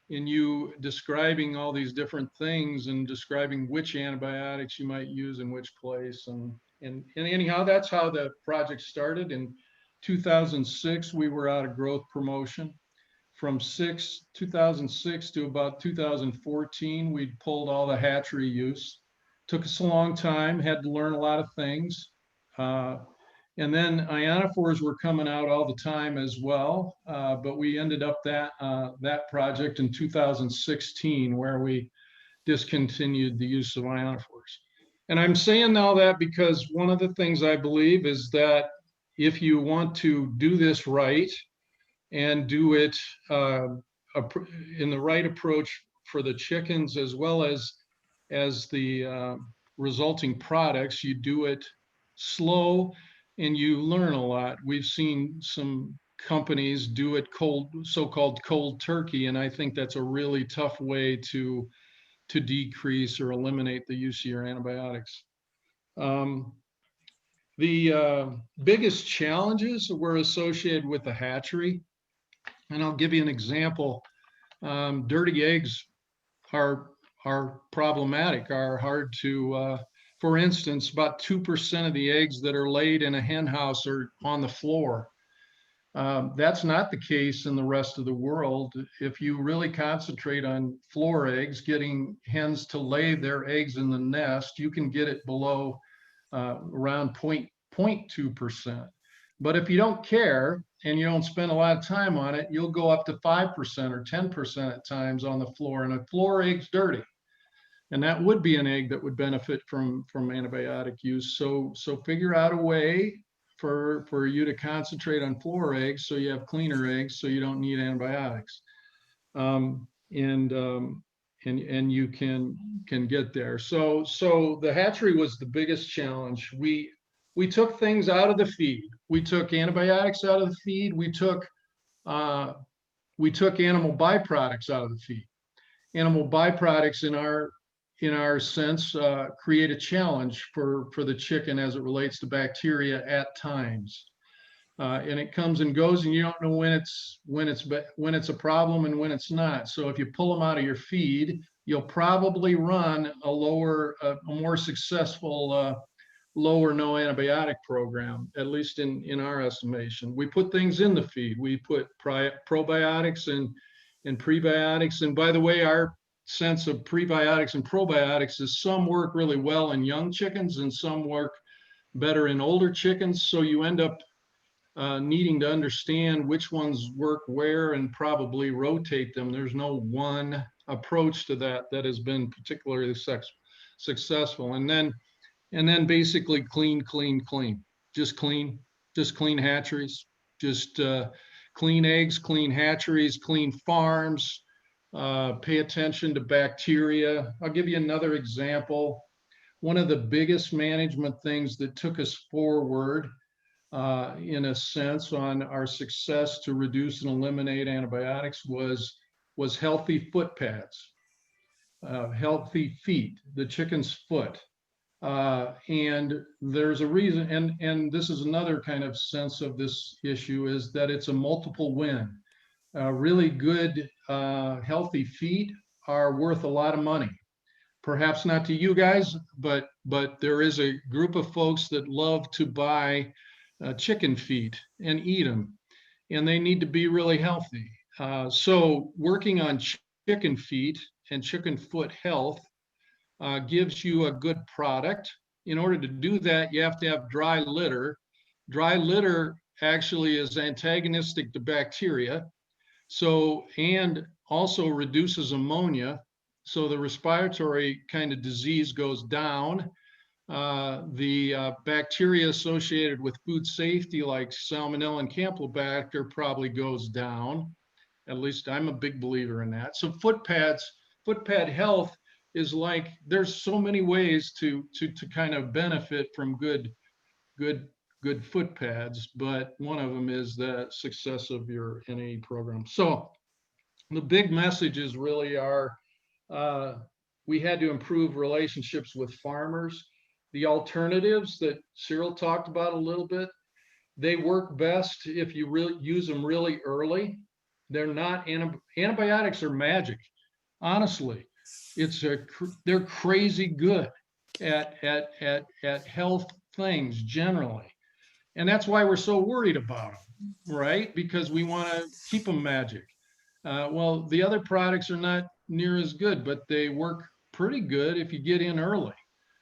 you describing all these different things and describing which antibiotics you might use in which place. And anyhow, that's how the project started. In 2006, we were out of growth promotion. From 2006 to about 2014, we'd pulled all the hatchery use. Took us a long time, had to learn a lot of things. And then ionophores were coming out all the time as well. But we ended up that project in 2016, where we discontinued the use of ionophores. And I'm saying all that because one of the things I believe is that if you want to do this right and do it in the right approach for the chickens as well as the resulting products, you do it slow and you learn a lot. We've seen some companies do it so-called cold turkey, and I think that's a really tough way to decrease or eliminate the use of your antibiotics. The biggest challenges were associated with the hatchery, and I'll give you an example. Dirty eggs are problematic, are hard to, for instance, about 2% of the eggs that are laid in a hen house are on the floor. That's not the case in the rest of the world. If you really concentrate on floor eggs, getting hens to lay their eggs in the nest, you can get it below around 0.2%. But if you don't care and you don't spend a lot of time on it, you'll go up to 5% or 10% at times on the floor, and a floor egg's dirty. And that would be an egg that would benefit from antibiotic use. So figure out a way for you to concentrate on floor eggs so you have cleaner eggs so you don't need antibiotics. And you can get there. So the hatchery was the biggest challenge. We took things out of the feed. We took antibiotics out of the feed. We took animal byproducts out of the feed. Animal byproducts in our sense create a challenge for the chicken as it relates to bacteria at times. And it comes and goes, and you don't know when it's a problem and when it's not. So if you pull them out of your feed, you'll probably run a more successful low or no antibiotic program, at least in our estimation. We put things in the feed. We put probiotics and prebiotics. And by the way, our sense of prebiotics and probiotics is some work really well in young chickens and some work better in older chickens. So you end up needing to understand which ones work where and probably rotate them. There's no one approach to that has been particularly successful. And then basically clean. Just clean hatcheries, just clean eggs, clean hatcheries, clean farms, pay attention to bacteria. I'll give you another example. One of the biggest management things that took us forward in a sense on our success to reduce and eliminate antibiotics was healthy foot pads, healthy feet, the chicken's foot. And there's a reason, and this is another kind of sense of this issue, is that it's a multiple win. really good, healthy feet are worth a lot of money. Perhaps not to you guys, but there is a group of folks that love to buy chicken feet and eat them, and they need to be really healthy. So working on chicken feet and chicken foot health gives you a good product. In order to do that, you have to have dry litter. Dry litter actually is antagonistic to bacteria, so, and also reduces ammonia. So the respiratory kind of disease goes down. The bacteria associated with food safety like Salmonella and Campylobacter probably goes down. At least I'm a big believer in that. So foot pad health is like, there's so many ways to kind of benefit from good foot pads, but one of them is the success of your NAE program. So the big messages really are, we had to improve relationships with farmers. The alternatives that Cyril talked about a little bit, they work best if you really use them really early. They're not, antibiotics are magic. Honestly, they're crazy good at health things generally. And that's why we're so worried about them, right? Because we want to keep them magic. Well, the other products are not near as good, but they work pretty good if you get in early.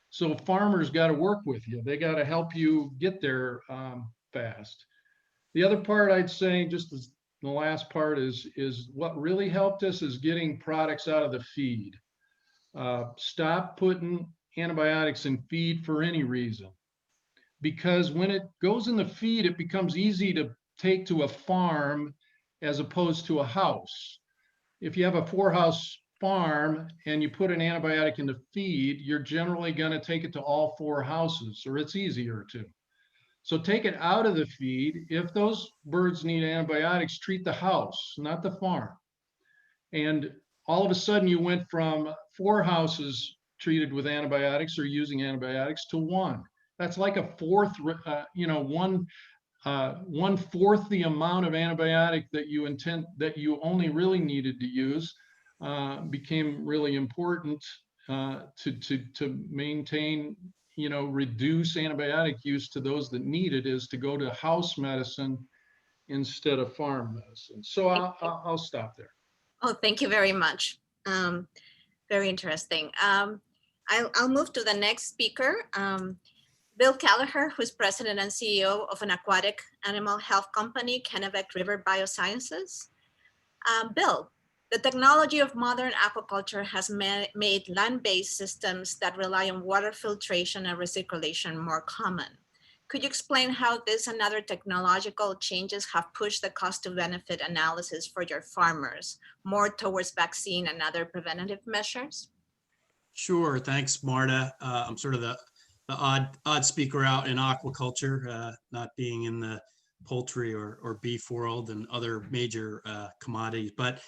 So farmers got to work with you. They got to help you get there fast. The other part I'd say, just as the last part, is what really helped us is getting products out of the feed. Stop putting antibiotics in feed for any reason. Because when it goes in the feed, it becomes easy to take to a farm as opposed to a house. If you have a 4-house farm and you put an antibiotic in the feed, you're generally going to take it to all 4 houses, or it's easier to. So take it out of the feed. If those birds need antibiotics, treat the house, not the farm. And all of a sudden you went from 4 houses treated with antibiotics or using antibiotics to 1. That's like a fourth, 1/4 the amount of antibiotic that you only really needed to use became really important to maintain, reduce antibiotic use to those that need it, is to go to house medicine instead of farm medicine. So I'll stop there. Oh, thank you very much. Very interesting. I'll move to the next speaker. Bill Kelleher, who's president and CEO of an aquatic animal health company, Kennebec River Biosciences. Bill, the technology of modern aquaculture has made land-based systems that rely on water filtration and recirculation more common. Could you explain how this and other technological changes have pushed the cost to benefit analysis for your farmers more towards vaccine and other preventative measures? Sure, thanks, Marta. I'm sort of the odd speaker out in aquaculture, not being in the poultry or beef world and other major commodities. But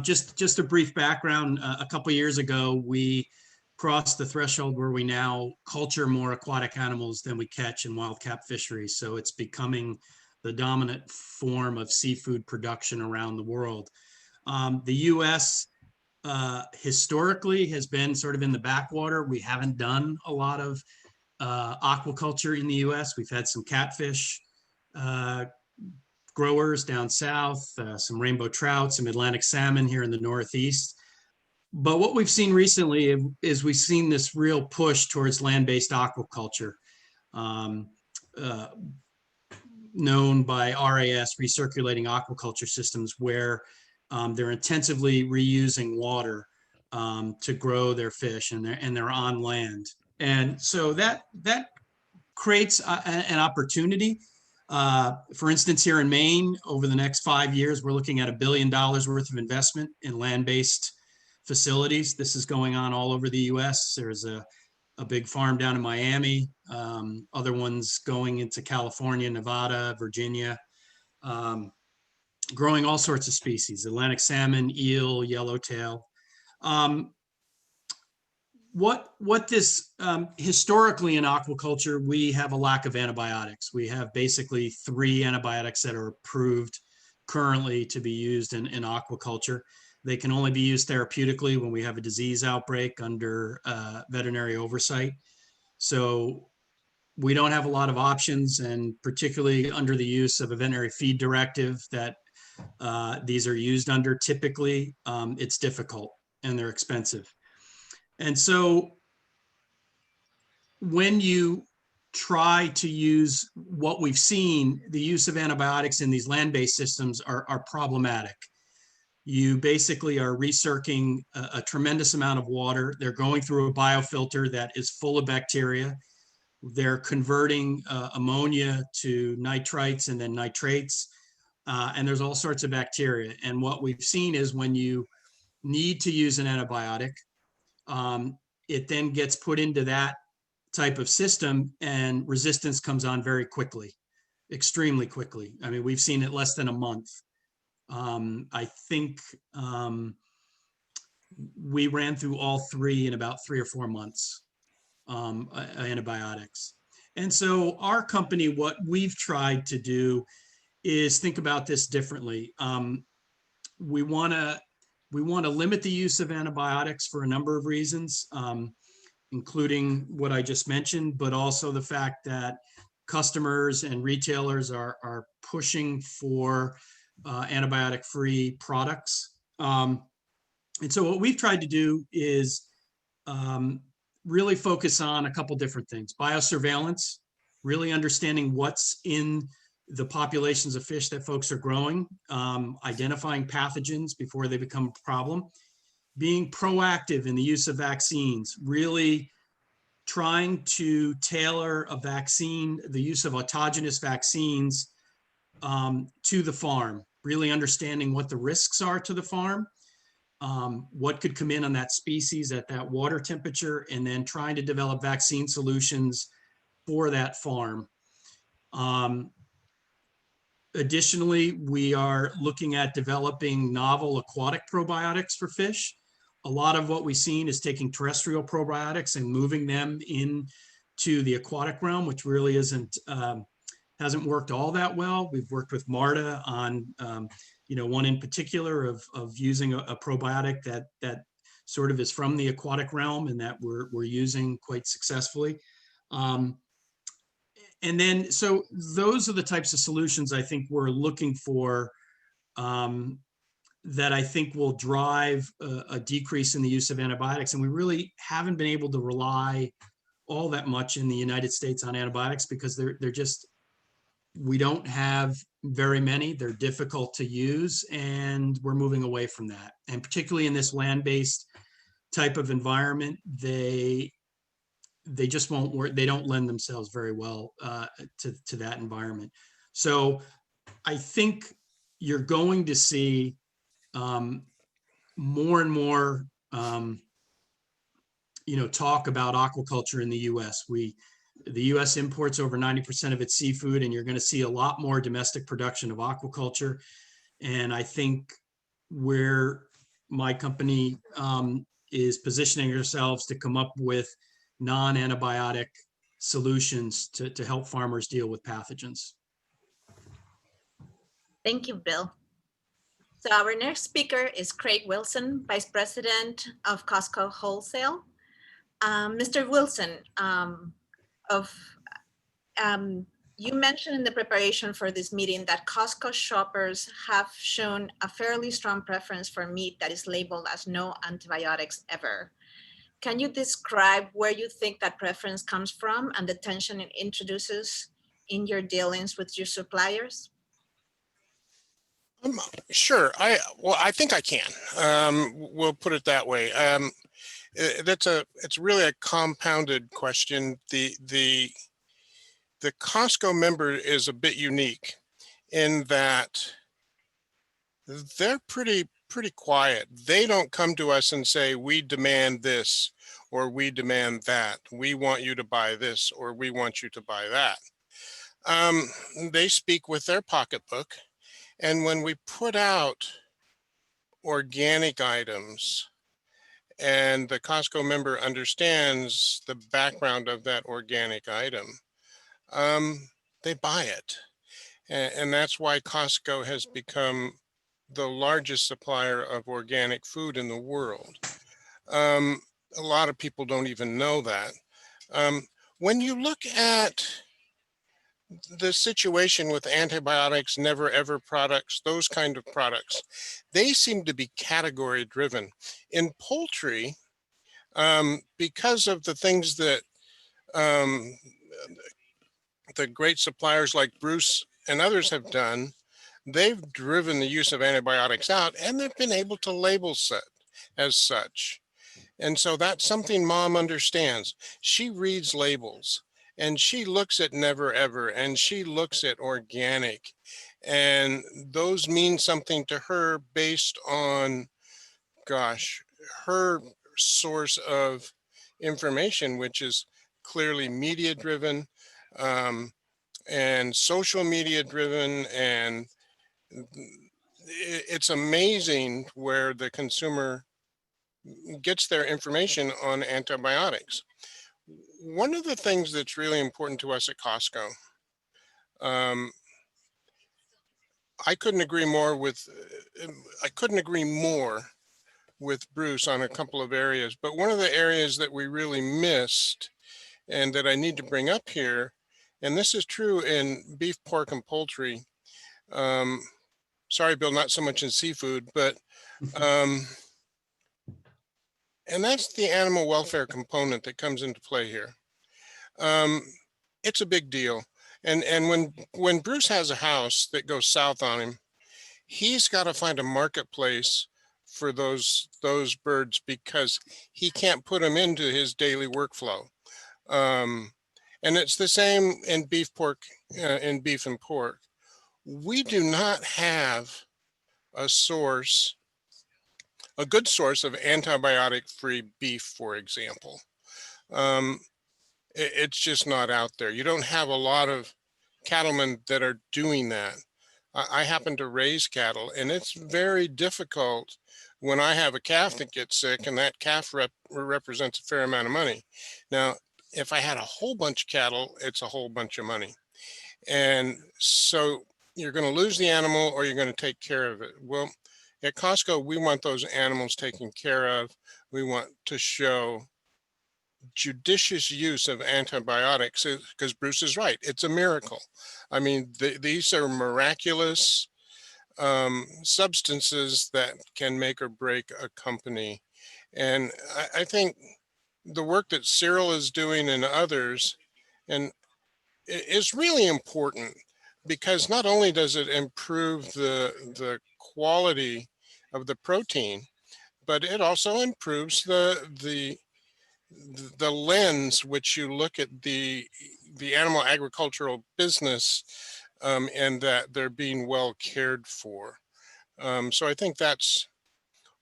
just a brief background, a couple of years ago, we crossed the threshold where we now culture more aquatic animals than we catch in wild cap fisheries. So it's becoming the dominant form of seafood production around the world. The US historically has been sort of in the backwater. We haven't done a lot of aquaculture in the US. We've had some catfish growers down south, some rainbow trout, some Atlantic salmon here in the Northeast. But what we've seen recently is we've seen this real push towards land-based aquaculture, known by RAS, Recirculating Aquaculture Systems, where they're intensively reusing water to grow their fish, and they're on land. And so that creates an opportunity. For instance, here in Maine, over the next 5 years, we're looking at $1 billion worth of investment in land-based facilities. This is going on all over the US. There's a big farm down in Miami, other ones going into California, Nevada, Virginia, growing all sorts of species, Atlantic salmon, eel, yellowtail. What this, historically in aquaculture, we have a lack of antibiotics. We have basically 3 antibiotics that are approved currently to be used in aquaculture. They can only be used therapeutically when we have a disease outbreak under veterinary oversight. So we don't have a lot of options, and particularly under the use of a veterinary feed directive that these are used under typically, it's difficult and they're expensive. And so when you try to use what we've seen, the use of antibiotics in these land-based systems are problematic. You basically are recirculating a tremendous amount of water. They're going through a biofilter that is full of bacteria. They're converting ammonia to nitrites and then nitrates, and there's all sorts of bacteria. And what we've seen is when you need to use an antibiotic, it then gets put into that type of system and resistance comes on very quickly, extremely quickly. I mean, we've seen it less than a month. I think we ran through all three in about 3 or 4 months, antibiotics. And so our company, what we've tried to do is think about this differently. We want to limit the use of antibiotics for a number of reasons, including what I just mentioned, but also the fact that customers and retailers are pushing for antibiotic-free products. And so what we've tried to do is really focus on a couple different things. Biosurveillance, really understanding what's in the populations of fish that folks are growing, identifying pathogens before they become a problem, being proactive in the use of vaccines, really trying to tailor a vaccine, the use of autogenous vaccines to the farm, really understanding what the risks are to the farm, what could come in on that species at that water temperature, and then trying to develop vaccine solutions for that farm. Additionally, we are looking at developing novel aquatic probiotics for fish. A lot of what we've seen is taking terrestrial probiotics and moving them into the aquatic realm, which really hasn't worked all that well. We've worked with MARTA on one in particular of using a probiotic that sort of is from the aquatic realm and that we're using quite successfully. And then, so those are the types of solutions I think we're looking for that I think will drive a decrease in the use of antibiotics. And we really haven't been able to rely all that much in the United States on antibiotics because they're just, we don't have very many. They're difficult to use, and we're moving away from that. And particularly in this land-based type of environment, they just won't work. They don't lend themselves very well to that environment. So I think you're going to see more and more, talk about aquaculture in the U.S. The U.S. imports over 90% of its seafood, and you're going to see a lot more domestic production of aquaculture. And I think where my company is positioning ourselves to come up with non-antibiotic solutions to help farmers deal with pathogens. Thank you, Bill. So our next speaker is Craig Wilson, Vice President of Costco Wholesale. Mr. Wilson, you mentioned in the preparation for this meeting that Costco shoppers have shown a fairly strong preference for meat that is labeled as no antibiotics ever. Can you describe where you think that preference comes from and the tension it introduces in your dealings with your suppliers? Sure. I think I can. We'll put it that way. It's really a compounded question. The Costco member is a bit unique in that they're pretty quiet. They don't come to us and say, we demand this, or we demand that. We want you to buy this, or we want you to buy that. They speak with their pocketbook. And when we put out organic items and the Costco member understands the background of that organic item, they buy it. And that's why Costco has become the largest supplier of organic food in the world. A lot of people don't even know that. When you look at the situation with antibiotics, never ever products, those kind of products, they seem to be category driven. In poultry, because of the things that the great suppliers like Bruce and others have done, they've driven the use of antibiotics out, and they've been able to label set as such. And so that's something Mom understands. She reads labels, and she looks at never ever, and she looks at organic, and those mean something to her based on, gosh, her source of information, which is clearly media driven, and social media driven, and it's amazing where the consumer gets their information on antibiotics. One of the things that's really important to us at Costco, I couldn't agree more with Bruce on a couple of areas, but one of the areas that we really missed and that I need to bring up here, and this is true in beef, pork, and poultry. Sorry, Bill, not so much in seafood, but and that's the animal welfare component that comes into play here. It's a big deal. And when Bruce has a house that goes south on him, he's got to find a marketplace for those birds because he can't put them into his daily workflow. And it's the same in beef, pork, in beef and pork. We do not have a good source of antibiotic-free beef, for example. It's just not out there. You don't have a lot of cattlemen that are doing that. I happen to raise cattle, and it's very difficult when I have a calf that gets sick, and that calf represents a fair amount of money. Now, if I had a whole bunch of cattle, it's a whole bunch of money. And so you're going to lose the animal or you're going to take care of it. Well, at Costco, we want those animals taken care of. We want to show judicious use of antibiotics because Bruce is right. It's a miracle. I mean, these are miraculous substances that can make or break a company. And I think the work that Cyril is doing and others and is really important because not only does it improve the quality of the protein, but it also improves the lens which you look at the animal agricultural business and that they're being well cared for. So I think that's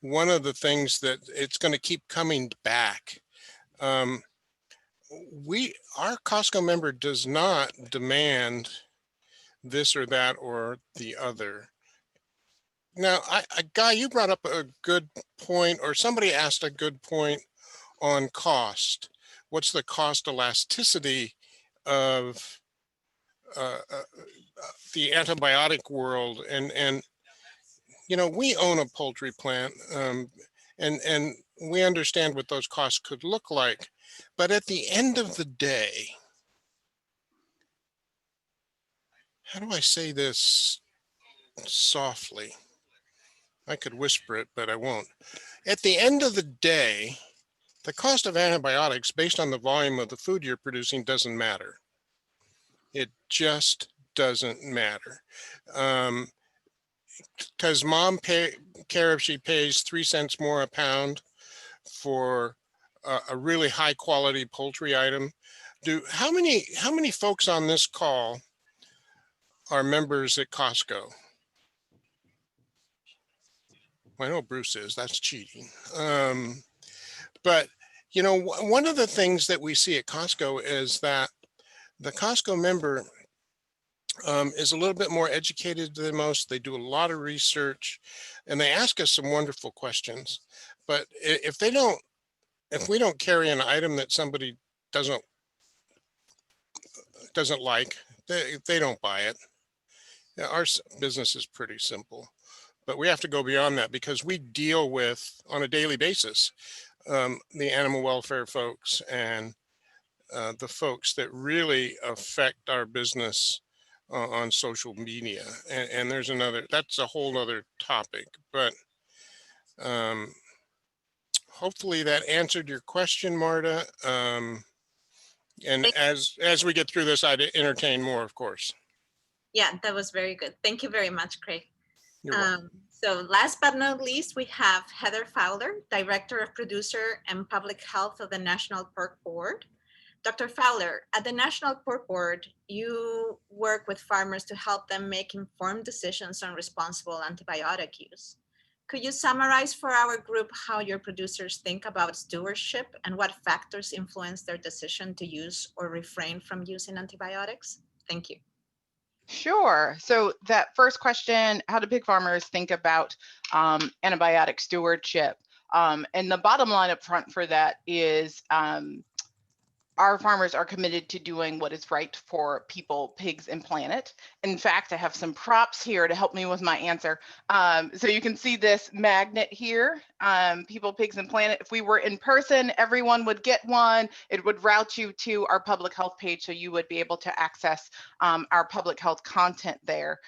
one of the things that it's going to keep coming back. Our Costco member does not demand this or that or the other. Now, Guy, you brought up a good point, or somebody asked a good point on cost. What's the cost elasticity of the antibiotic world? And you know, we own a poultry plant, and we understand what those costs could look like. But at the end of the day, how do I say this softly? I could whisper it, but I won't. At the end of the day, the cost of antibiotics based on the volume of the food you're producing doesn't matter. It just doesn't matter. Because Mom care if she pays 3 cents more a pound for a really high quality poultry item. How many folks on this call are members at Costco? I know Bruce is, that's cheating. But, you know, one of the things that we see at Costco is that the Costco member is a little bit more educated than most. They do a lot of research and they ask us some wonderful questions. But if we don't carry an item that somebody doesn't like, they don't buy it. Our business is pretty simple, but we have to go beyond that because we deal with, on a daily basis, the animal welfare folks and the folks that really affect our business on social media. And there's that's a whole other topic, but hopefully that answered your question, Marta. And as we get through this, I'd entertain more, of course. Yeah, that was very good. Thank you very much, Craig. You're welcome. So last but not least, we have Heather Fowler, Director of Producer and Public Health of the National Pork Board. Dr. Fowler, at the National Pork Board, you work with farmers to help them make informed decisions on responsible antibiotic use. Could you summarize for our group how your producers think about stewardship and what factors influence their decision to use or refrain from using antibiotics? Thank you. Sure. So that first question, how do pig farmers think about antibiotic stewardship? And the bottom line up front for that is our farmers are committed to doing what is right for people, pigs, and planet. In fact, I have some props here to help me with my answer. So you can see this magnet here, people, pigs, and planet. If we were in person, everyone would get one. It would route you to our public health page, so you would be able to access our public health content there.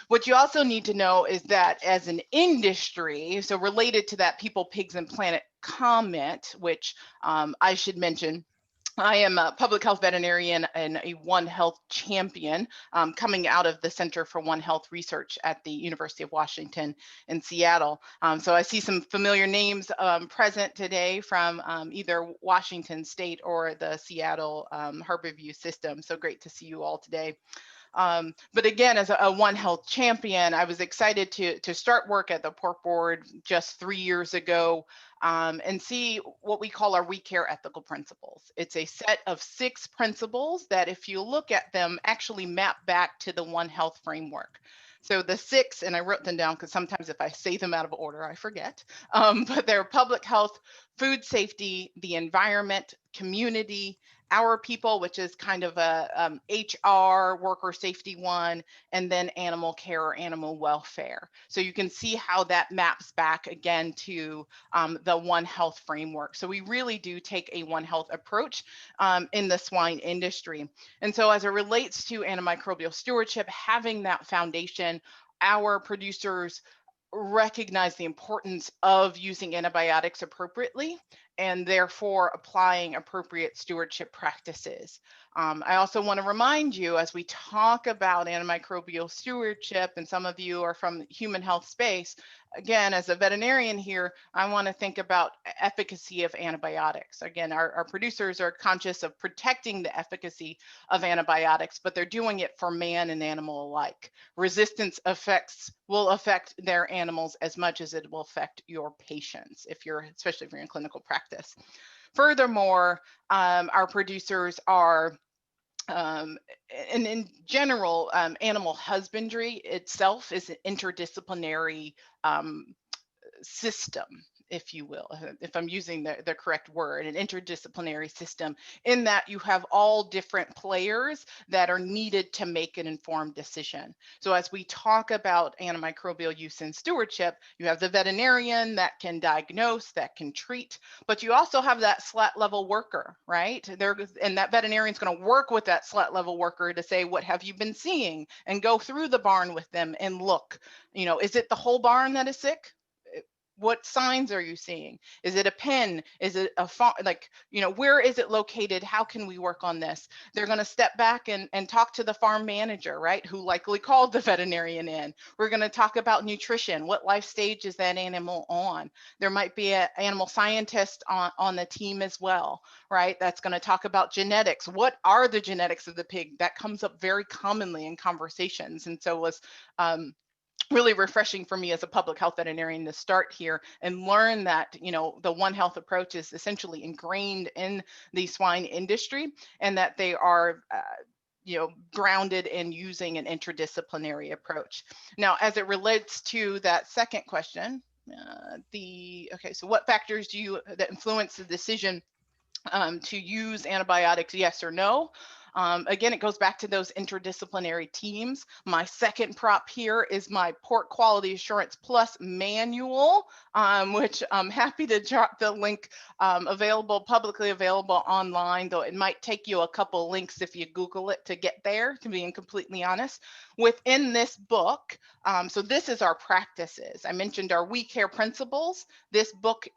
What you also need to know is that as an industry, so related to that people, pigs, and planet comment, which I should mention, I am a public health veterinarian and a One Health champion coming out of the Center for One Health Research at the University of Washington in Seattle. So I see some familiar names present today from either Washington State or the Seattle Harborview system. So great to see you all today. But again, as a One Health champion, I was excited to start work at the Pork Board just 3 years ago and see what we call our We Care ethical principles. It's a set of 6 principles that, if you look at them, actually map back to the One Health framework. So the 6, and I wrote them down because sometimes if I say them out of order, I forget, but they're public health, food safety, the environment, community, our people, which is kind of a HR, worker safety one, and then animal care or animal welfare. So you can see how that maps back again to the One Health framework. So we really do take a One Health approach in the swine industry. And so as it relates to antimicrobial stewardship, having that foundation, our producers recognize the importance of using antibiotics appropriately and therefore applying appropriate stewardship practices. I also want to remind you, as we talk about antimicrobial stewardship, and some of you are from the human health space, again, as a veterinarian here, I want to think about efficacy of antibiotics. Again, our producers are conscious of protecting the efficacy of antibiotics, but they're doing it for man and animal alike. Resistance will affect their animals as much as it will affect your patients, especially if you're in clinical practice. Furthermore, our producers are, and in general, animal husbandry itself is an interdisciplinary system, if you will, if I'm using the correct word, an interdisciplinary system, in that you have all different players that are needed to make an informed decision. So as we talk about antimicrobial use and stewardship, you have the veterinarian that can diagnose, that can treat, but you also have that SLAT level worker, right? And that veterinarian is going to work with that SLAT level worker to say, what have you been seeing? And go through the barn with them and look, is it the whole barn that is sick? What signs are you seeing? Is it a pen? Is it a farm? Where is it located? How can we work on this? They're going to step back and talk to the farm manager, right? Who likely called the veterinarian in. We're going to talk about nutrition. What life stage is that animal on? There might be an animal scientist on the team as well, right? That's going to talk about genetics. What are the genetics of the pig? That comes up very commonly in conversations. And so it was really refreshing for me as a public health veterinarian to start here and learn that, the One Health approach is essentially ingrained in the swine industry, and that they are, grounded in using an interdisciplinary approach. Now, as it relates to that second question, so what factors that influence the decision to use antibiotics, yes or no? Again, it goes back to those interdisciplinary teams. My second prop here is my Port Quality Assurance Plus manual, which I'm happy to drop the link publicly available online, though it might take you a couple links if you Google it to get there, to being completely honest. Within this book, so this is our practices. I mentioned our We Care principles. This book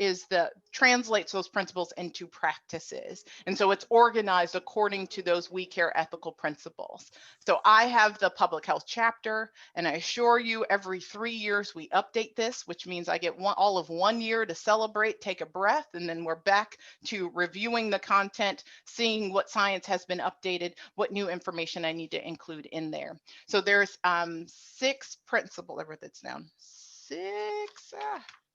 translates those principles into practices. And so it's organized according to those We Care ethical principles. So I have the public health chapter, and I assure you every 3 years we update this, which means I get all of 1 year to celebrate, take a breath, and then we're back to reviewing the content, seeing what science has been updated, what new information I need to include in there. So there's 6 principles, I wrote this down,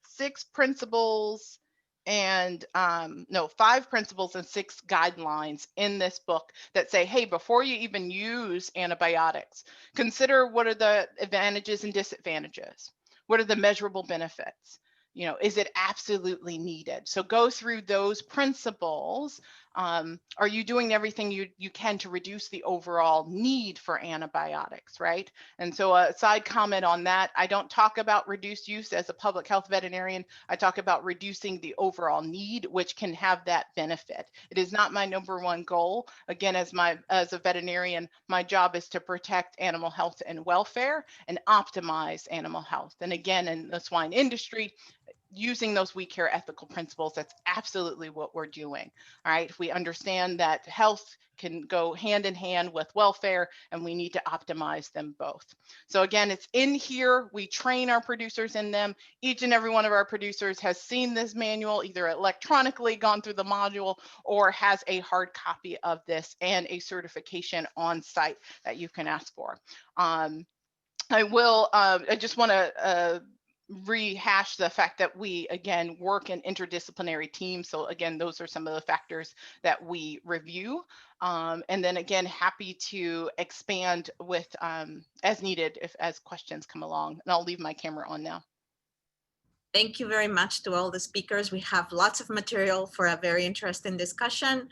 six principles and 5 principles and 6 guidelines in this book that say, hey, before you even use antibiotics, consider what are the advantages and disadvantages. What are the measurable benefits? You know, is it absolutely needed? So go through those principles. Are you doing everything you can to reduce the overall need for antibiotics, right? And so a side comment on that, I don't talk about reduced use as a public health veterinarian. I talk about reducing the overall need, which can have that benefit. It is not my #1 goal. Again, as a veterinarian, my job is to protect animal health and welfare and optimize animal health. And again, in the swine industry, using those We Care ethical principles, that's absolutely what we're doing. All right, we understand that health can go hand in hand with welfare, and we need to optimize them both. So again, it's in here. We train our producers in them. Each and every one of our producers has seen this manual, either electronically gone through the module, or has a hard copy of this and a certification on site that you can ask for. I just want to rehash the fact that we, again, work in interdisciplinary teams. So again, those are some of the factors that we review. And then again, happy to expand with as needed as questions come along. And I'll leave my camera on now. Thank you very much to all the speakers. We have lots of material for a very interesting discussion.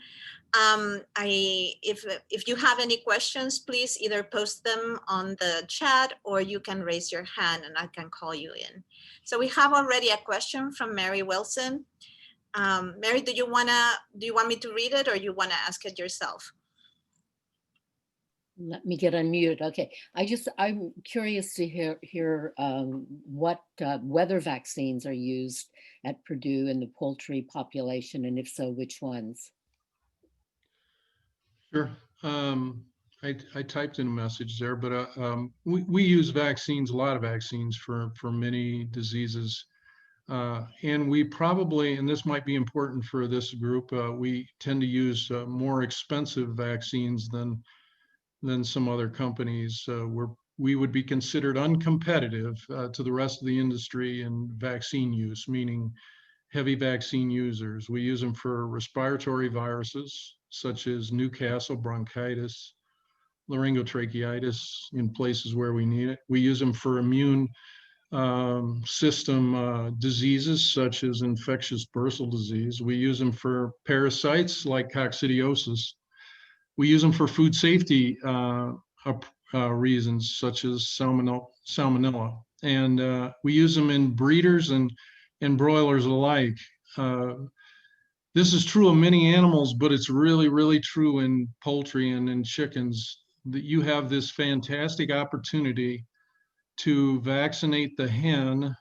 If you have any questions, please either post them on the chat or you can raise your hand and I can call you in. So we have already a question from Mary Wilson. Mary, do you want me to read it or you want to ask it yourself? Let me get unmuted. Okay, I'm curious to hear what weather vaccines are used at Purdue in the poultry population, and if so, which ones? Sure. I typed in a message there, but we use vaccines, a lot of vaccines for many diseases. And we probably, and this might be important for this group, we tend to use more expensive vaccines than some other companies. We would be considered uncompetitive to the rest of the industry in vaccine use, meaning heavy vaccine users. We use them for respiratory viruses, such as Newcastle bronchitis, laryngotracheitis in places where we need it. We use them for immune system diseases, such as infectious bursal disease. We use them for parasites like coccidiosis. We use them for food safety reasons, such as salmonella. And we use them in breeders and broilers alike. This is true of many animals, but it's really, really true in poultry and in chickens, that you have this fantastic opportunity to vaccinate the hen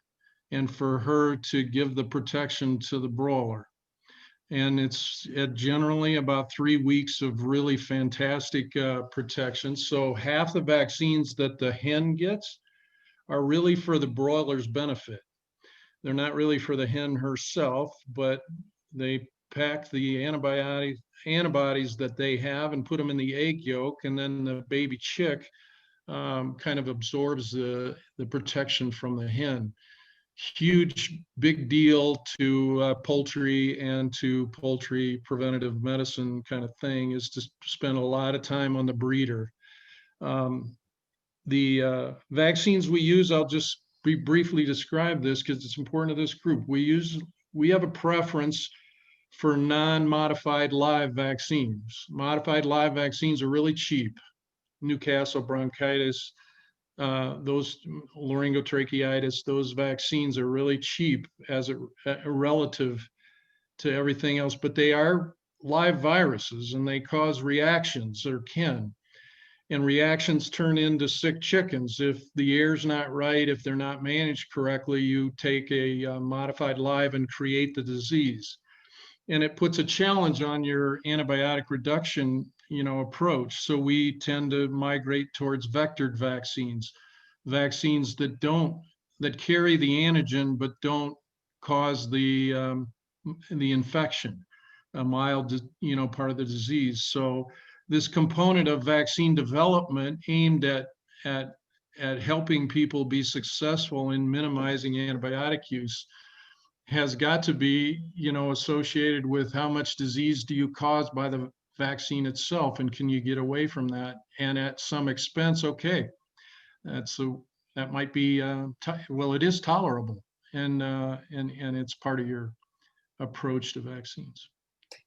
and for her to give the protection to the broiler. And it's generally about 3 weeks of really fantastic protection. So half the vaccines that the hen gets are really for the broiler's benefit. They're not really for the hen herself, but they pack the antibodies that they have and put them in the egg yolk, and then the baby chick kind of absorbs the protection from the hen. Huge, big deal to poultry and to poultry preventative medicine kind of thing is to spend a lot of time on the breeder. The vaccines we use, I'll just briefly describe this because it's important to this group. We have a preference for non-modified live vaccines. Modified live vaccines are really cheap. Newcastle bronchitis, those laryngotracheitis, those vaccines are really cheap as a relative to everything else, but they are live viruses and they cause reactions, or can. And reactions turn into sick chickens. If the air's not right, if they're not managed correctly, you take a modified live and create the disease. And it puts a challenge on your antibiotic reduction, approach. So we tend to migrate towards vectored vaccines, vaccines that carry the antigen but don't cause the infection, a mild, part of the disease. So this component of vaccine development aimed at helping people be successful in minimizing antibiotic use has got to be, associated with how much disease do you cause by the vaccine itself, and can you get away from that? And at some expense, okay, that might be well, it is tolerable, and it's part of your approach to vaccines.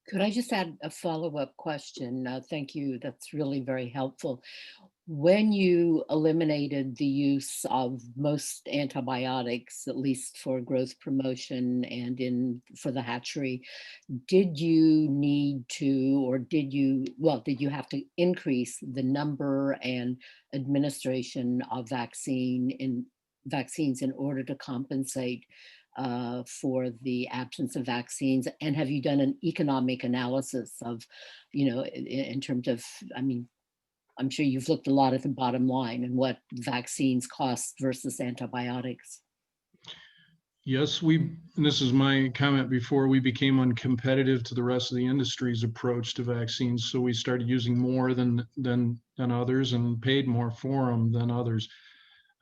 Could I just add a follow-up question? Thank you. That's really very helpful. When you eliminated the use of most antibiotics, at least for growth promotion and for the hatchery, did you need to, or did you have to increase the number and administration of vaccines in order to compensate for the absence of vaccines? And have you done an economic analysis of, in terms of, I'm sure you've looked a lot at the bottom line and what vaccines cost versus antibiotics. Yes, and this is my comment before, we became uncompetitive to the rest of the industry's approach to vaccines. So we started using more than others and paid more for them than others.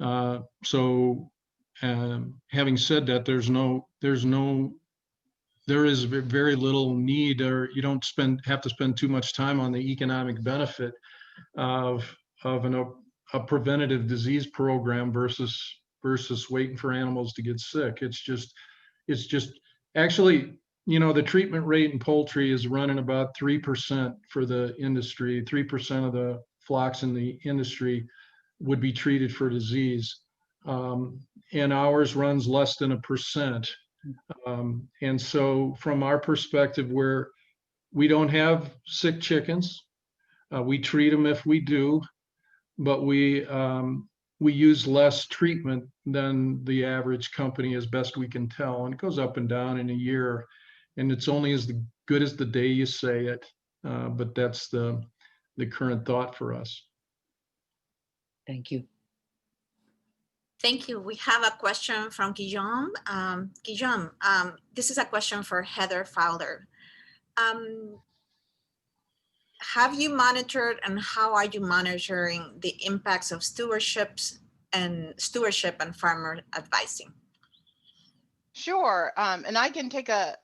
Having said that, there is very little need, or you don't have to spend too much time on the economic benefit of a preventative disease program versus waiting for animals to get sick. It's just actually, the treatment rate in poultry is running about 3% for the industry. 3% of the flocks in the industry would be treated for disease. And ours runs less than 1%. And so from our perspective, we don't have sick chickens. We treat them if we do, but we use less treatment than the average company as best we can tell. And it goes up and down in a year, and it's only as good as the day you say it. But that's the current thought for us. Thank you. Thank you. We have a question from Guillaume. Guillaume, this is a question for Heather Fowler. Have you monitored, and how are you monitoring the impacts of stewardship and farmer advising? Sure, and I can take a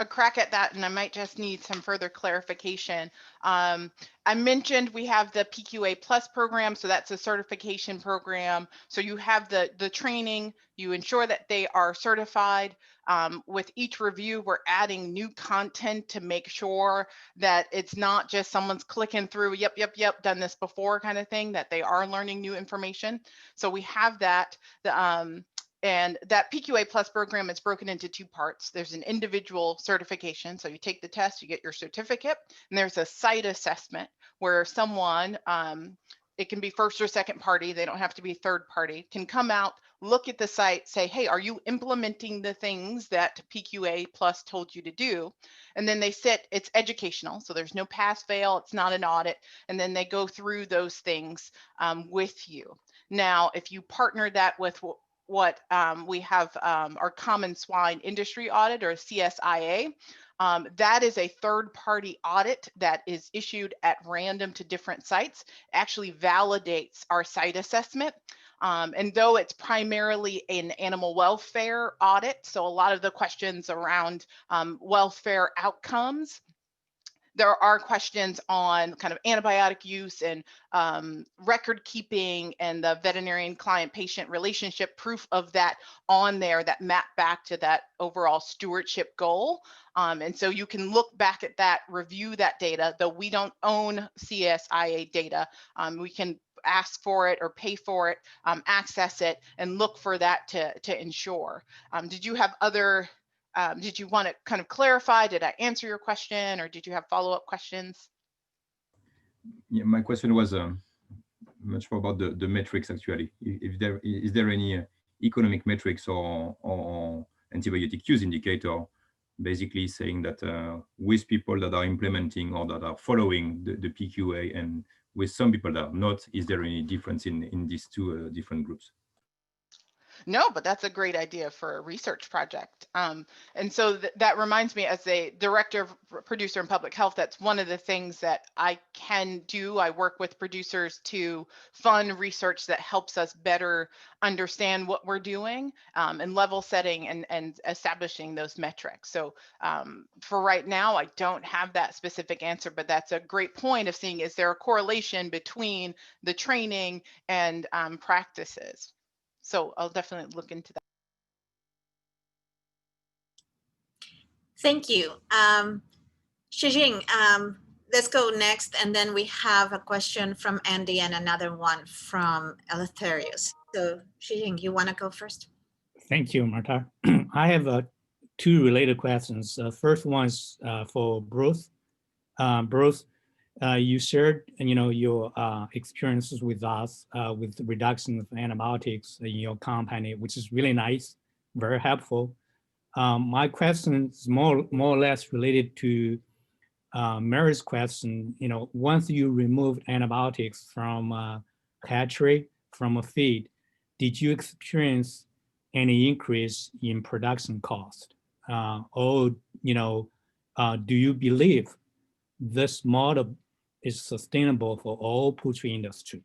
crack at that, and I might just need some further clarification. I mentioned we have the PQA Plus program, so that's a certification program. So you have the training, you ensure that they are certified. With each review, we're adding new content to make sure that it's not just someone's clicking through, yep, done this before kind of thing, that they are learning new information. So we have that. And that PQA Plus program is broken into two parts. There's an individual certification. So you take the test, you get your certificate, and there's a site assessment where someone, it can be first or second party, they don't have to be third party, can come out, look at the site, say, hey, are you implementing the things that PQA Plus told you to do? And then they sit, it's educational, so there's no pass fail, it's not an audit, and then they go through those things with you. Now, if you partner that with what we have our Common Swine Industry Audit, or CSIA, that is a third-party audit that is issued at random to different sites, actually validates our site assessment. And though it's primarily an animal welfare audit, so a lot of the questions around welfare outcomes, there are questions on kind of antibiotic use and record keeping and the veterinarian client-patient relationship, proof of that on there that map back to that overall stewardship goal. And so you can look back at that, review that data, though we don't own CSIA data. We can ask for it or pay for it, access it, and look for that to ensure. Did you have other, did you want to kind of clarify? Did I answer your question, or did you have follow-up questions? Yeah, my question was much more about the metrics actually. If there is there any economic metrics or antibiotic use indicator, basically saying that with people that are implementing or that are following the PQA and with some people that are not, is there any difference in these two different groups? No, but that's a great idea for a research project. And so that reminds me, as a director, producer in public health, that's one of the things that I can do. I work with producers to fund research that helps us better understand what we're doing, and level setting and establishing those metrics. So for right now, I don't have that specific answer, but that's a great point of seeing, is there a correlation between the training and practices? So I'll definitely look into that. Thank you. Shijing, let's go next. And then we have a question from Andy and another one from Eleutherius. So Shijing, you want to go first? Thank you, Marta. I have two related questions. First one is for Bruce. Bruce, you shared, your experiences with us with the reduction of antibiotics in your company, which is really nice, very helpful. My question is more or less related to Mary's question. Once you removed antibiotics from a hatchery, from a feed, did you experience any increase in production cost? Or, do you believe this model is sustainable for all poultry industry?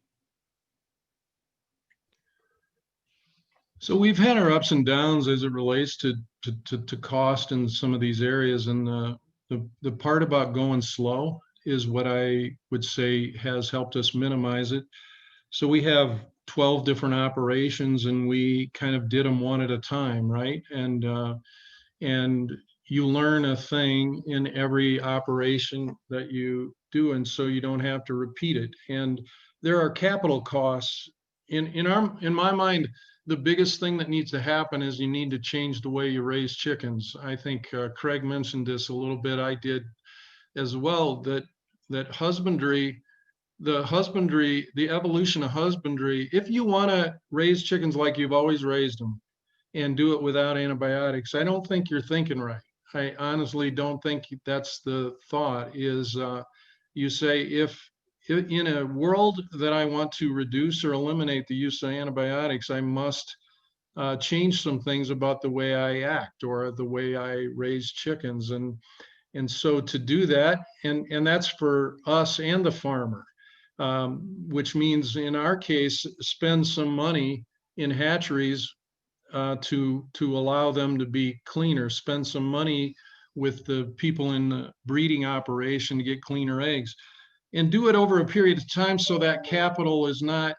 So we've had our ups and downs as it relates to cost in some of these areas, and the part about going slow is what I would say has helped us minimize it. So we have 12 different operations, and we kind of did them one at a time, right? And you learn a thing in every operation that you do, and so you don't have to repeat it. And there are capital costs. In my mind, the biggest thing that needs to happen is you need to change the way you raise chickens. I think Craig mentioned this a little bit. I did as well. That husbandry, the evolution of husbandry. If you want to raise chickens like you've always raised them, and do it without antibiotics, I don't think you're thinking right. I honestly don't think that's the thought. Is you say, if in a world that I want to reduce or eliminate the use of antibiotics, I must change some things about the way I act or the way I raise chickens. And so to do that, and that's for us and the farmer, which means in our case, spend some money in hatcheries to allow them to be cleaner, spend some money with the people in the breeding operation to get cleaner eggs, and do it over a period of time so that capital is not,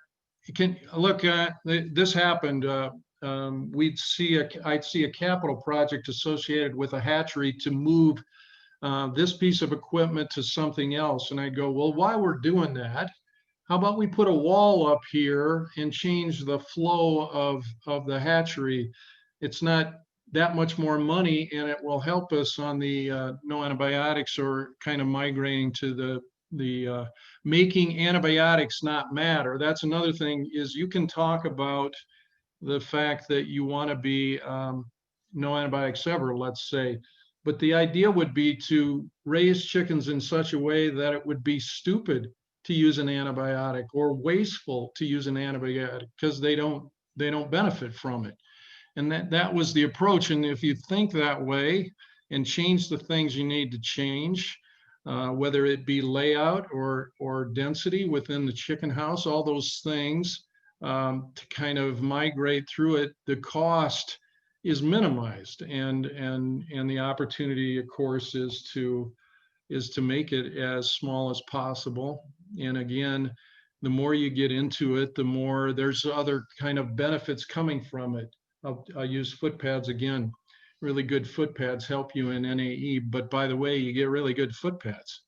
this happened, I'd see a capital project associated with a hatchery to move this piece of equipment to something else. And I'd go, well, while we're doing that, how about we put a wall up here and change the flow of the hatchery? It's not that much more money, and it will help us on the no antibiotics, or kind of migrating to the making antibiotics not matter. That's another thing, is you can talk about the fact that you want to be no antibiotics ever, let's say, but the idea would be to raise chickens in such a way that it would be stupid to use an antibiotic or wasteful to use an antibiotic, because they don't benefit from it. And that was the approach. And if you think that way and change the things you need to change, whether it be layout or density within the chicken house, all those things, to kind of migrate through it, the cost is minimized. And the opportunity, of course, is to is to make it as small as possible. And again, the more you get into it, the more there's other kind of benefits coming from it. I'll use foot pads again. Really good foot pads help you in NAE, but by the way, you get really good foot pads.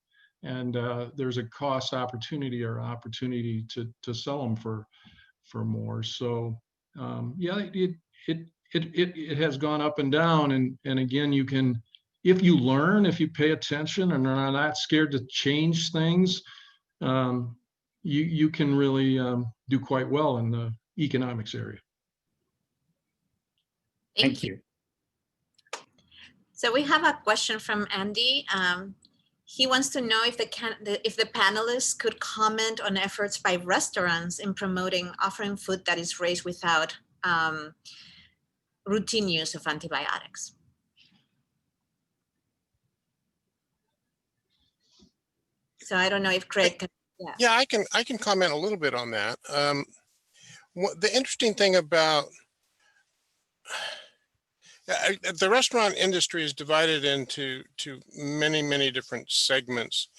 And there's a cost opportunity or opportunity to sell them for more. So yeah, it has gone up and down. And again, you can, if you learn, if you pay attention and are not scared to change things, you can really do quite well in the economics area. Thank you. So we have a question from Andy. He wants to know if the panelists could comment on efforts by restaurants in promoting offering food that is raised without routine use of antibiotics. So I don't know if Craig can. Yeah, I can comment a little bit on that. The interesting thing about the restaurant industry is divided into many different segments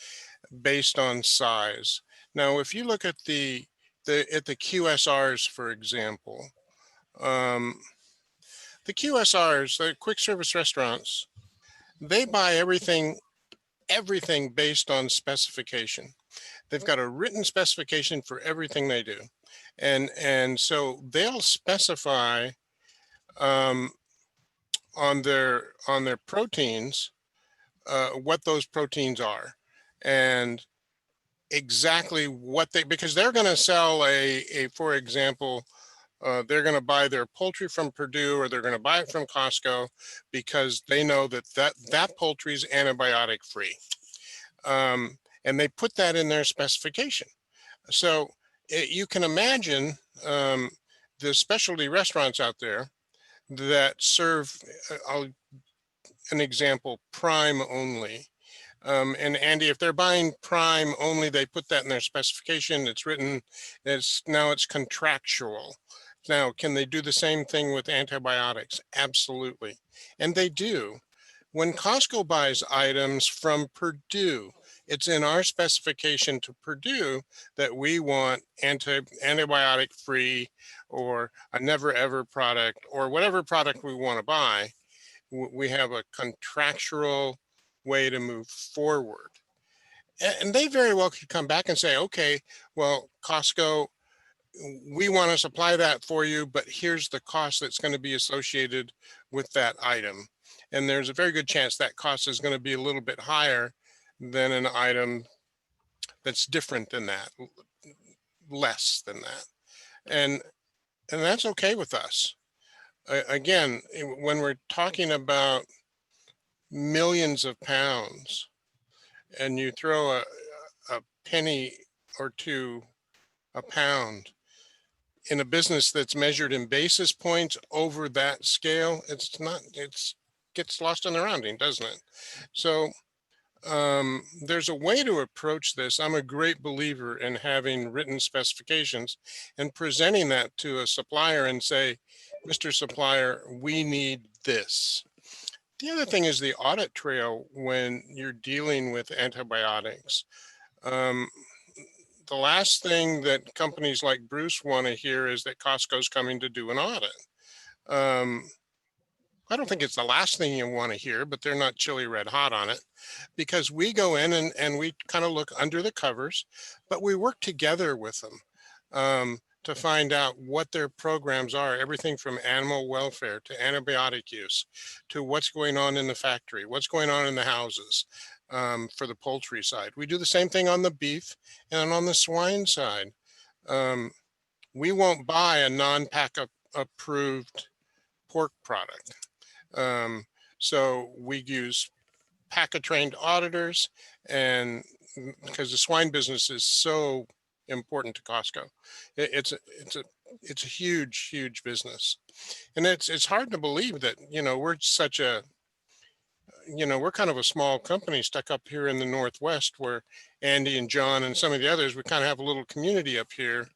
based on size. Now, if you look at the QSRs, for example, the QSRs, the quick service restaurants, they buy everything based on specification. They've got a written specification for everything they do, and so they'll specify on their proteins what those proteins are, and exactly what because they're going to sell for example, they're going to buy their poultry from Purdue, or they're going to buy it from Costco because they know that poultry is antibiotic free. And they put that in their specification. So you can imagine the specialty restaurants out there that serve, an example, prime only. And Andy, if they're buying prime only, they put that in their specification. It's written, now it's contractual. Now, can they do the same thing with antibiotics? Absolutely. And they do. When Costco buys items from Purdue, it's in our specification to Purdue that we want antibiotic free, or a never ever product, or whatever product we want to buy. We have a contractual way to move forward. And they very well could come back and say, okay, well, Costco, we want to supply that for you, but here's the cost that's going to be associated with that item. And there's a very good chance that cost is going to be a little bit higher than an item that's different than that, less than that. And that's okay with us. Again, when we're talking about millions of pounds and you throw a penny or two a pound in a business that's measured in basis points over that scale, it gets lost in the rounding, doesn't it? So there's a way to approach this. I'm a great believer in having written specifications and presenting that to a supplier and say, Mr. Supplier, we need this. The other thing is the audit trail when you're dealing with antibiotics. The last thing that companies like Bruce want to hear is that Costco's coming to do an audit. I don't think it's the last thing you want to hear, but they're not chili red hot on it, because we go in and we kind of look under the covers, but we work together with them to find out what their programs are, everything from animal welfare to antibiotic use, to what's going on in the factory, what's going on in the houses for the poultry side. We do the same thing on the beef and on the swine side. We won't buy a non-pack approved pork product. So we use PACA trained auditors, and because the swine business is so important to Costco, it's a huge business, and it's hard to believe that we're such a we're kind of a small company stuck up here in the Northwest, where Andy and John and some of the others, we kind of have a little community up here,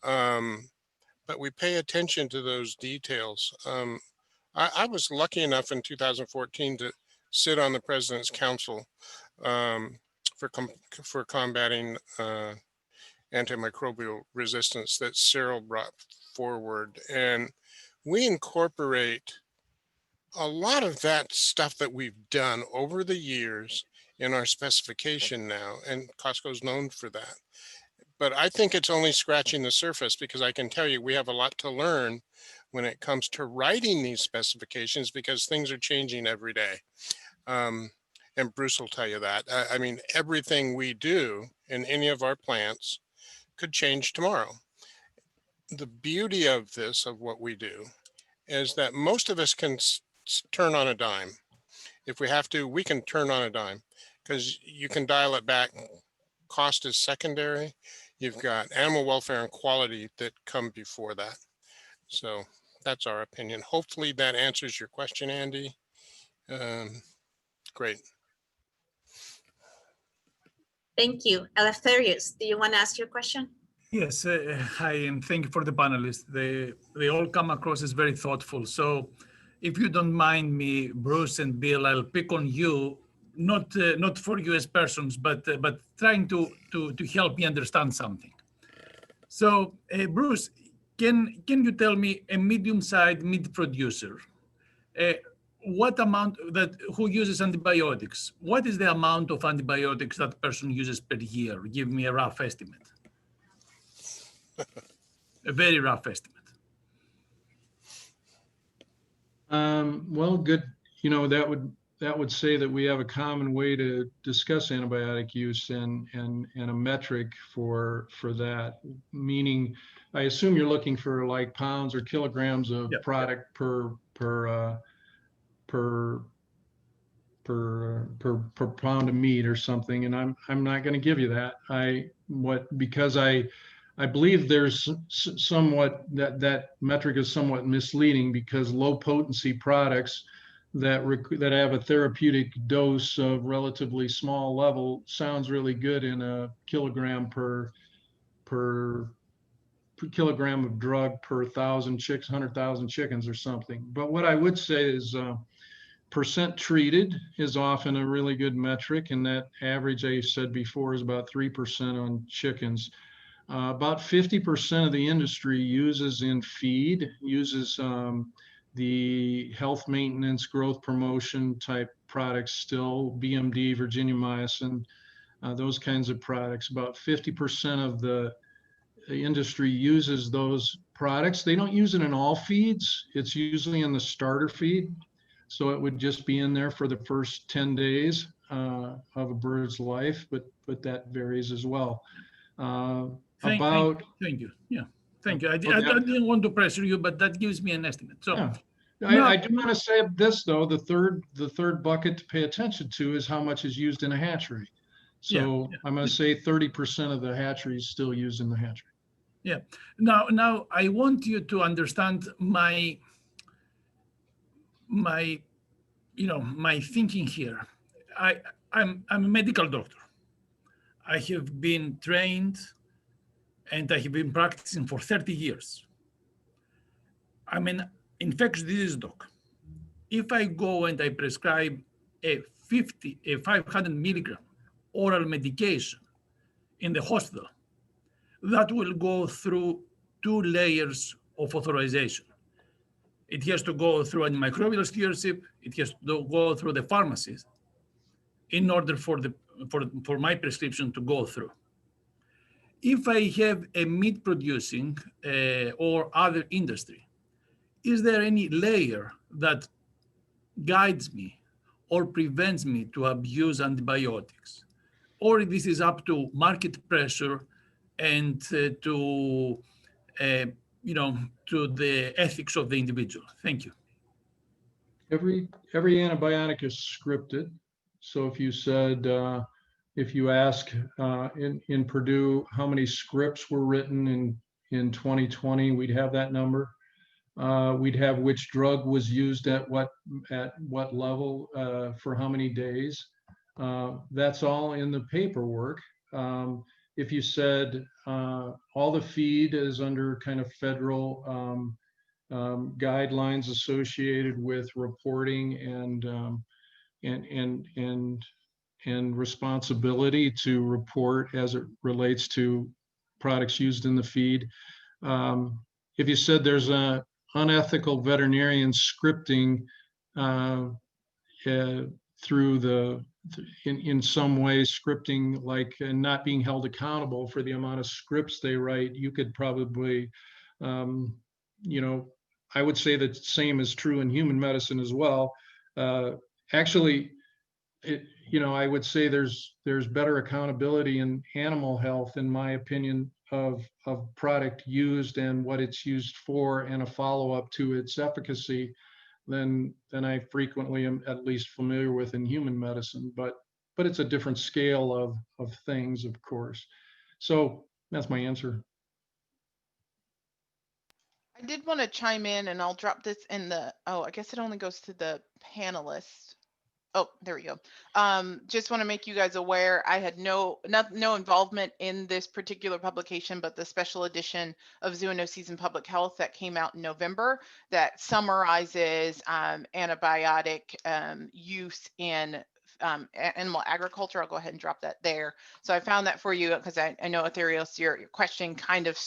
but we pay attention to those details. I was lucky enough in 2014 to sit on the President's Council for combating antimicrobial resistance that Cyril brought forward. And we incorporate a lot of that stuff that we've done over the years in our specification now, and Costco's known for that. But I think it's only scratching the surface, because I can tell you we have a lot to learn when it comes to writing these specifications, because things are changing every day. And Bruce will tell you that. I mean, everything we do in any of our plants could change tomorrow. The beauty of this, of what we do, is that most of us can turn on a dime. If we have to, we can turn on a dime, because you can dial it back. Cost is secondary. You've got animal welfare and quality that come before that. So that's our opinion. Hopefully that answers your question, Andy. Great. Thank you. Eleftherios, do you want to ask your question? Yes, hi, and thank you for the panelists. They all come across as very thoughtful. So if you don't mind me, Bruce and Bill, I'll pick on you, not for you as persons, but trying to help me understand something. So Bruce, can you tell me, a medium-sized meat producer, who uses antibiotics, what is the amount of antibiotics that person uses per year? Give me a rough estimate. A very rough estimate. Well, good. You know, that would say that we have a common way to discuss antibiotic use and a metric for that. Meaning, I assume you're looking for like pounds or kilograms of product per pound of meat or something, and I'm not going to give you that. Because I believe there's somewhat that metric is somewhat misleading, because low potency products that have a therapeutic dose of relatively small level sounds really good in a kilogram per kilogram of drug per 100,000 chickens or something. But what I would say is percent treated is often a really good metric, and that average I said before is about 3% on chickens. About 50% of the industry uses in feed, the health maintenance, growth promotion type products still, BMD, Virginiamycin, those kinds of products. About 50% of the industry uses those products. They don't use it in all feeds. It's usually in the starter feed. So it would just be in there for the first 10 days of a bird's life, but that varies as well. Thank you. Yeah, thank you. I didn't want to pressure you, but that gives me an estimate. So yeah. I do want to say this though: the third bucket to pay attention to is how much is used in a hatchery. So I'm going to say 30% of the hatchery is still used in the hatchery. Yeah. Now I want you to understand my thinking here. I'm a medical doctor. I have been trained and I have been practicing for 30 years. I'm an infectious disease doc. If I go and I prescribe a 500 milligram oral medication in the hospital, that will go through 2 layers of authorization. It has to go through Antimicrobial Stewardship. It has to go through the pharmacist in order for my prescription to go through. If I have a meat producing or other industry, is there any layer that guides me or prevents me to abuse antibiotics? Or this is up to market pressure and to the ethics of the individual? Thank you. Every antibiotic is scripted. So if you said, if you ask in Purdue how many scripts were written in 2020, we'd have that number. We'd have which drug was used at what level for how many days. That's all in the paperwork. If you said all the feed is under kind of federal guidelines associated with reporting and and responsibility to report as it relates to products used in the feed. If you said there's a unethical veterinarian scripting through the, in some ways scripting, like not being held accountable for the amount of scripts they write, you could probably, you know, I would say that the same is true in human medicine as well. Actually, you know, I would say there's better accountability in animal health, in my opinion, of product used and what it's used for, and a follow-up to its efficacy than I frequently am at least familiar with in human medicine. But it's a different scale of things, of course. So that's my answer. I did want to chime in, and I'll drop this in the, oh, I guess it only goes to the panelists. Oh, there we go. Just want to make you guys aware, I had no involvement in this particular publication, but the special edition of Zoonoses and Public Health that came out in November that summarizes antibiotic use in animal agriculture. I'll go ahead and drop that there. So I found that for you because I know, Aetherios, your question kind of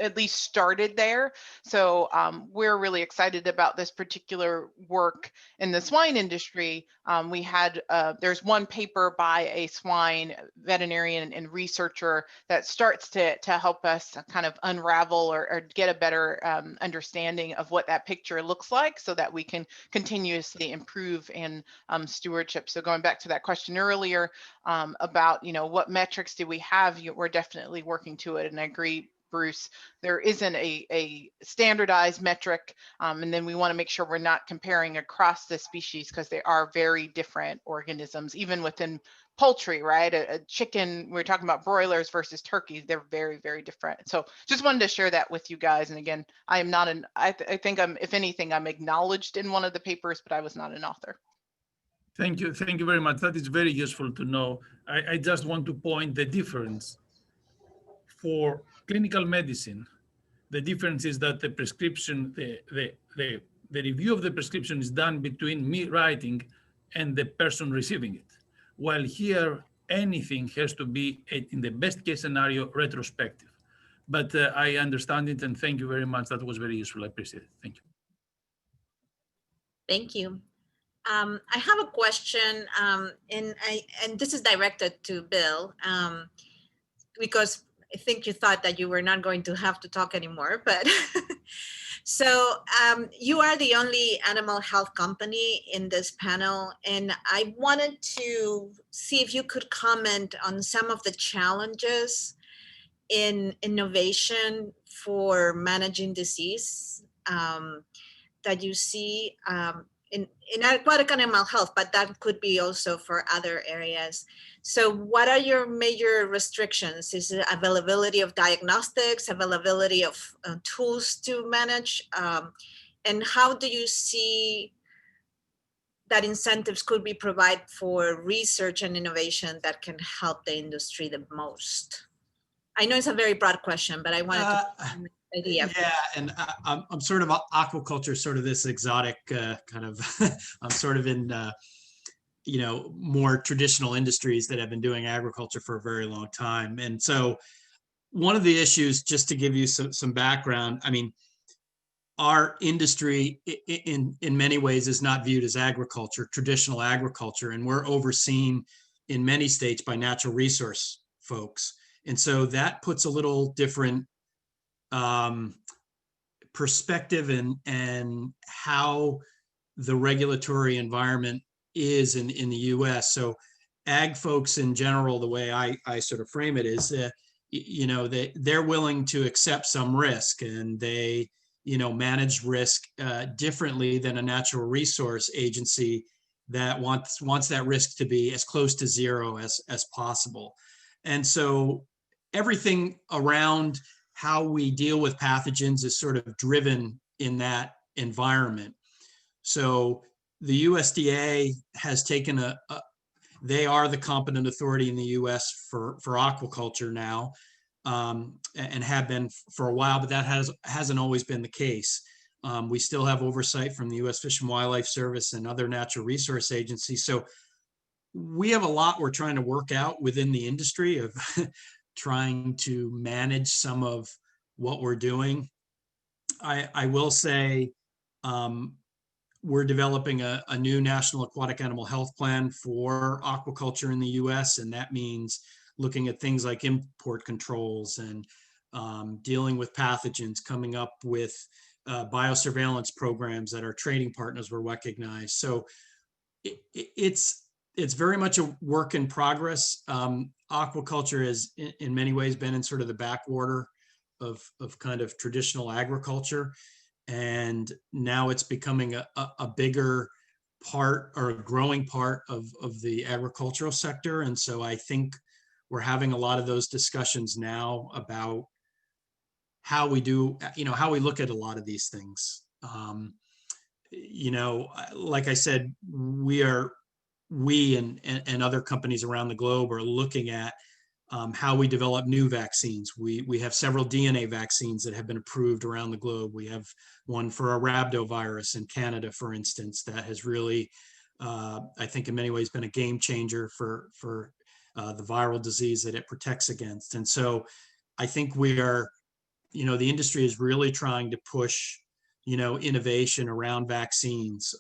at least started there. So we're really excited about this particular work in the swine industry. We had, there's one paper by a swine veterinarian and researcher that starts to help us kind of unravel or get a better understanding of what that picture looks like, so that we can continuously improve in stewardship. So going back to that question earlier about, you know, what metrics do we have? We're definitely working to it, and I agree, Bruce, there isn't a standardized metric, and then we want to make sure we're not comparing across the species, because they are very different organisms, even within poultry, right? A chicken, we're talking about broilers versus turkeys, they're very, very different. So just wanted to share that with you guys. And again, I am not I think I'm, if anything, I'm acknowledged in one of the papers, but I was not an author. Thank you very much. That is very useful to know. I just want to point the difference. For clinical medicine, the difference is that the prescription, the review of the prescription is done between me writing and the person receiving it. While here, anything has to be, in the best case scenario, retrospective. But I understand it, and thank you very much. That was very useful. I appreciate it. Thank you. Thank you. I have a question, and this is directed to Bill, because I think you thought that you were not going to have to talk anymore, but so you are the only animal health company in this panel, and I wanted to see if you could comment on some of the challenges in innovation for managing disease that you see in aquatic animal health, but that could be also for other areas. So what are your major restrictions? Is it availability of diagnostics, availability of tools to manage? And how do you see that incentives could be provided for research and innovation that can help the industry the most? I know it's a very broad question, but I wanted to idea. Yeah, and I'm sort of aquaculture, sort of this exotic kind of, I'm sort of in, you know, more traditional industries that have been doing agriculture for a very long time. And so one of the issues, just to give you some background, I mean, our industry in many ways is not viewed as agriculture, traditional agriculture, and we're overseen in many states by natural resource folks. And so that puts a little different perspective and how the regulatory environment is in the US. So ag folks in general, the way I sort of frame it is, you know, they're willing to accept some risk, and they, you know, manage risk differently than a natural resource agency that wants that risk to be as close to zero as possible. And so everything around how we deal with pathogens is sort of driven in that environment. So the USDA has taken they are the competent authority in the US for aquaculture now, and have been for a while, but that hasn't always been the case. We still have oversight from the US Fish and Wildlife Service and other natural resource agencies. So we have a lot we're trying to work out within the industry of trying to manage some of what we're doing. I will say we're developing a new national aquatic animal health plan for aquaculture in the US, and that means looking at things like import controls and dealing with pathogens, coming up with biosurveillance programs that our trading partners will recognize. So it's very much a work in progress. Aquaculture has in many ways been in sort of the backwater of kind of traditional agriculture. And now it's becoming a bigger part or a growing part of the agricultural sector. And so I think we're having a lot of those discussions now about how we do, how we look at a lot of these things. Like I said, we and other companies around the globe are looking at how we develop new vaccines. We have several DNA vaccines that have been approved around the globe. We have one for a rhabdovirus in Canada, for instance, that has really, I think in many ways been a game changer for the viral disease that it protects against. And so I think we are, the industry is really trying to push, innovation around vaccines,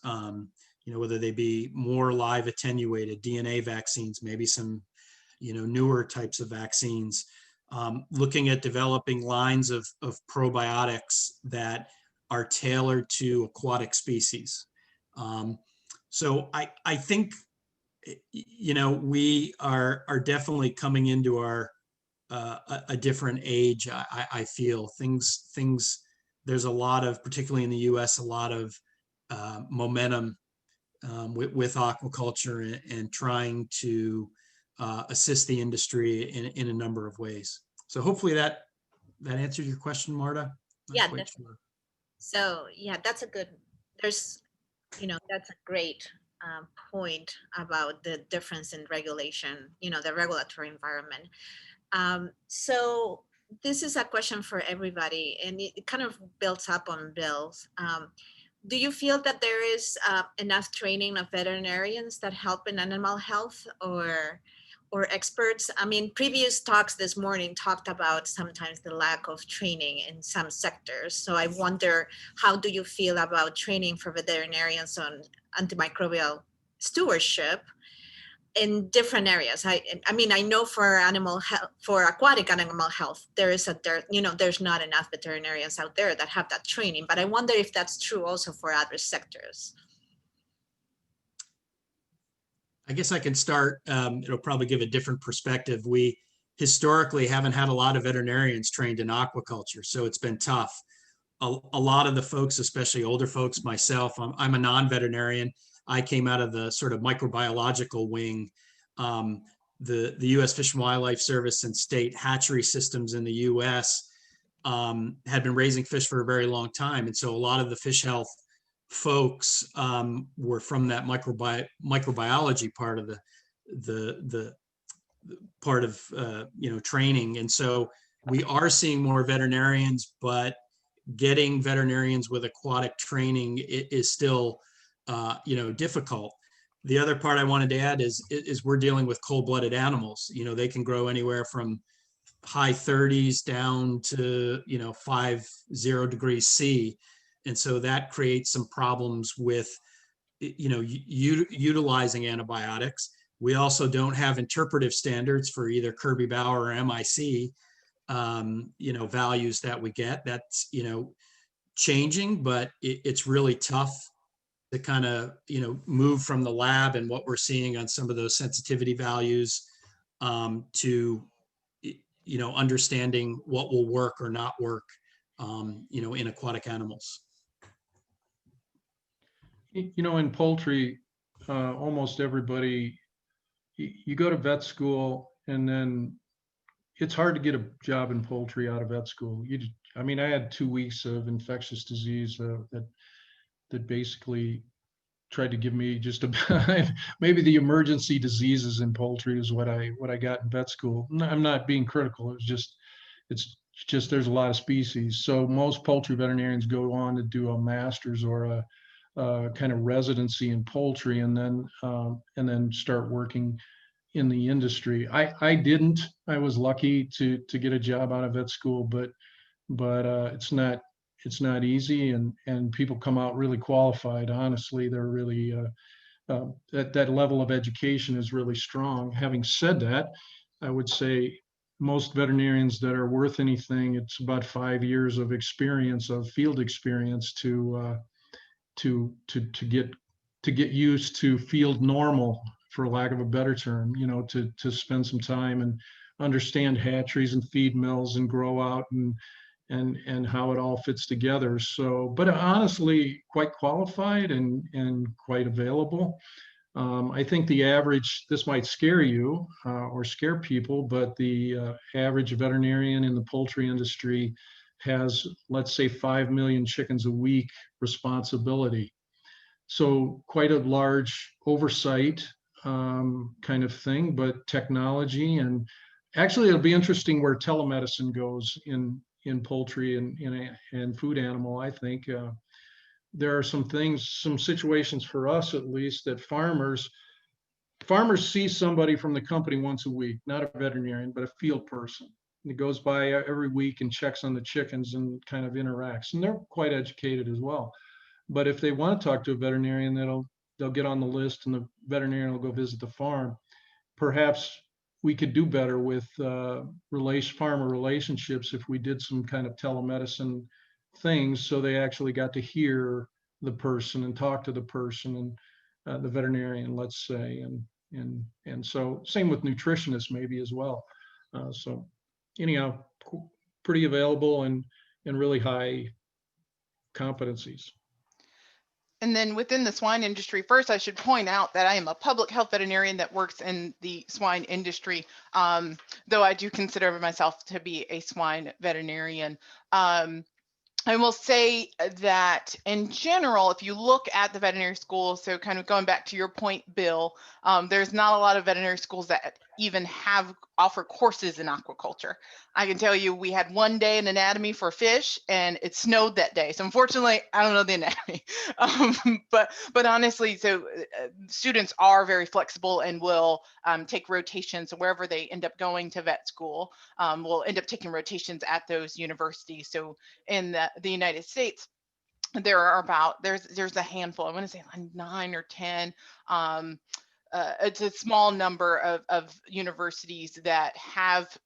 whether they be more live attenuated DNA vaccines, maybe some newer types of vaccines, looking at developing lines of probiotics that are tailored to aquatic species. So I think, we are definitely coming into a different age. I feel things, there's a lot of, particularly in the US, a lot of momentum with aquaculture and trying to assist the industry in a number of ways. So hopefully that answers your question, Marta. Yeah, sure. So yeah, that's a good, that's a great point about the difference in regulation, the regulatory environment. So this is a question for everybody, and it kind of builds up on Bill's. Do you feel that there is enough training of veterinarians that help in animal health or experts? I mean, previous talks this morning talked about sometimes the lack of training in some sectors. So I wonder, how do you feel about training for veterinarians on antimicrobial stewardship in different areas? I mean, I know for animal health, for aquatic animal health, there's not enough veterinarians out there that have that training, but I wonder if that's true also for other sectors. I guess I can start. It'll probably give a different perspective. We historically haven't had a lot of veterinarians trained in aquaculture, so it's been tough. A lot of the folks, especially older folks, myself, I'm a non-veterinarian. I came out of the sort of microbiological wing. The U.S. Fish and Wildlife Service and state hatchery systems in the U.S. Had been raising fish for a very long time, and so a lot of the fish health folks were from that microbiology part of the part of training. And so we are seeing more veterinarians, but getting veterinarians with aquatic training is still difficult. The other part I wanted to add is we're dealing with cold-blooded animals. They can grow anywhere from high 30s down to 50 degrees C. And so that creates some problems with, utilizing antibiotics. We also don't have interpretive standards for either Kirby-Bauer or MIC, values that we get. That's, changing, but it's really tough to kind of, move from the lab and what we're seeing on some of those sensitivity values to, understanding what will work or not work, in aquatic animals. In poultry, almost everybody, you go to vet school and then it's hard to get a job in poultry out of vet school. I had 2 weeks of infectious disease that basically tried to give me just about maybe the emergency diseases in poultry is what I got in vet school. I'm not being critical. It's just there's a lot of species. So most poultry veterinarians go on to do a master's or a kind of residency in poultry and then start working in the industry. I didn't. I was lucky to get a job out of vet school, but it's not easy, and people come out really qualified. Honestly, they're really that level of education is really strong. Having said that, I would say most veterinarians that are worth anything, it's about 5 years of experience, of field experience to get used to field normal, for lack of a better term, to spend some time and understand hatcheries and feed mills and grow out and how it all fits together. So, but honestly, quite qualified and quite available. I think the average, this might scare you or scare people, but the average veterinarian in the poultry industry has, let's say, 5 million chickens a week responsibility. So quite a large oversight kind of thing, but technology. And actually, it'll be interesting where telemedicine goes in poultry and food animal. I think there are some situations for us, at least, that farmers see somebody from the company once a week, not a veterinarian, but a field person. And it goes by every week and checks on the chickens and kind of interacts. And they're quite educated as well. But if they want to talk to a veterinarian, they'll get on the list and the veterinarian will go visit the farm. Perhaps we could do better with farmer relationships if we did some kind of telemedicine things, so they actually got to hear the person and talk to the person and the veterinarian, let's say, and so same with nutritionists maybe as well. So anyhow, pretty available and really high competencies. And then within the swine industry, first, I should point out that I am a public health veterinarian that works in the swine industry, though I do consider myself to be a swine veterinarian. I will say that in general, if you look at the veterinary schools, so kind of going back to your point, Bill, there's not a lot of veterinary schools that even offer courses in aquaculture. I can tell you we had one day in anatomy for fish and it snowed that day. So unfortunately, I don't know the anatomy, but honestly, so students are very flexible and will take rotations wherever they end up going to vet school. Will end up taking rotations at those universities. So in the United States, there are there's a handful, I want to say like 9 or 10. It's a small number of universities that have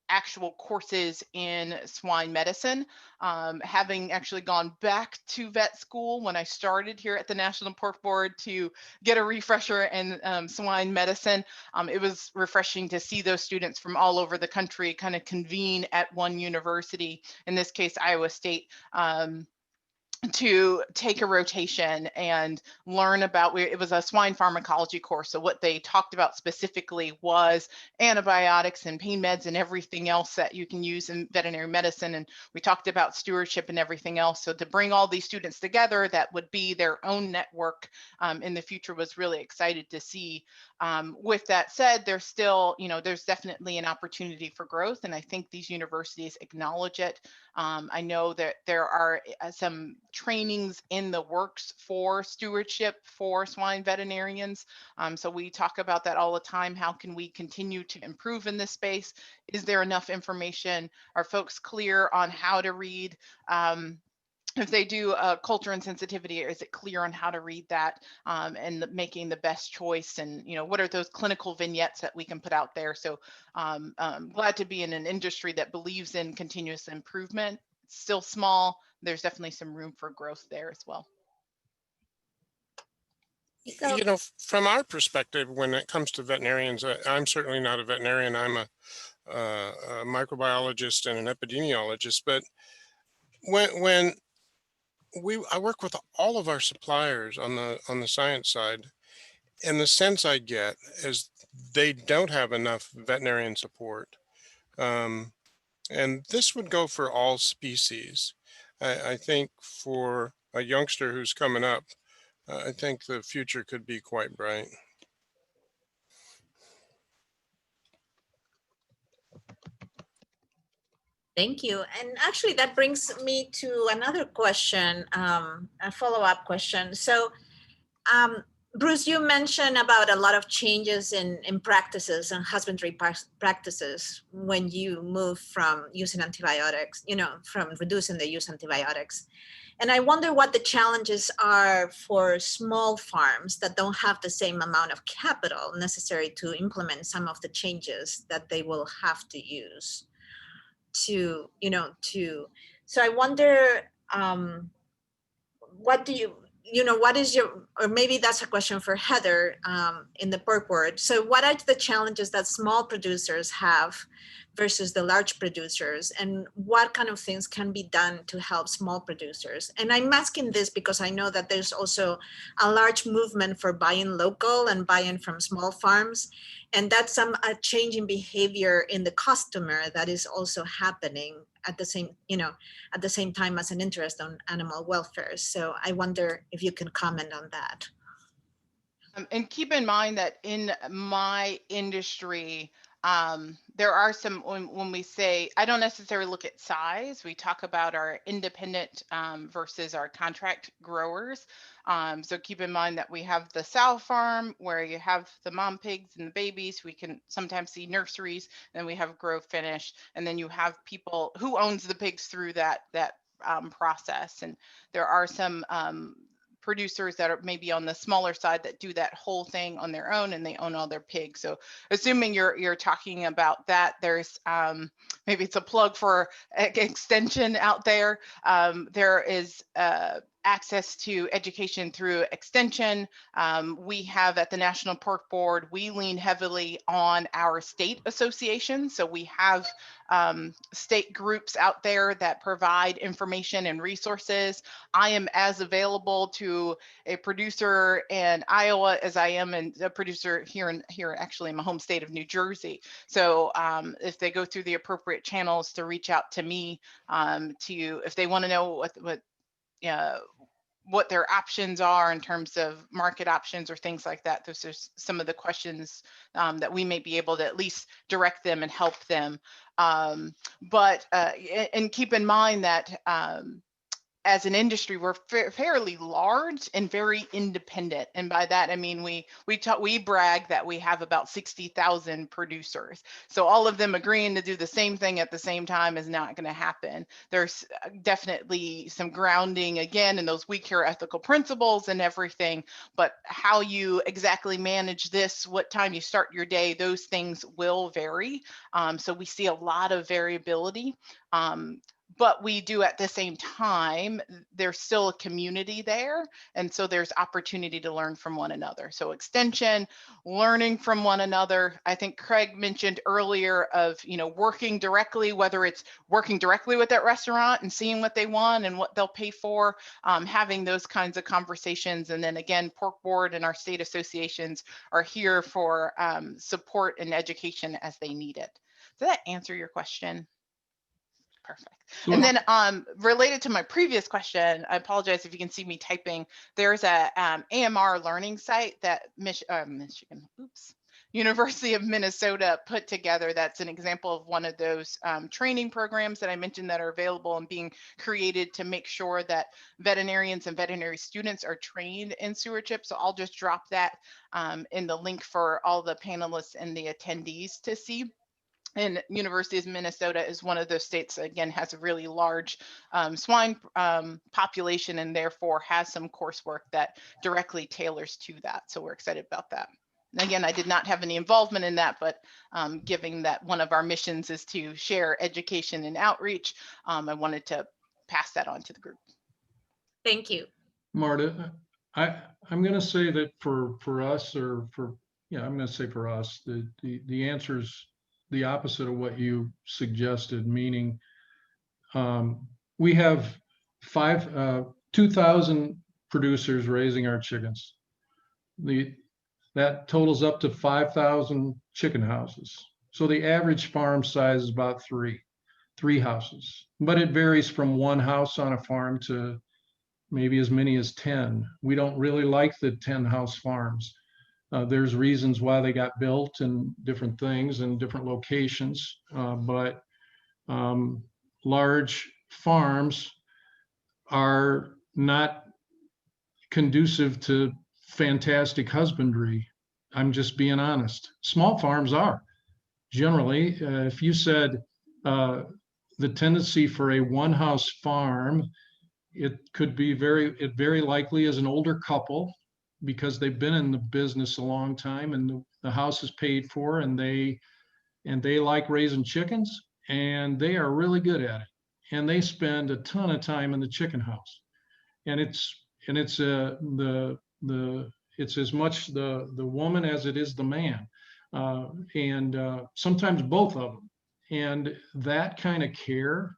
actual courses in swine medicine. Having actually gone back to vet school when I started here at the National Pork Board to get a refresher in swine medicine, it was refreshing to see those students from all over the country kind of convene at one university, in this case, Iowa State, to take a rotation and learn about, it was a swine pharmacology course. So what they talked about specifically was antibiotics and pain meds and everything else that you can use in veterinary medicine. And we talked about stewardship and everything else. So to bring all these students together, that would be their own network in the future, was really excited to see. With that said, there's still, there's definitely an opportunity for growth. And I think these universities acknowledge it. I know that there are some trainings in the works for stewardship for swine veterinarians. So we talk about that all the time. How can we continue to improve in this space? Is there enough information? Are folks clear on how to read? If they do a culture and sensitivity, is it clear on how to read that and making the best choice? And, what are those clinical vignettes that we can put out there? So I'm glad to be in an industry that believes in continuous improvement. It's still small. There's definitely some room for growth there as well. From our perspective, when it comes to veterinarians, I'm certainly not a veterinarian. I'm a microbiologist and an epidemiologist. But when I work with all of our suppliers on the science side, and the sense I get is they don't have enough veterinarian support. And this would go for all species. I think for a youngster who's coming up, I think the future could be quite bright. Thank you. And actually that brings me to another question, a follow-up question. So Bruce, you mentioned about a lot of changes in practices and husbandry practices when you move from using antibiotics, from reducing the use of antibiotics. And I wonder what the challenges are for small farms that don't have the same amount of capital necessary to implement some of the changes that they will have to use so I wonder, what is your, or maybe that's a question for Heather in the PERC board. So what are the challenges that small producers have versus the large producers, and what kind of things can be done to help small producers? And I'm asking this because I know that there's also a large movement for buying local and buying from small farms, and that's a change in behavior in the customer that is also happening at the same time as an interest on animal welfare. So I wonder if you can comment on that. And keep in mind that in my industry, there are some, when we say, I don't necessarily look at size, we talk about our independent versus our contract growers. So keep in mind that we have the sow farm where you have the mom pigs and the babies. We can sometimes see nurseries, then we have grow finish, and then you have people who owns the pigs through that process. And there are some producers that are maybe on the smaller side that do that whole thing on their own, and they own all their pigs. So assuming you're talking about that, there's maybe it's a plug for extension out there. There is access to education through extension. We have at the National Pork Board, we lean heavily on our state association. So we have state groups out there that provide information and resources. I am as available to a producer in Iowa as I am a producer here actually in my home state of New Jersey. So if they go through the appropriate channels to reach out to me, if they want to know what their options are in terms of market options or things like that. Those are some of the questions that we may be able to at least direct them and help them. And keep in mind that as an industry, we're fairly large and very independent. And by that, I mean, we brag that we have about 60,000 producers. So all of them agreeing to do the same thing at the same time is not going to happen. There's definitely some grounding, again, in those WeCare ethical principles and everything, but how you exactly manage this, what time you start your day, those things will vary. So we see a lot of variability. But we do at the same time, there's still a community there. And so there's opportunity to learn from one another. So extension, learning from one another. I think Craig mentioned earlier of, working directly, whether it's working directly with that restaurant and seeing what they want and what they'll pay for, having those kinds of conversations. And then again, Pork Board and our state associations are here for support and education as they need it. Does that answer your question? Perfect. And then related to my previous question, I apologize if you can see me typing. There's a AMR learning site that University of Minnesota put together. That's an example of one of those training programs that I mentioned that are available and being created to make sure that veterinarians and veterinary students are trained in stewardship. So I'll just drop that in the link for all the panelists and the attendees to see. And University of Minnesota is one of those states that, again, has a really large swine population and therefore has some coursework that directly tailors to that. So we're excited about that. And again, I did not have any involvement in that, but given that one of our missions is to share education and outreach, I wanted to pass that on to the group. Thank you. Marta, I'm going to say that for us, I'm going to say for us, the answer's the opposite of what you suggested, meaning we have 2,000 producers raising our chickens. That totals up to 5,000 chicken houses. So the average farm size is about three houses, but it varies from one house on a farm to maybe as many as 10. We don't really like the 10 house farms. There's reasons why they got built and different things and different locations, but large farms are not conducive to fantastic husbandry. I'm just being honest. Small farms are. Generally, if you said the tendency for a one-house farm, it could be very likely as an older couple, because they've been in the business a long time and the house is paid for, and they like raising chickens, and they are really good at it, and they spend a ton of time in the chicken house, and it's as much the woman as it is the man, and sometimes both of them, and that kind of care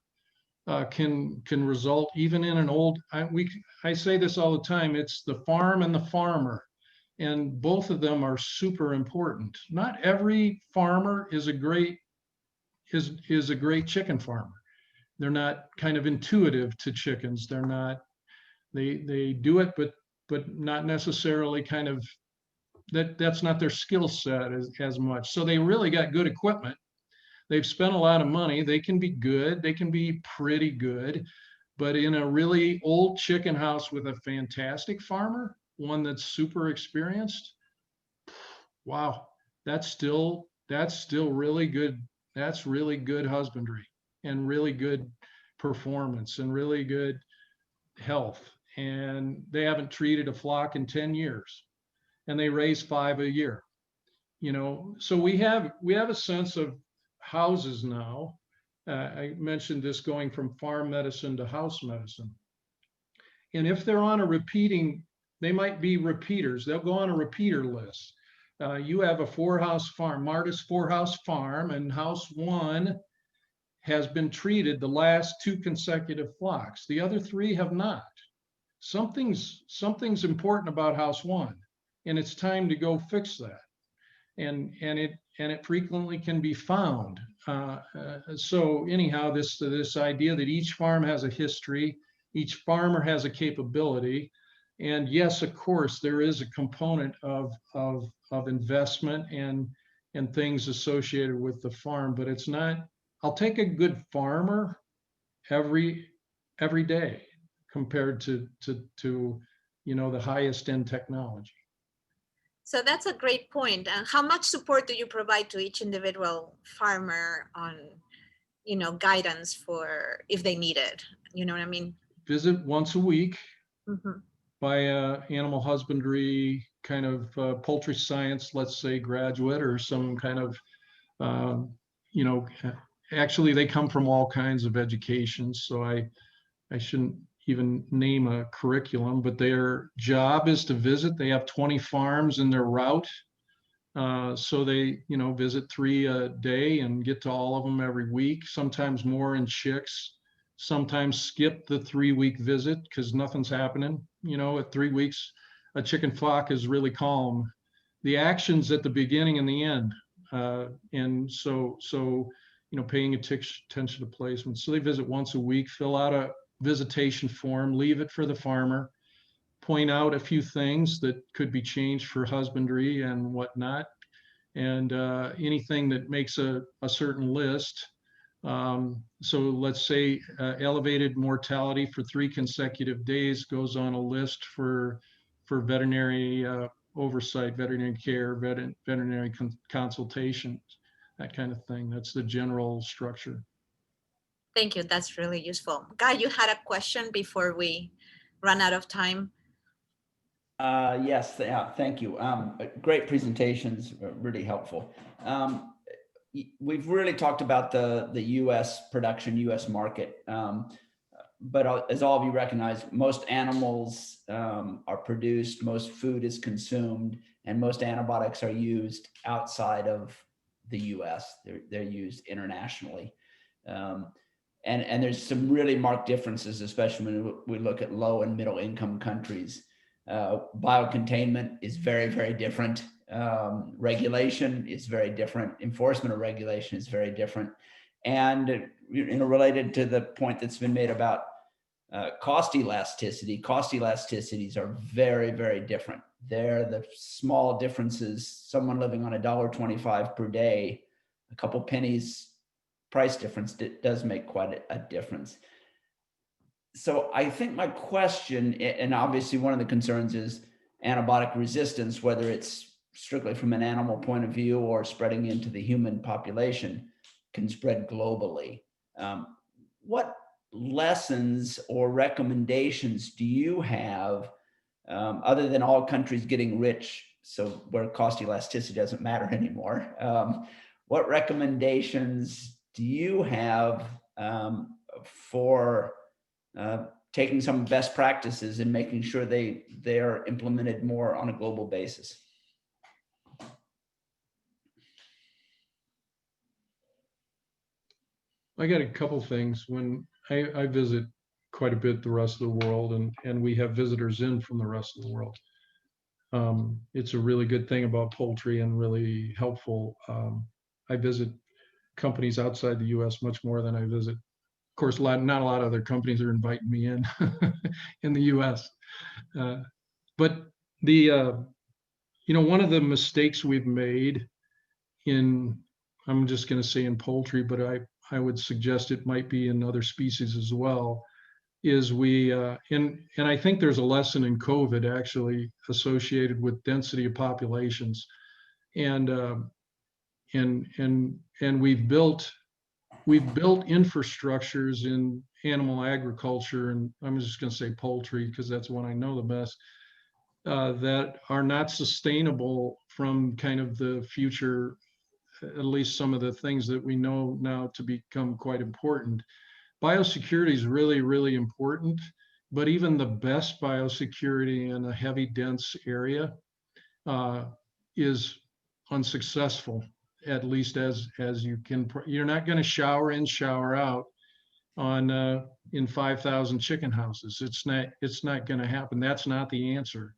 can result even in an old. I say this all the time. It's the farm and the farmer, and both of them are super important. Not every farmer is a great chicken farmer. They're not kind of intuitive to chickens. They're not. They do it, but not necessarily kind of that's not their skill set as much. So they really got good equipment. They've spent a lot of money. They can be good. They can be pretty good. But in a really old chicken house with a fantastic farmer, one that's super experienced, wow, that's still really good. That's really good husbandry and really good performance and really good health. And they haven't treated a flock in 10 years, and they raise 5 a year. So we have a sense of houses now. I mentioned this going from farm medicine to house medicine. And if they're on they might be repeaters. They'll go on a repeater list. You have a 4-house farm, Marta's 4-house farm, and house 1 has been treated the last 2 consecutive flocks. The other 3 have not. Something's important about house 1, and it's time to go fix that. And it frequently can be found. So anyhow, this idea that each farm has a history, each farmer has a capability, and yes, of course, there is a component of investment and things associated with the farm, but it's not. I'll take a good farmer every day compared to the highest end technology. So that's a great point. And how much support do you provide to each individual farmer on, guidance for if they need it? You know what I mean? Visit once a week Mm-hmm. by animal husbandry kind of poultry science, let's say graduate, or some kind of, actually they come from all kinds of educations. So I shouldn't even name a curriculum, but their job is to visit. They have 20 farms in their route. So they, visit 3 a day and get to all of them every week, sometimes more in chicks, sometimes skip the 3-week visit because nothing's happening. At 3 weeks, a chicken flock is really calm. The action's at the beginning and the end. And so, paying attention to placement. So they visit once a week, fill out a visitation form, leave it for the farmer, point out a few things that could be changed for husbandry and whatnot, and anything that makes a certain list. So let's say elevated mortality for 3 consecutive days goes on a list for veterinary oversight, veterinary care, veterinary consultations, that kind of thing. That's the general structure. Thank you. That's really useful. Guy, you had a question before we run out of time. Yes, thank you. Great presentations, really helpful. We've really talked about the U.S. production, U.S. market, but as all of you recognize, most animals are produced, most food is consumed, and most antibiotics are used outside of the U.S. They're used internationally. And there's some really marked differences, especially when we look at low and middle income countries. Biocontainment is very, very different. Regulation is very different. Enforcement of regulation is very different. And related to the point that's been made about cost elasticities are very, very different. They're the small differences. Someone living on $1.25 per day, a couple pennies price difference does make quite a difference. So I think my question, and obviously one of the concerns is antibiotic resistance, whether it's strictly from an animal point of view or spreading into the human population, can spread globally. What lessons or recommendations do you have, other than all countries getting rich, so where cost elasticity doesn't matter anymore? What recommendations do you have for taking some best practices and making sure they are implemented more on a global basis? I got a couple things. When I visit quite a bit the rest of the world, and we have visitors in from the rest of the world. It's a really good thing about poultry and really helpful. I visit companies outside the US much more than I visit. Of course, not a lot of other companies are inviting me in in the US. But one of the mistakes we've made I'm just going to say in poultry, but I would suggest it might be in other species as well, is and I think there's a lesson in COVID actually associated with density of populations. And we've built infrastructures in animal agriculture, and I'm just going to say poultry because that's one I know the best, that are not sustainable from kind of the future, at least some of the things that we know now to become quite important. Biosecurity is really, really important, but even the best biosecurity in a heavy, dense area is unsuccessful, at least as you can. You're not going to shower in, shower out in 5,000 chicken houses. It's not going to happen. That's not the answer.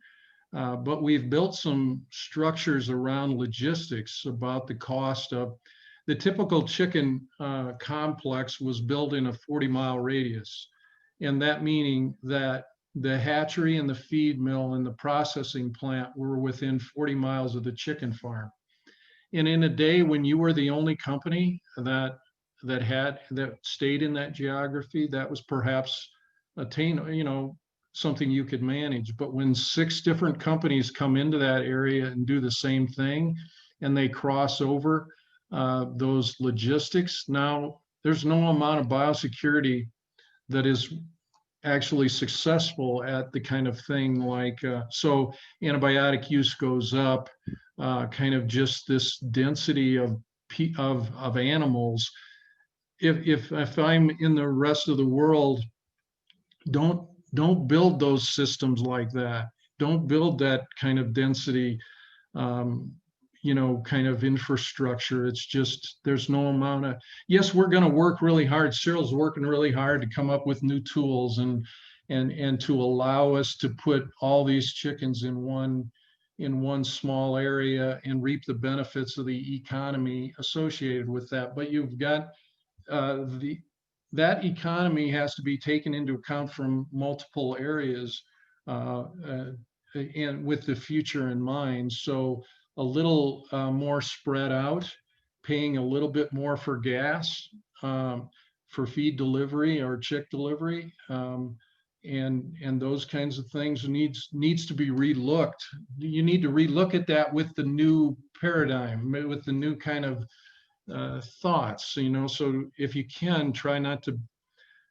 But we've built some structures around logistics about the cost of the typical chicken complex was built in a 40-mile radius. And that meaning that the hatchery and the feed mill and the processing plant were within 40 miles of the chicken farm. And in a day when you were the only company that stayed in that geography, that was perhaps something you could manage. But when 6 different companies come into that area and do the same thing, and they cross over those logistics, now there's no amount of biosecurity that is actually successful at the kind of thing like, so antibiotic use goes up, kind of just this density of animals. If I'm in the rest of the world, don't build those systems like that. Don't build that kind of density, kind of infrastructure. It's just, there's no amount of, yes, we're going to work really hard. Cyril's working really hard to come up with new tools and to allow us to put all these chickens in one small area and reap the benefits of the economy associated with that. But you've got that economy has to be taken into account from multiple areas and with the future in mind. So a little more spread out, paying a little bit more for gas for feed delivery or chick delivery, and those kinds of things needs to be relooked. You need to relook at that with the new paradigm, with the new kind of thoughts, so if you can, try not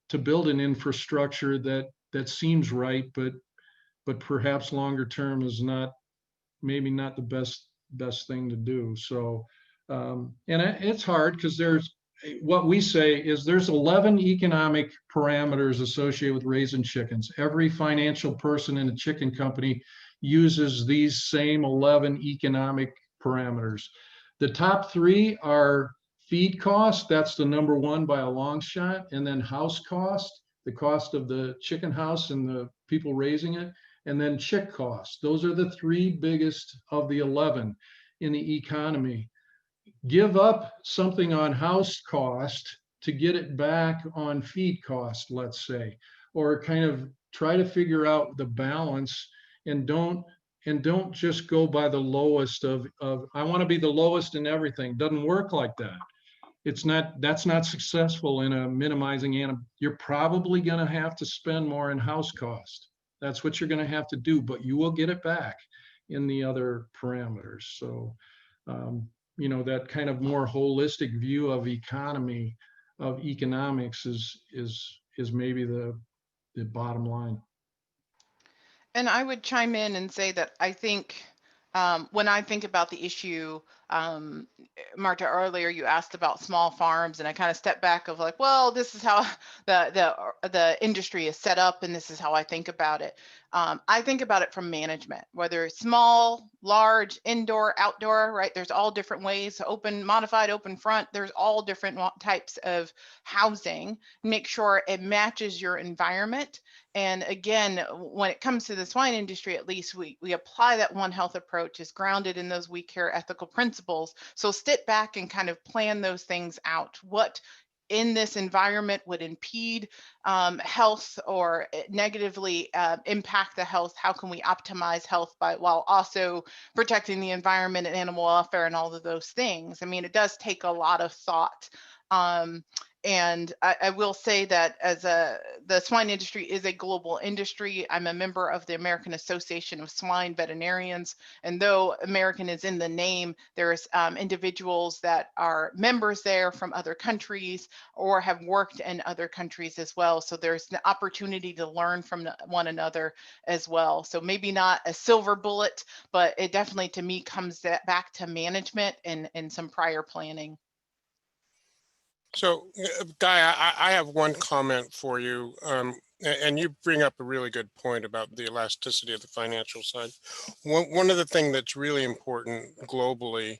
to build an infrastructure that seems right, but perhaps longer term is maybe not the best thing to do. So and it's hard because what we say is there's 11 economic parameters associated with raising chickens. Every financial person in a chicken company uses these same 11 economic parameters. The top 3 are feed cost, that's the number 1 by a long shot, and then house cost, the cost of the chicken house and the people raising it, and then chick cost. Those are the 3 biggest of the 11 in the economy. Give up something on house cost to get it back on feed cost, let's say, or kind of try to figure out the balance, and don't just go by the lowest of I want to be the lowest in everything. Doesn't work like that. that's not successful in a minimizing you're probably going to have to spend more in house cost. That's what you're going to have to do, but you will get it back in the other parameters. So, you know, that kind of more holistic view of economics is maybe the bottom line. And I would chime in and say that I think when I think about the issue, Marta, earlier you asked about small farms, and I kind of stepped back of like, well, this is how the industry is set up, and this is how I think about it. I think about it from management, whether it's small, large, indoor, outdoor, right? There's all different ways, open, modified, open front. There's all different types of housing. Make sure it matches your environment. And again, when it comes to the swine industry, at least we apply that One Health approach is grounded in those We Care ethical principles. So step back and kind of plan those things out. What in this environment would impede health or negatively impact the health? How can we optimize health while also protecting the environment and animal welfare and all of those things? I mean, it does take a lot of thought. And I will say that the swine industry is a global industry. I'm a member of the American Association of Swine Veterinarians. And though American is in the name, there's individuals that are members there from other countries or have worked in other countries as well. So there's an opportunity to learn from one another as well. So maybe not a silver bullet, but it definitely to me comes back to management and some prior planning. So, Guy, I have one comment for you, and you bring up a really good point about the elasticity of the financial side. One of the things that's really important globally,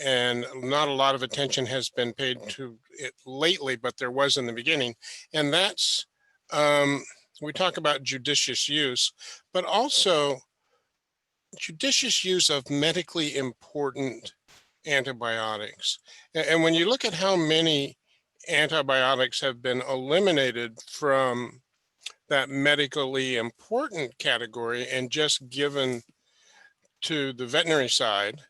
and not a lot of attention has been paid to it lately, but there was in the beginning, and that's, we talk about judicious use, but also judicious use of medically important antibiotics. And when you look at how many antibiotics have been eliminated from that medically important category and just given to the veterinary side,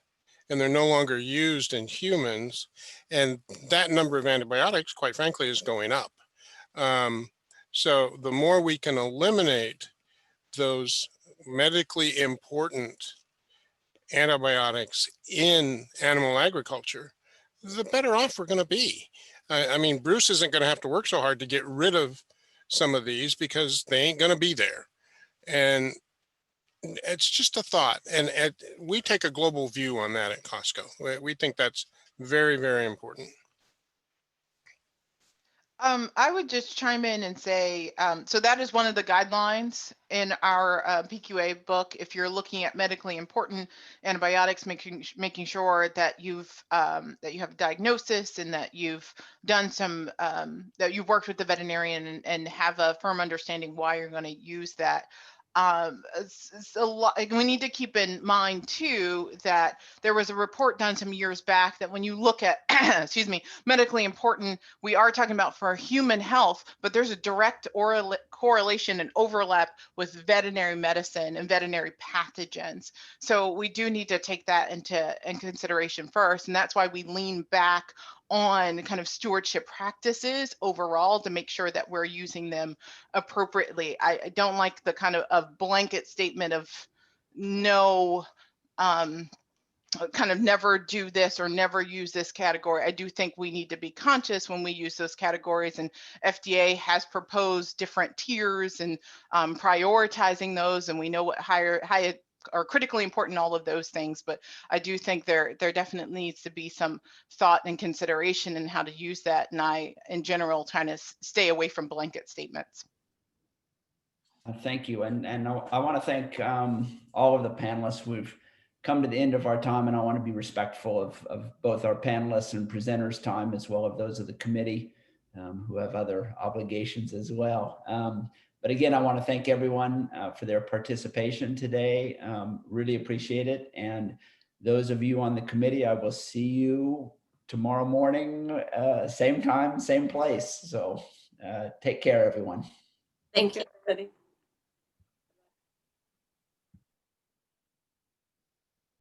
and they're no longer used in humans, and that number of antibiotics, quite frankly, is going up. So the more we can eliminate those medically important antibiotics in animal agriculture, the better off we're going to be. I mean, Bruce isn't going to have to work so hard to get rid of some of these because they ain't going to be there. And it's just a thought. And we take a global view on that at Costco. We think that's very, very important. I would just chime in and say, so that is one of the guidelines in our PQA book. If you're looking at medically important antibiotics, making sure that you have a diagnosis and that you've done some, that you've worked with the veterinarian and have a firm understanding why you're going to use that. It's a lot. We need to keep in mind too that there was a report done some years back that when you look at excuse me, medically important, we are talking about for human health, but there's a direct correlation and overlap with veterinary medicine and veterinary pathogens. So we do need to take that into consideration first, and that's why we lean back on kind of stewardship practices overall to make sure that we're using them appropriately. I don't like the kind of blanket statement of no, kind of never do this or never use this category. I do think we need to be conscious when we use those categories, and FDA has proposed different tiers and prioritizing those, and we know what high are critically important, all of those things, but I do think there definitely needs to be some thought and consideration in how to use that, and I in general trying to stay away from blanket statements. Thank you, and I want to thank all of the panelists. We've come to the end of our time, and I want to be respectful of both our panelists and presenters' time, as well as those of the committee who have other obligations as well. But again, I want to thank everyone for their participation today. Really appreciate it. And those of you on the committee, I will see you tomorrow morning, same time, same place. So take care, everyone. Thank you, everybody.